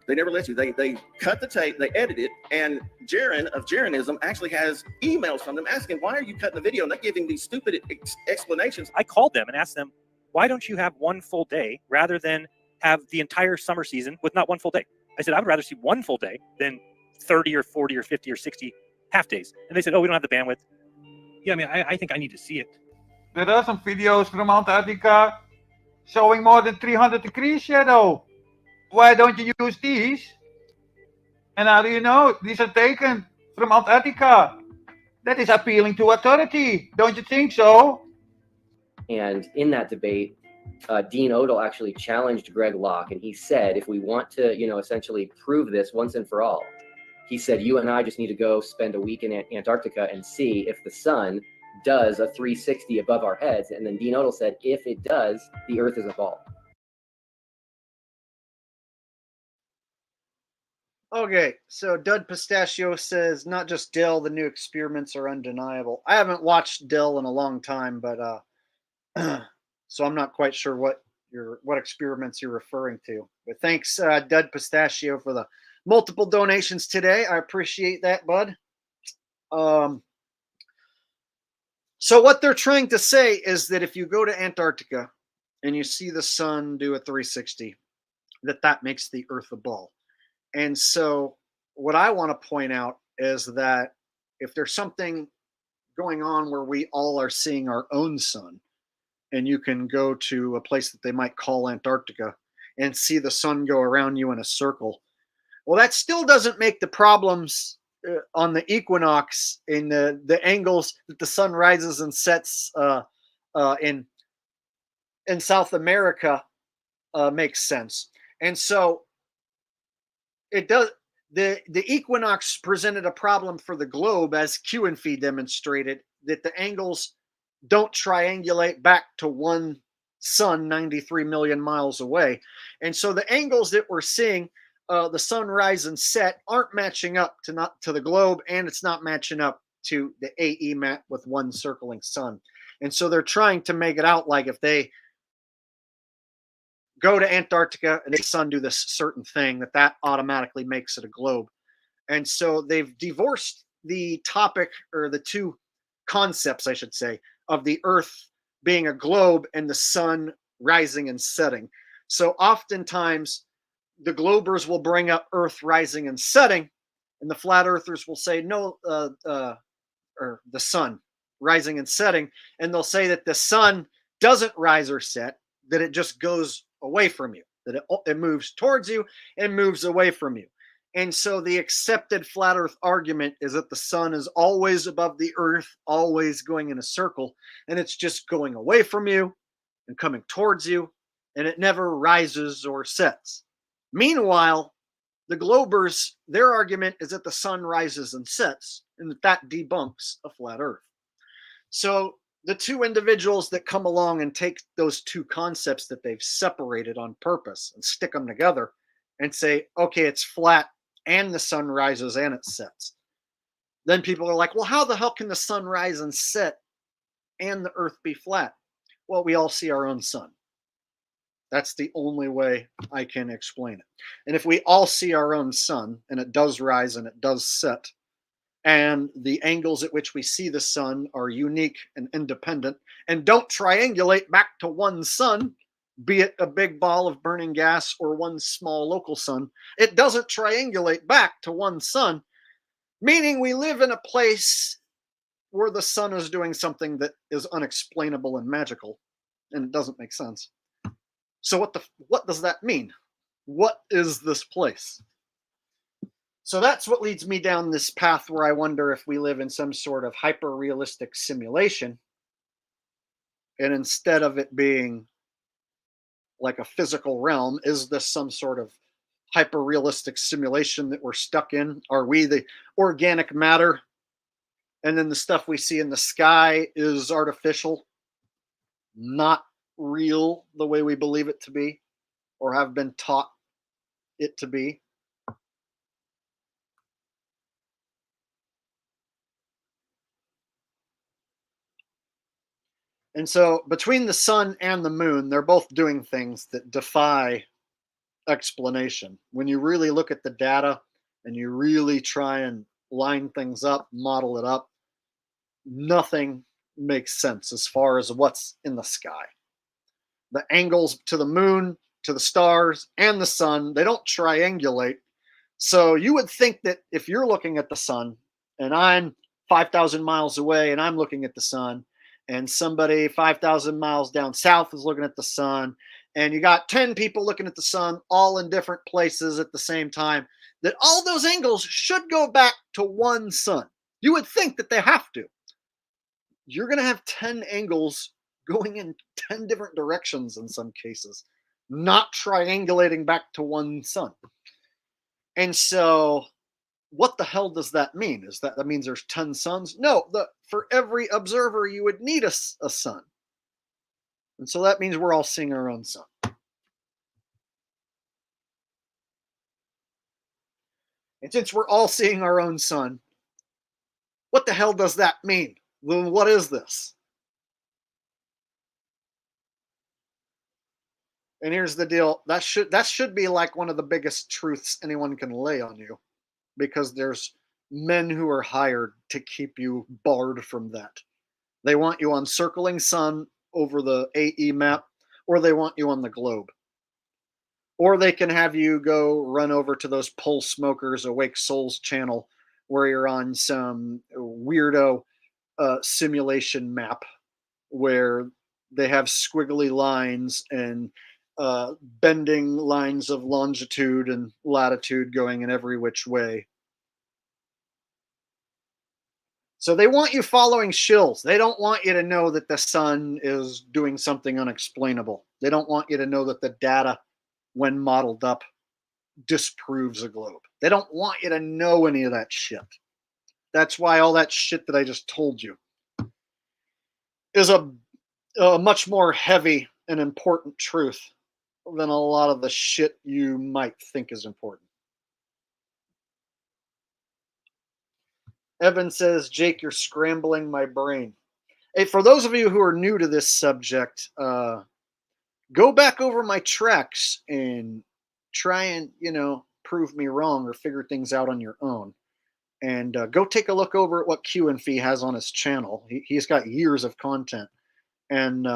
They never let you. They cut the tape, they edit it, and Jaron of Jaronism actually has emails from them asking, why are you cutting the video? And they're giving these stupid explanations. I called them and asked them, why don't you have one full day rather than have the entire summer season with not one full day? I said, I would rather see one full day than 30 or 40 or 50 or 60 half days. And they said, oh, we don't have the bandwidth. Yeah, I mean, I think I need to see it. There are some videos from Antarctica showing more than 300 degrees shadow. Why don't you use these? And how do you know? These are taken from Antarctica. That is appealing to authority. Don't you think so? And in that debate, Dean Odell actually challenged Greg Locke, and he said, if we want to, essentially prove this once and for all, he said, you and I just need to go spend a week in Antarctica and see if the sun does a 360 above our heads. And then Dean Odell said, if it does, the Earth is a ball. Okay, so Dud Pistachio says, not just Dill, the new experiments are undeniable. I haven't watched Dill in a long time, but so I'm not quite sure what experiments you're referring to. But thanks, Dud Pistachio, for the multiple donations today. I appreciate that, bud. So what they're trying to say is that if you go to Antarctica and you see the sun do a 360, that makes the Earth a ball. And so what I want to point out is that if there's something going on where we all are seeing our own sun, and you can go to a place that they might call Antarctica and see the sun go around you in a circle, well, that still doesn't make the problems on the equinox in the angles that the sun rises and sets in South America make sense. And so it does. The equinox presented a problem for the globe, as Q and Fee demonstrated, that the angles don't triangulate back to one sun 93 million miles away. And so the angles that we're seeing, the sun rise and set, aren't matching up to the globe, and it's not matching up to the AE map with one circling sun. And so they're trying to make it out like if they go to Antarctica and the sun do this certain thing, that automatically makes it a globe. And so they've divorced the topic, or the two concepts, I should say, of the Earth being a globe and the sun rising and setting. So oftentimes the globers will bring up Earth rising and setting, and the flat earthers will say no, or the sun rising and setting, and they'll say that the sun doesn't rise or set, that it just goes away from you, that it moves towards you and moves away from you. And so the accepted flat earth argument is that the sun is always above the earth, always going in a circle, and it's just going away from you and coming towards you, and it never rises or sets. Meanwhile, the globers, their argument is that the sun rises and sets, and that debunks a flat earth. So the two individuals that come along and take those two concepts that they've separated on purpose and stick them together and say, okay, it's flat and the sun rises and it sets. Then people are like, well, how the hell can the sun rise and set and the earth be flat? Well, we all see our own sun. That's the only way I can explain it. And if we all see our own sun, and it does rise and it does set, and the angles at which we see the sun are unique and independent and don't triangulate back to one sun, be it a big ball of burning gas or one small local sun, it doesn't triangulate back to one sun, meaning we live in a place where the sun is doing something that is unexplainable and magical, and it doesn't make sense. So what does that mean? What is this place? So that's what leads me down this path where I wonder if we live in some sort of hyper-realistic simulation, and instead of it being like a physical realm, is this some sort of hyper-realistic simulation that we're stuck in? Are we the organic matter, and then the stuff we see in the sky is artificial, not real the way we believe it to be or have been taught it to be? And so between the sun and the moon, they're both doing things that defy explanation. When you really look at the data and you really try and line things up, model it up, nothing makes sense as far as what's in the sky. The angles to the moon, to the stars, and the sun, they don't triangulate. So you would think that if you're looking at the sun and I'm 5,000 miles away and I'm looking at the sun, and somebody 5,000 miles down south is looking at the sun, and you got 10 people looking at the sun all in different places at the same time, that all those angles should go back to one sun. You would think that they have to. You're going to have 10 angles going in 10 different directions in some cases, not triangulating back to one sun. And so what the hell does that mean? Is that means there's 10 suns? No, for every observer, you would need a sun. And so that means we're all seeing our own sun. And since we're all seeing our own sun, what the hell does that mean? Well, what is this? And here's the deal. That should be like one of the biggest truths anyone can lay on you, because there's men who are hired to keep you barred from that. They want you on circling sun over the AE map, or they want you on the globe. Or they can have you go run over to those Pole Smokers Awake Souls channel where you're on some weirdo simulation map where they have squiggly lines and bending lines of longitude and latitude going in every which way. So they want you following shills. They don't want you to know that the sun is doing something unexplainable. They don't want you to know that the data, when modeled up, disproves a globe. They don't want you to know any of that shit. That's why all that shit that I just told you is a much more heavy and important truth than a lot of the shit you might think is important. Evan says, Jake, you're scrambling my brain. Hey, for those of you who are new to this subject, go back over my tracks and try and, prove me wrong or figure things out on your own. And go take a look over at what Q and Fee has on his channel. He's got years of content. And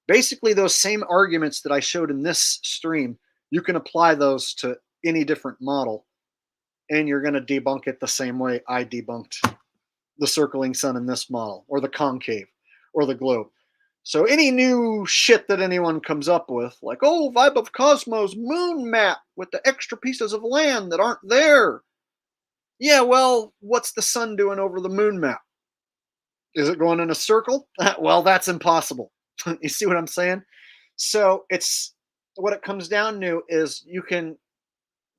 basically those same arguments that I showed in this stream, you can apply those to any different model. And you're going to debunk it the same way I debunked the circling sun in this model, or the concave, or the globe. So any new shit that anyone comes up with, like, oh, Vibe of Cosmos moon map with the extra pieces of land that aren't there. Yeah, well, what's the sun doing over the moon map? Is it going in a circle? Well, that's impossible. You see what I'm saying? So it's what it comes down to is you can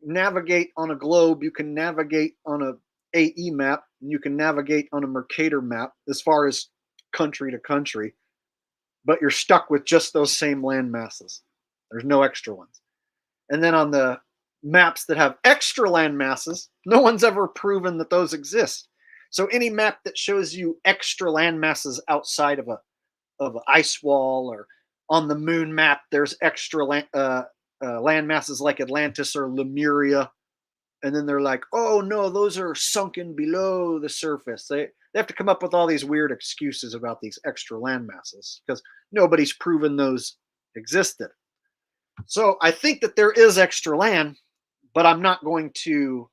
navigate on a globe, you can navigate on a AE map, and you can navigate on a Mercator map as far as country to country, but you're stuck with just those same land masses. There's no extra ones. And then on the maps that have extra land masses, no one's ever proven that those exist. So any map that shows you extra land masses outside of an ice wall, or on the moon map there's extra land masses like Atlantis or Lemuria, and then they're like, oh no, those are sunken below the surface. They have to come up with all these weird excuses about these extra land masses because nobody's proven those existed. So I think that there is extra land, but I'm not going to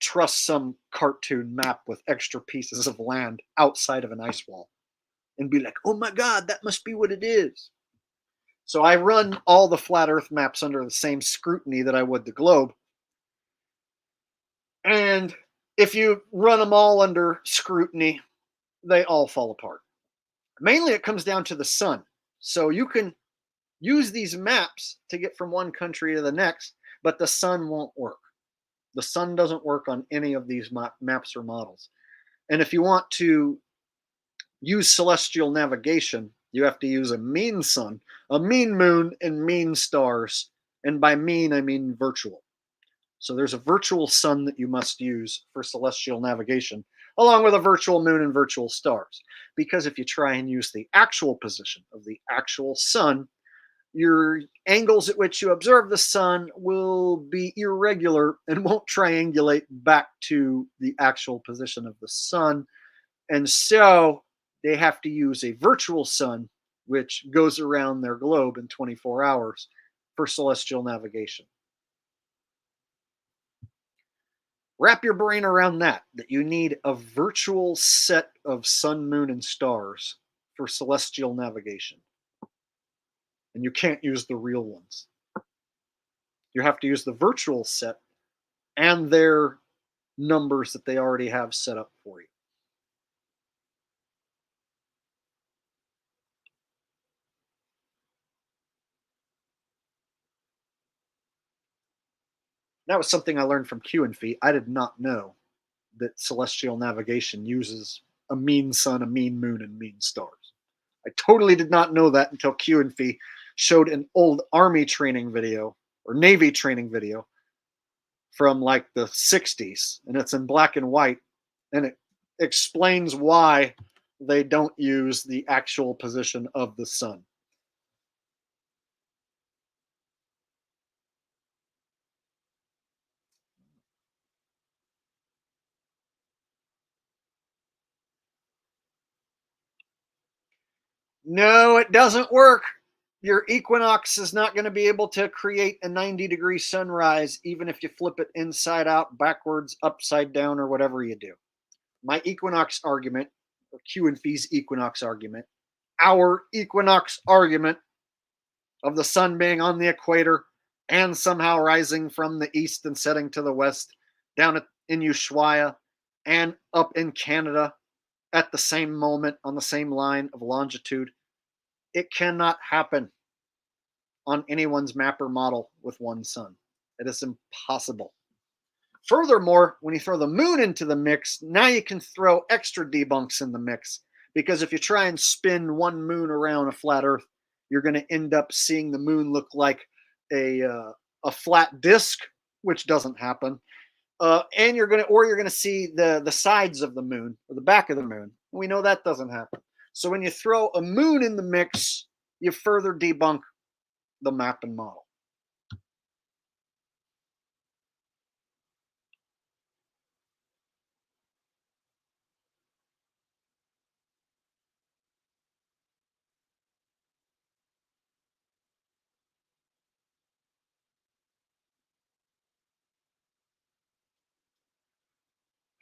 trust some cartoon map with extra pieces of land outside of an ice wall and be like, oh my God, that must be what it is. So I run all the flat earth maps under the same scrutiny that I would the globe. And if you run them all under scrutiny, they all fall apart. Mainly it comes down to the sun. So you can use these maps to get from one country to the next, but the sun won't work. The sun doesn't work on any of these maps or models. And if you want to use celestial navigation, you have to use a mean sun, a mean moon, and mean stars. And by mean, I mean virtual. So there's a virtual sun that you must use for celestial navigation, along with a virtual moon and virtual stars. Because if you try and use the actual position of the actual sun, your angles at which you observe the sun will be irregular and won't triangulate back to the actual position of the sun. And so they have to use a virtual sun, which goes around their globe in 24 hours for celestial navigation. Wrap your brain around that you need a virtual set of sun, moon, and stars for celestial navigation. And you can't use the real ones. You have to use the virtual set and their numbers that they already have set up for you. That was something I learned from Q and Fee. I did not know that celestial navigation uses a mean sun, a mean moon, and mean stars. I totally did not know that until Q and Fee showed an old Army training video or Navy training video from like the 60s, and it's in black and white, and it explains why they don't use the actual position of the sun. No, it doesn't work. Your equinox is not going to be able to create a 90-degree sunrise, even if you flip it inside out, backwards, upside down, or whatever you do. My equinox argument, or Q and Fee's equinox argument, our equinox argument of the sun being on the equator and somehow rising from the east and setting to the west, down in Ushuaia and up in Canada at the same moment on the same line of longitude. It cannot happen on anyone's map or model with one sun. It is impossible. Furthermore, when you throw the moon into the mix, now you can throw extra debunks in the mix, because if you try and spin one moon around a flat Earth, you're going to end up seeing the moon look like a flat disc, which doesn't happen. And you're going to see the sides of the moon or the back of the moon. We know that doesn't happen. So when you throw a moon in the mix, you further debunk the map and model.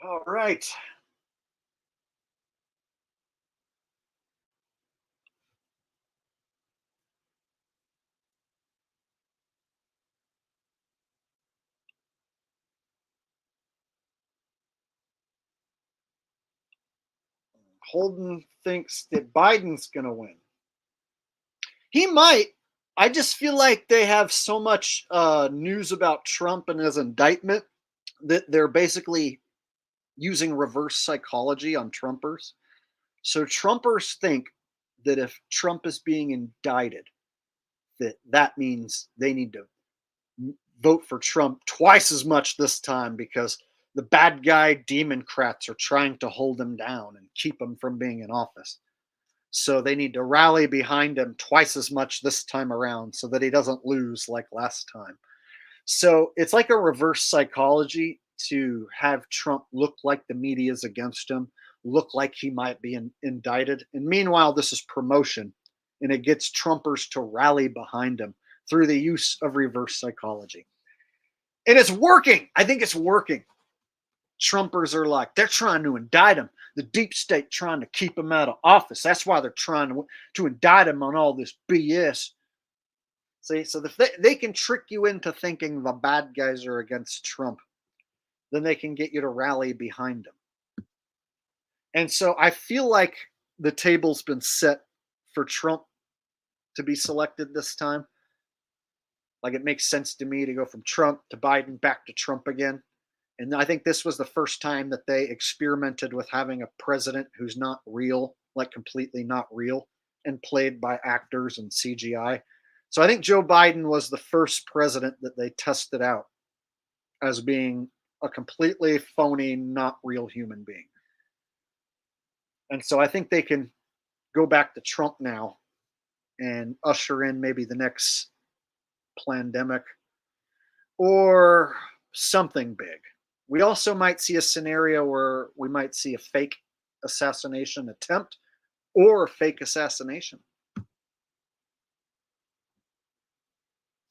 All right. Holden thinks that Biden's going to win. He might. I just feel like they have so much news about Trump and his indictment that they're basically using reverse psychology on Trumpers. So Trumpers think that if Trump is being indicted, that means they need to vote for Trump twice as much this time because the bad guy Democrats are trying to hold him down and keep him from being in office. So they need to rally behind him twice as much this time around so that he doesn't lose like last time. So it's like a reverse psychology to have Trump look like the media is against him, look like he might be indicted. And meanwhile, this is promotion, and it gets Trumpers to rally behind him through the use of reverse psychology. And it's working. I think it's working. Trumpers are like, they're trying to indict him. The deep state trying to keep him out of office. That's why they're trying to indict him on all this BS. See, so if they can trick you into thinking the bad guys are against Trump, then they can get you to rally behind him. And so I feel like the table's been set for Trump to be selected this time. Like it makes sense to me to go from Trump to Biden back to Trump again. And I think this was the first time that they experimented with having a president who's not real, like completely not real, and played by actors and CGI. So I think Joe Biden was the first president that they tested out as being a completely phony, not real human being. And so I think they can go back to Trump now and usher in maybe the next pandemic or something big. We also might see a scenario where we might see a fake assassination attempt or a fake assassination.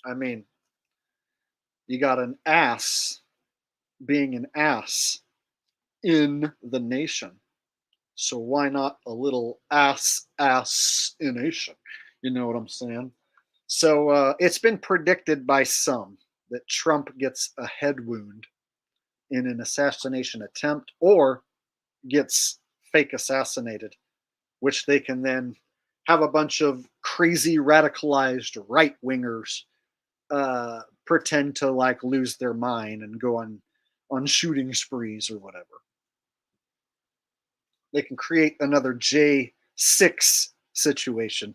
I mean, you got an ass being an ass in the nation. So why not a little assassination? You know what I'm saying? So it's been predicted by some that Trump gets a head wound in an assassination attempt or gets fake assassinated, which they can then have a bunch of crazy radicalized right wingers pretend to like lose their mind and go on shooting sprees or whatever. They can create another J6 situation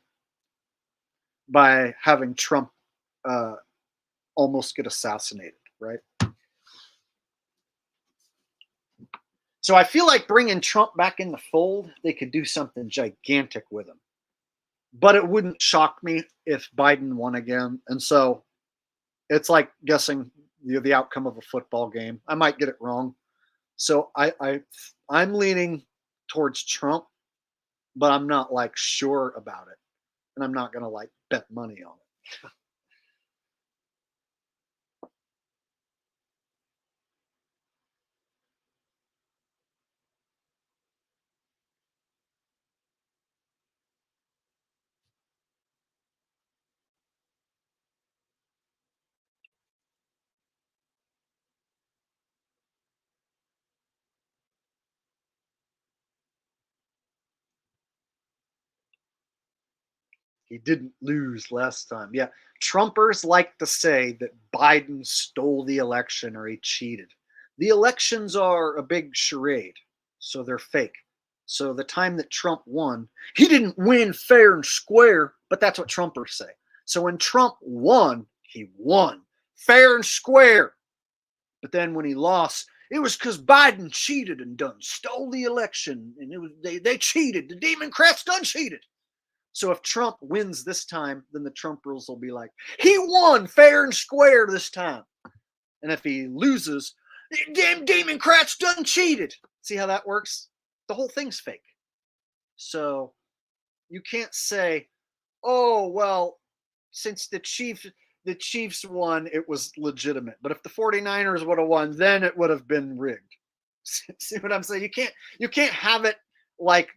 by having Trump almost get assassinated, right? So I feel like bringing Trump back in the fold, they could do something gigantic with him. But it wouldn't shock me if Biden won again. And so it's like guessing the outcome of a football game. I might get it wrong. So I'm leaning towards Trump, but I'm not like sure about it. And I'm not going to like bet money on it. He didn't lose last time. Yeah. Trumpers like to say that Biden stole the election or he cheated. The elections are a big charade, so they're fake. So the time that Trump won, he didn't win fair and square, but that's what Trumpers say. So when Trump won, he won fair and square. But then when he lost, it was because Biden cheated and stole the election. And it was they cheated. The Democrats done cheated. So if Trump wins this time, then the Trump rules will be like, he won fair and square this time. And if he loses, damn Democrats done cheated. See how that works? The whole thing's fake. So you can't say, oh, well, since the Chiefs won, it was legitimate. But if the 49ers would have won, then it would have been rigged. See what I'm saying? You can't have it like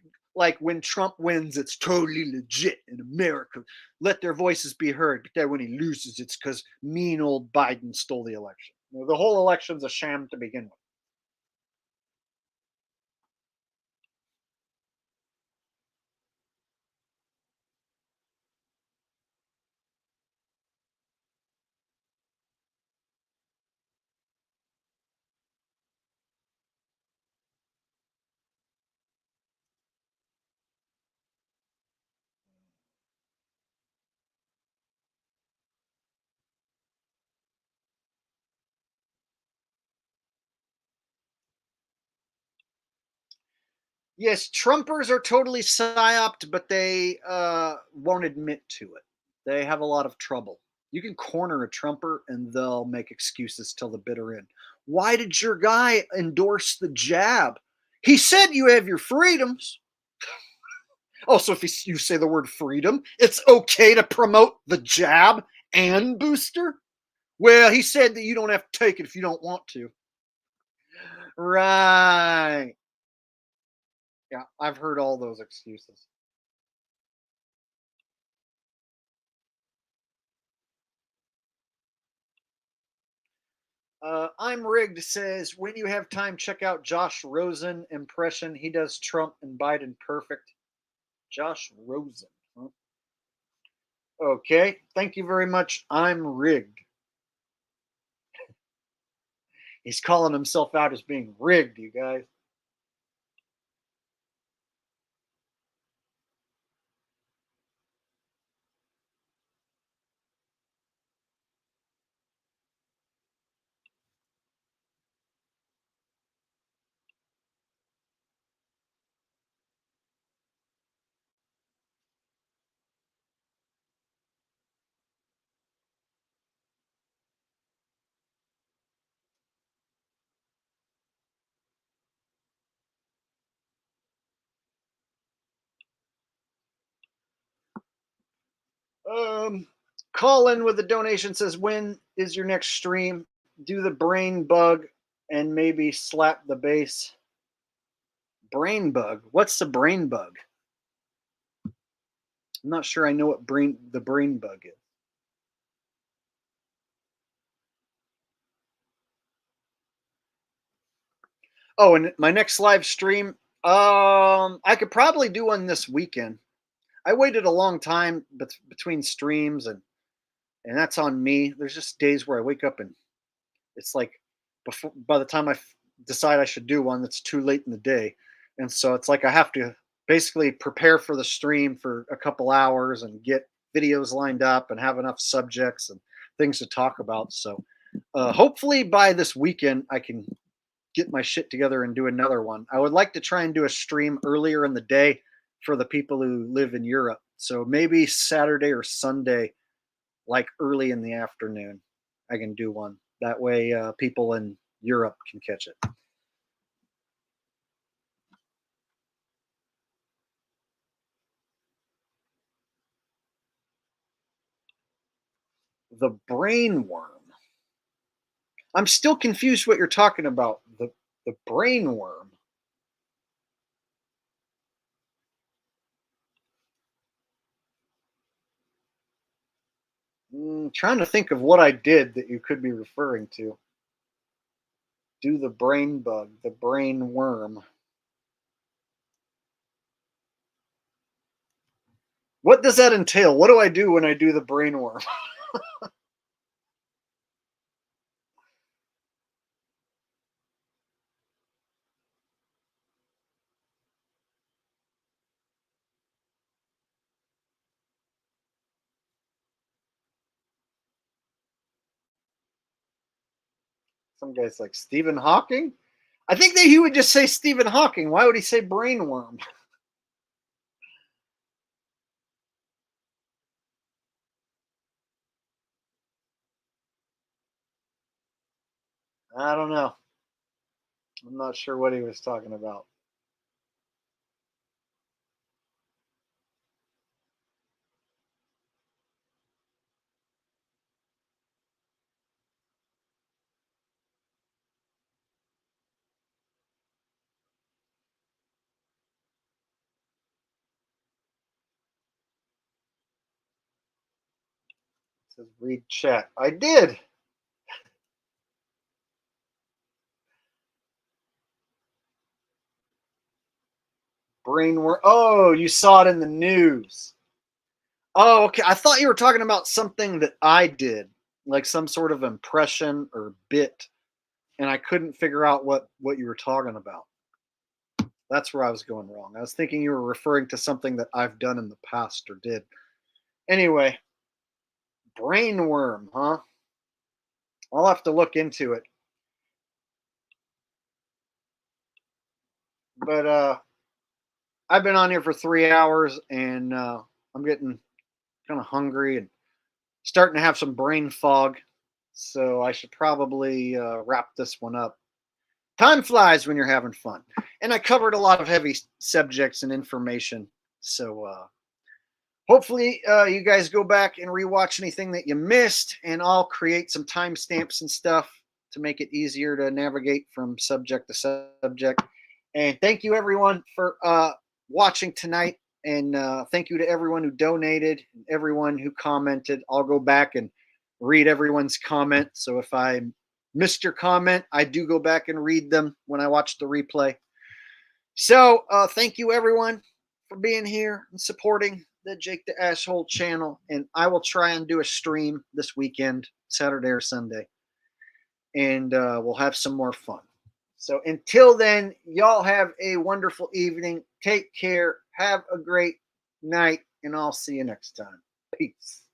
when Trump wins, it's totally legit in America. Let their voices be heard. But then when he loses, it's because mean old Biden stole the election. The whole election's a sham to begin with. Yes, Trumpers are totally psyoped, but they won't admit to it. They have a lot of trouble. You can corner a Trumper and they'll make excuses till the bitter end. Why did your guy endorse the jab? He said you have your freedoms. Oh, so if you say the word freedom, it's okay to promote the jab and booster? Well, he said that you don't have to take it if you don't want to. Right. Yeah, I've heard all those excuses. I'm rigged says when you have time, check out Josh Rosen impression. He does Trump and Biden perfect. Josh Rosen. Huh? Okay, thank you very much. I'm rigged. He's calling himself out as being rigged, you guys. Colin with the donation says, when is your next stream? Do the brain bug and maybe slap the bass. Brain bug? What's the brain bug? I'm not sure I know what the brain bug is. Oh, and my next live stream, I could probably do one this weekend. I waited a long time between streams, and that's on me. There's just days where I wake up and it's like by the time I decide I should do one, it's too late in the day, and so it's like I have to basically prepare for the stream for a couple hours and get videos lined up and have enough subjects and things to talk about. So hopefully by this weekend I can get my shit together and do another one. I would like to try and do a stream earlier in the day for the people who live in Europe. So maybe Saturday or Sunday, like early in the afternoon, I can do one. That way, people in Europe can catch it. The brain worm. I'm still confused what you're talking about. The brain worm. Trying to think of what I did that you could be referring to. Do the brain bug, the brain worm. What does that entail? What do I do when I do the brain worm? Some guy's like, Stephen Hawking? I think that he would just say Stephen Hawking. Why would he say brain worm? I don't know. I'm not sure what he was talking about. Says read chat. I did. Brainworm. Oh, you saw it in the news. Oh, okay. I thought you were talking about something that I did, like some sort of impression or bit, and I couldn't figure out what you were talking about. That's where I was going wrong. I was thinking you were referring to something that I've done in the past or did. Anyway, brainworm, huh? I'll have to look into it. But I've been on here for 3 hours, and I'm getting kind of hungry and starting to have some brain fog. So I should probably wrap this one up. Time flies when you're having fun. And I covered a lot of heavy subjects and information. So hopefully you guys go back and rewatch anything that you missed, and I'll create some timestamps and stuff to make it easier to navigate from subject to subject. And thank you, everyone, for watching tonight. And thank you to everyone who donated and everyone who commented. I'll go back and read everyone's comment. So if I missed your comment, I do go back and read them when I watch the replay. So thank you, everyone, for being here and supporting the Jake the Asshole channel. And I will try and do a stream this weekend, Saturday or Sunday. And we'll have some more fun. So until then, y'all have a wonderful evening. Take care. Have a great night. And I'll see you next time. Peace.